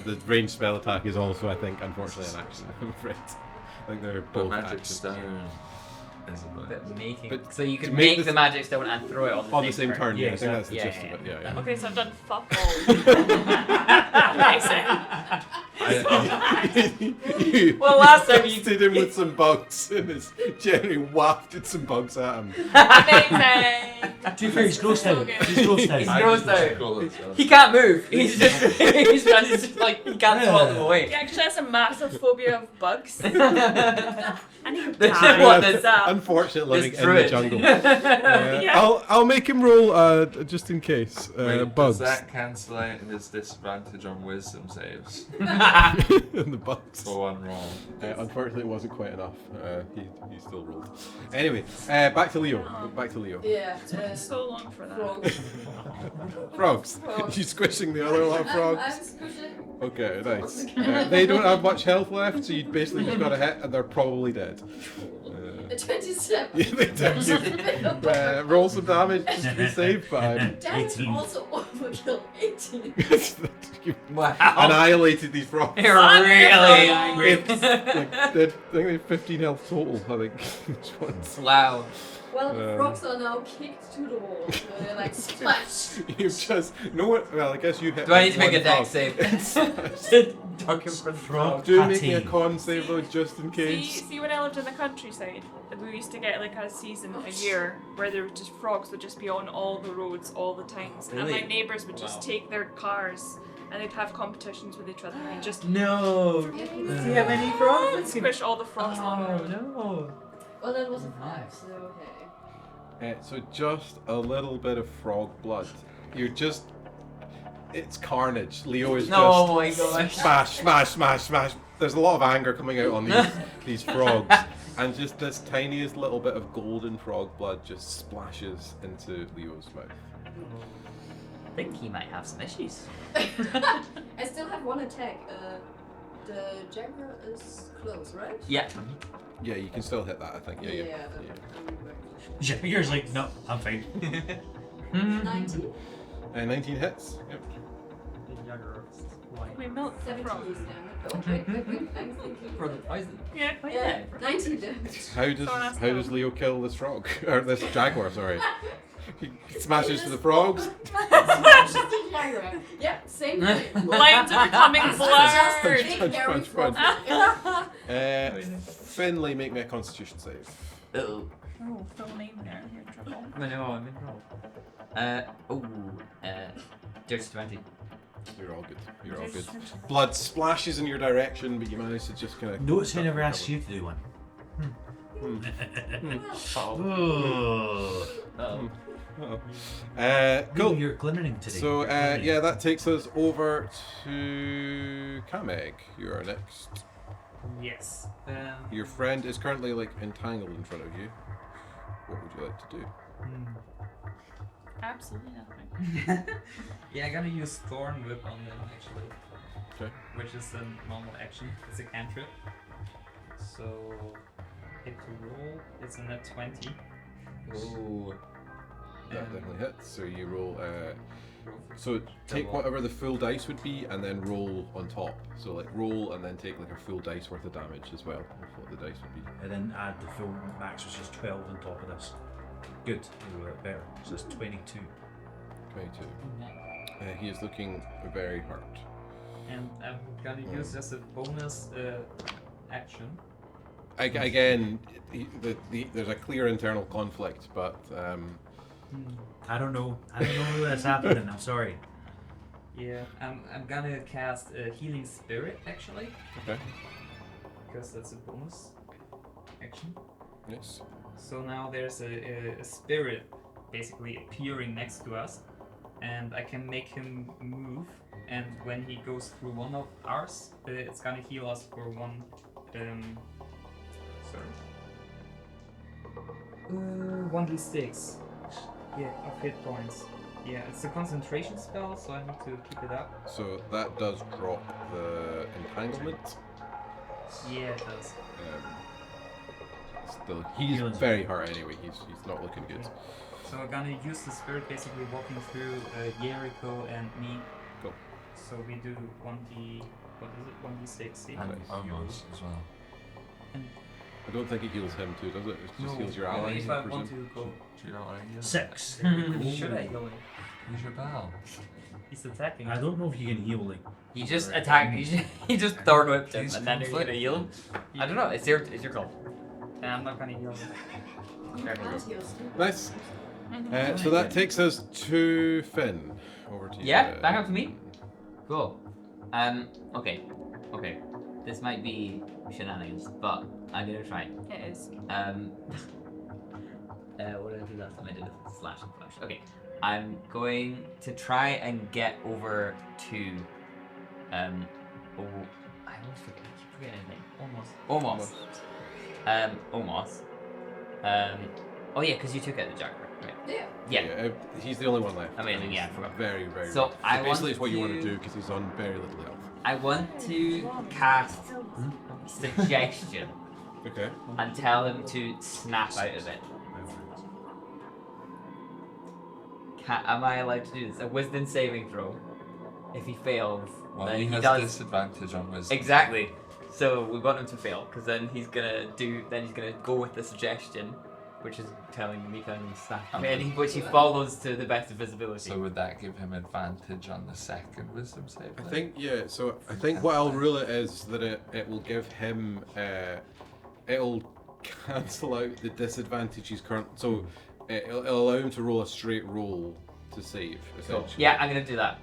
the ranged spell attack is also, I think, unfortunately an action. I'm afraid. I think they're But both magic actions. stone is a bonus. But making. But so you to can make make the this- magic stone and throw it On the same turn, yeah. Yeah, I think that's the yeah, gist yeah, of it. Yeah, Okay, so I've done fuck all. Amazing. you Well, last time you- did him with some bugs and his Jerry wafted some bugs at him. Amazing. To be fair, he's grossed So out. good. He's grossed out. He's I grossed just out. call it so. He can't move. He's just like he can't swat them away. He actually has a massive phobia of bugs. And he This is died. what this Unfortunate living this in the druid. jungle. Yeah. I'll make him roll just in case. Wait, Bugs. does that cancel out his disadvantage on wisdom saves and the bugs. for one roll? Unfortunately, it wasn't quite enough. He still rolled. Anyway, back to Leo. Back to Leo. Yeah. So long for that. Frogs. Frogs. Frogs. You squishing the other lot of frogs? I'm squishing. Okay, nice. They don't have much health left, so you basically just got a hit, and they're probably dead. A 27. Yeah, they do. Roll some damage just to be safe, but Damage also overkill 18. you Wow. annihilated these frogs. You're really angry. It's like, I think they have 15 health total, I think. Each one's. Wow. Well, the frogs are now kicked to the wall. So they're like splash. You've just no one. Well, I guess you hit. Do I need to make a one dex frog. save? Duck him for the frog. Do make me a con save though, just in case. See, when I lived in the countryside, we used to get like a season a year where there were just frogs would just be on all the roads all the times, and Really? my neighbours would just Wow. take their cars and they'd have competitions with each other and just No. Does he have any frogs? squish all the frogs along the Oh road. no. Well, that was a 5, so okay. So just a little bit of frog blood. You're just. It's carnage. Leo is No, just my gosh. smash, smash, smash, smash. There's a lot of anger coming out on these frogs, and just this tiniest little bit of golden frog blood just splashes into Leo's mouth. I think he might have some issues. I still have one attack. The jaguar is close, right? Yeah. Yeah, you can still hit that. I think. Yeah. Yeah, yours like, no, I'm fine. 19? 19 hits. Yep. We milked the 17 frog. is damage. Oh, wait. I'm thinking. For the poison. Yeah. Oh Yeah, 19 damage. How does Leo kill this frog or this jaguar? Sorry. He smashes to the frogs. Smashes the jaguar. Yeah, same thing. Lines are becoming blurred. Big hairy punch, punch. frog. Finley, make me a Constitution save. Oh. Oh, full name there. You're in trouble. I know, I'm in trouble. Dirty 20. You're all good. You're all good. Blood splashes in your direction, but you manage to just kind of. Notice I never asked you to do one. Oh. Oh. Cool. You're glimmering today. So You're glimmering. yeah, that takes us over to Kameg. You are next. Yes. Your friend is currently like entangled in front of you. What would you like to do? Absolutely nothing. Yeah, I gotta use Thorn Whip on them actually. Okay. Which is a normal action. It's a cantrip. So hit to roll. It's a net 20. Ooh. That definitely hits. So you roll Roll for So take whatever the full dice would be, and then roll on top. So like roll, and then take like a full dice worth of damage as well. Of what the dice would be. And then add the full max, which is 12 on top of this. Good, you were better. So it's 22. 22. He is looking very hurt. And I'm gonna use as a bonus action. Again, there's a clear internal conflict, but I don't know that's happening. I'm sorry. Yeah, I'm gonna cast a healing spirit actually. Okay. Because that's a bonus action. Yes. So now there's a spirit basically appearing next to us, and I can make him move. And when he goes through one of ours, it's gonna heal us for one. Sorry. 1d6. Yeah, of hit points. Yeah, it's a concentration spell, so I need to keep it up. So that does drop the entanglement. Yeah, it does. Still, he's very hurt anyway. He's not looking good. Okay. So I'm gonna use the spirit basically walking through Jericho and me. Cool. So we do 1d. What is it? 1d6. Yeah. And almost as well. And I don't think it heals him too, does it? It just heals your yeah, allies. if I I want presume. to go. Do you know what I heal? 6. Should I heal him? Use your bell. He's attacking. I don't know if you can heal like. You just attack. You just thorn whipped him, He's and then you're gonna conflicted. heal him. I don't know. It's your call. And I'm not gonna heal him. Can't heal still. Nice. So that takes us to Finn. Over to you. Yeah, back up to me. Cool. Okay. This might be shenanigans, but I'm gonna try. It is. What did I do last time? I did a slash and flash. Okay. I'm going to try and get over to I almost forget. I keep forgetting his name. Almost. Oh yeah, because you took out the Jaguar. Right. Yeah. He's the only one left. Amazing, yeah, I forgot. Very, very. So rough. I basically want it's what you want to to- do because he's on very little health. I want to cast suggestion Okay. and tell him to snap out of it. Am I allowed to do this? A wisdom saving throw. If he fails, Well, then he he has does disadvantage on wisdom. exactly. So we want him to fail because then he's gonna go with the suggestion, which is telling me kind of snap, which he follows to the best of his ability. So would that give him advantage on the second wisdom save? I then? think So I think what I'll rule it is that it will give him it'll cancel out the disadvantage he's current. So it'll allow him to roll a straight roll to save. Essentially. Yeah, I'm gonna do that.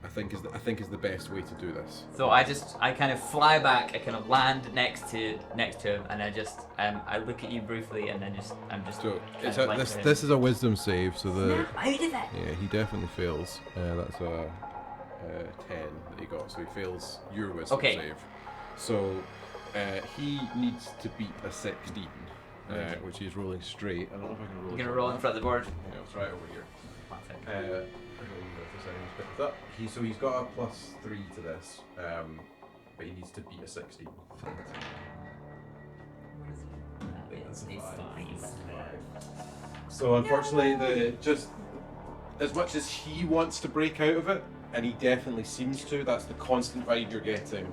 I think is the best way to do this. So I kind of fly back, I kind of land next to him, and I look at you briefly, and then I'm just. So kind of like to him. this is a wisdom save. So the Snap out of it. yeah, he definitely fails. That's a 10 that he got. So he fails your wisdom Okay. save. So he needs to beat a 16, which he's rolling straight. I don't know if I can roll. You're gonna roll in front of the board. Yeah, it's right over here. He's got a +3 to this, but he needs to beat a 16. It's fine. So unfortunately, just as much as he wants to break out of it, and he definitely seems to, that's the constant vibe you're getting.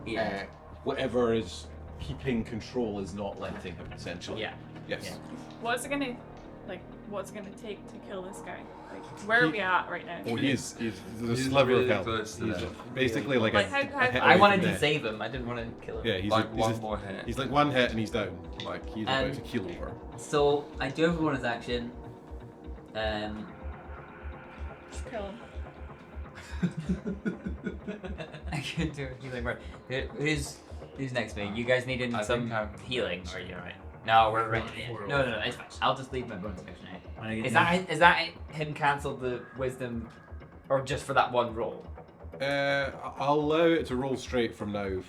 Yeah. Whatever is keeping control is not letting him, essentially. Yeah. Yes. Yeah. What's it gonna take to kill this guy? Like, where are we at right now? Well, he's a He's sliver really of health. close to He's death. basically like Like, a how- hit I away wanted from to death. save him. I didn't want to kill him. Yeah, he's Like he's one just- more hit. He's like one hit and he's down. Like he's about to And- keel over. So I do have a bonus action. Just kill him. I can do a healing word. Who's next to me? You guys needing I some think I'm- healing? Or are you alright? No, we're ready. No, it's fine. I'll just leave my bonus action out. When I get Is that him cancel the wisdom, or just for that one roll? I'll allow it to roll straight from now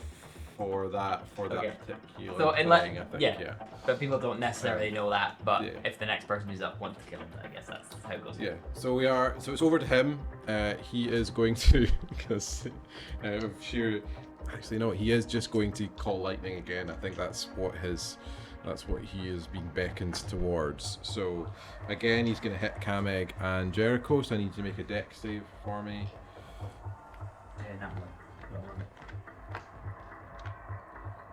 for that Okay. particular So thing, unless I think. yeah, but people don't necessarily know that. But Yeah. if the next person who's up wants to kill him, I guess that's how it goes. Yeah, so it's over to him. He is going to, because of sheer, actually no, he is just going to call lightning again. I think that's That's what he is being beckoned towards. So, again, he's going to hit Kameg and Jericho, so I need to make a deck save for me. That one.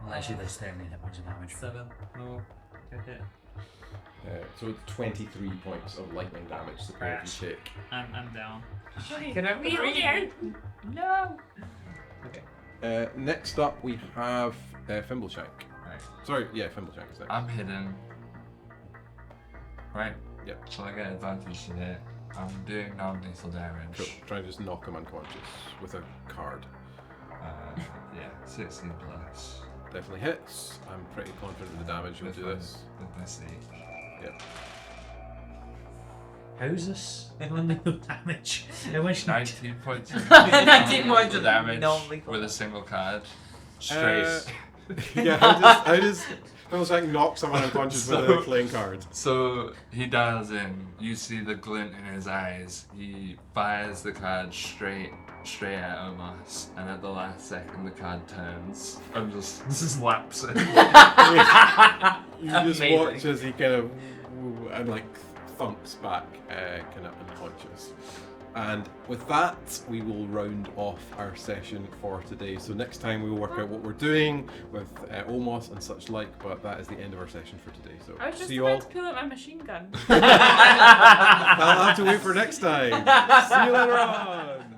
Well, actually, there's 13 hit points of damage. 7. No. Good hit. So it's 23 points of lightning damage to pair of you take. I'm down. Can I Wheelchair? No. Next up, we have Thimbleshank. Right. Sorry, yeah, Thimbleshank is next. I'm hidden. Right? Yep. So I get advantage today. I'm doing non-lethal damage. Cool. Try to just knock him unconscious with a card. Yeah, 16 plus. Definitely hits. I'm pretty confident the damage will do this. With my sneak. Yep. How's this? Non-lethal damage. I wish 19 points. 19 points of damage non-lethal with a single card. Straight. Yeah, how does Thimbleshank knock someone unconscious with a playing card? So he dials in. You see the glint in his eyes. He fires the card straight at Omos, and at the last second the card turns and just slaps it. You just Amazing. watch as he kind of and like thunks back, kind of unconscious. And with that, we will round off our session for today. So next time we will work out what we're doing with Omos and such like. But that is the end of our session for today. So I was just see you all. about to pull out my machine gun. I'll have to wait for next time. See you later on.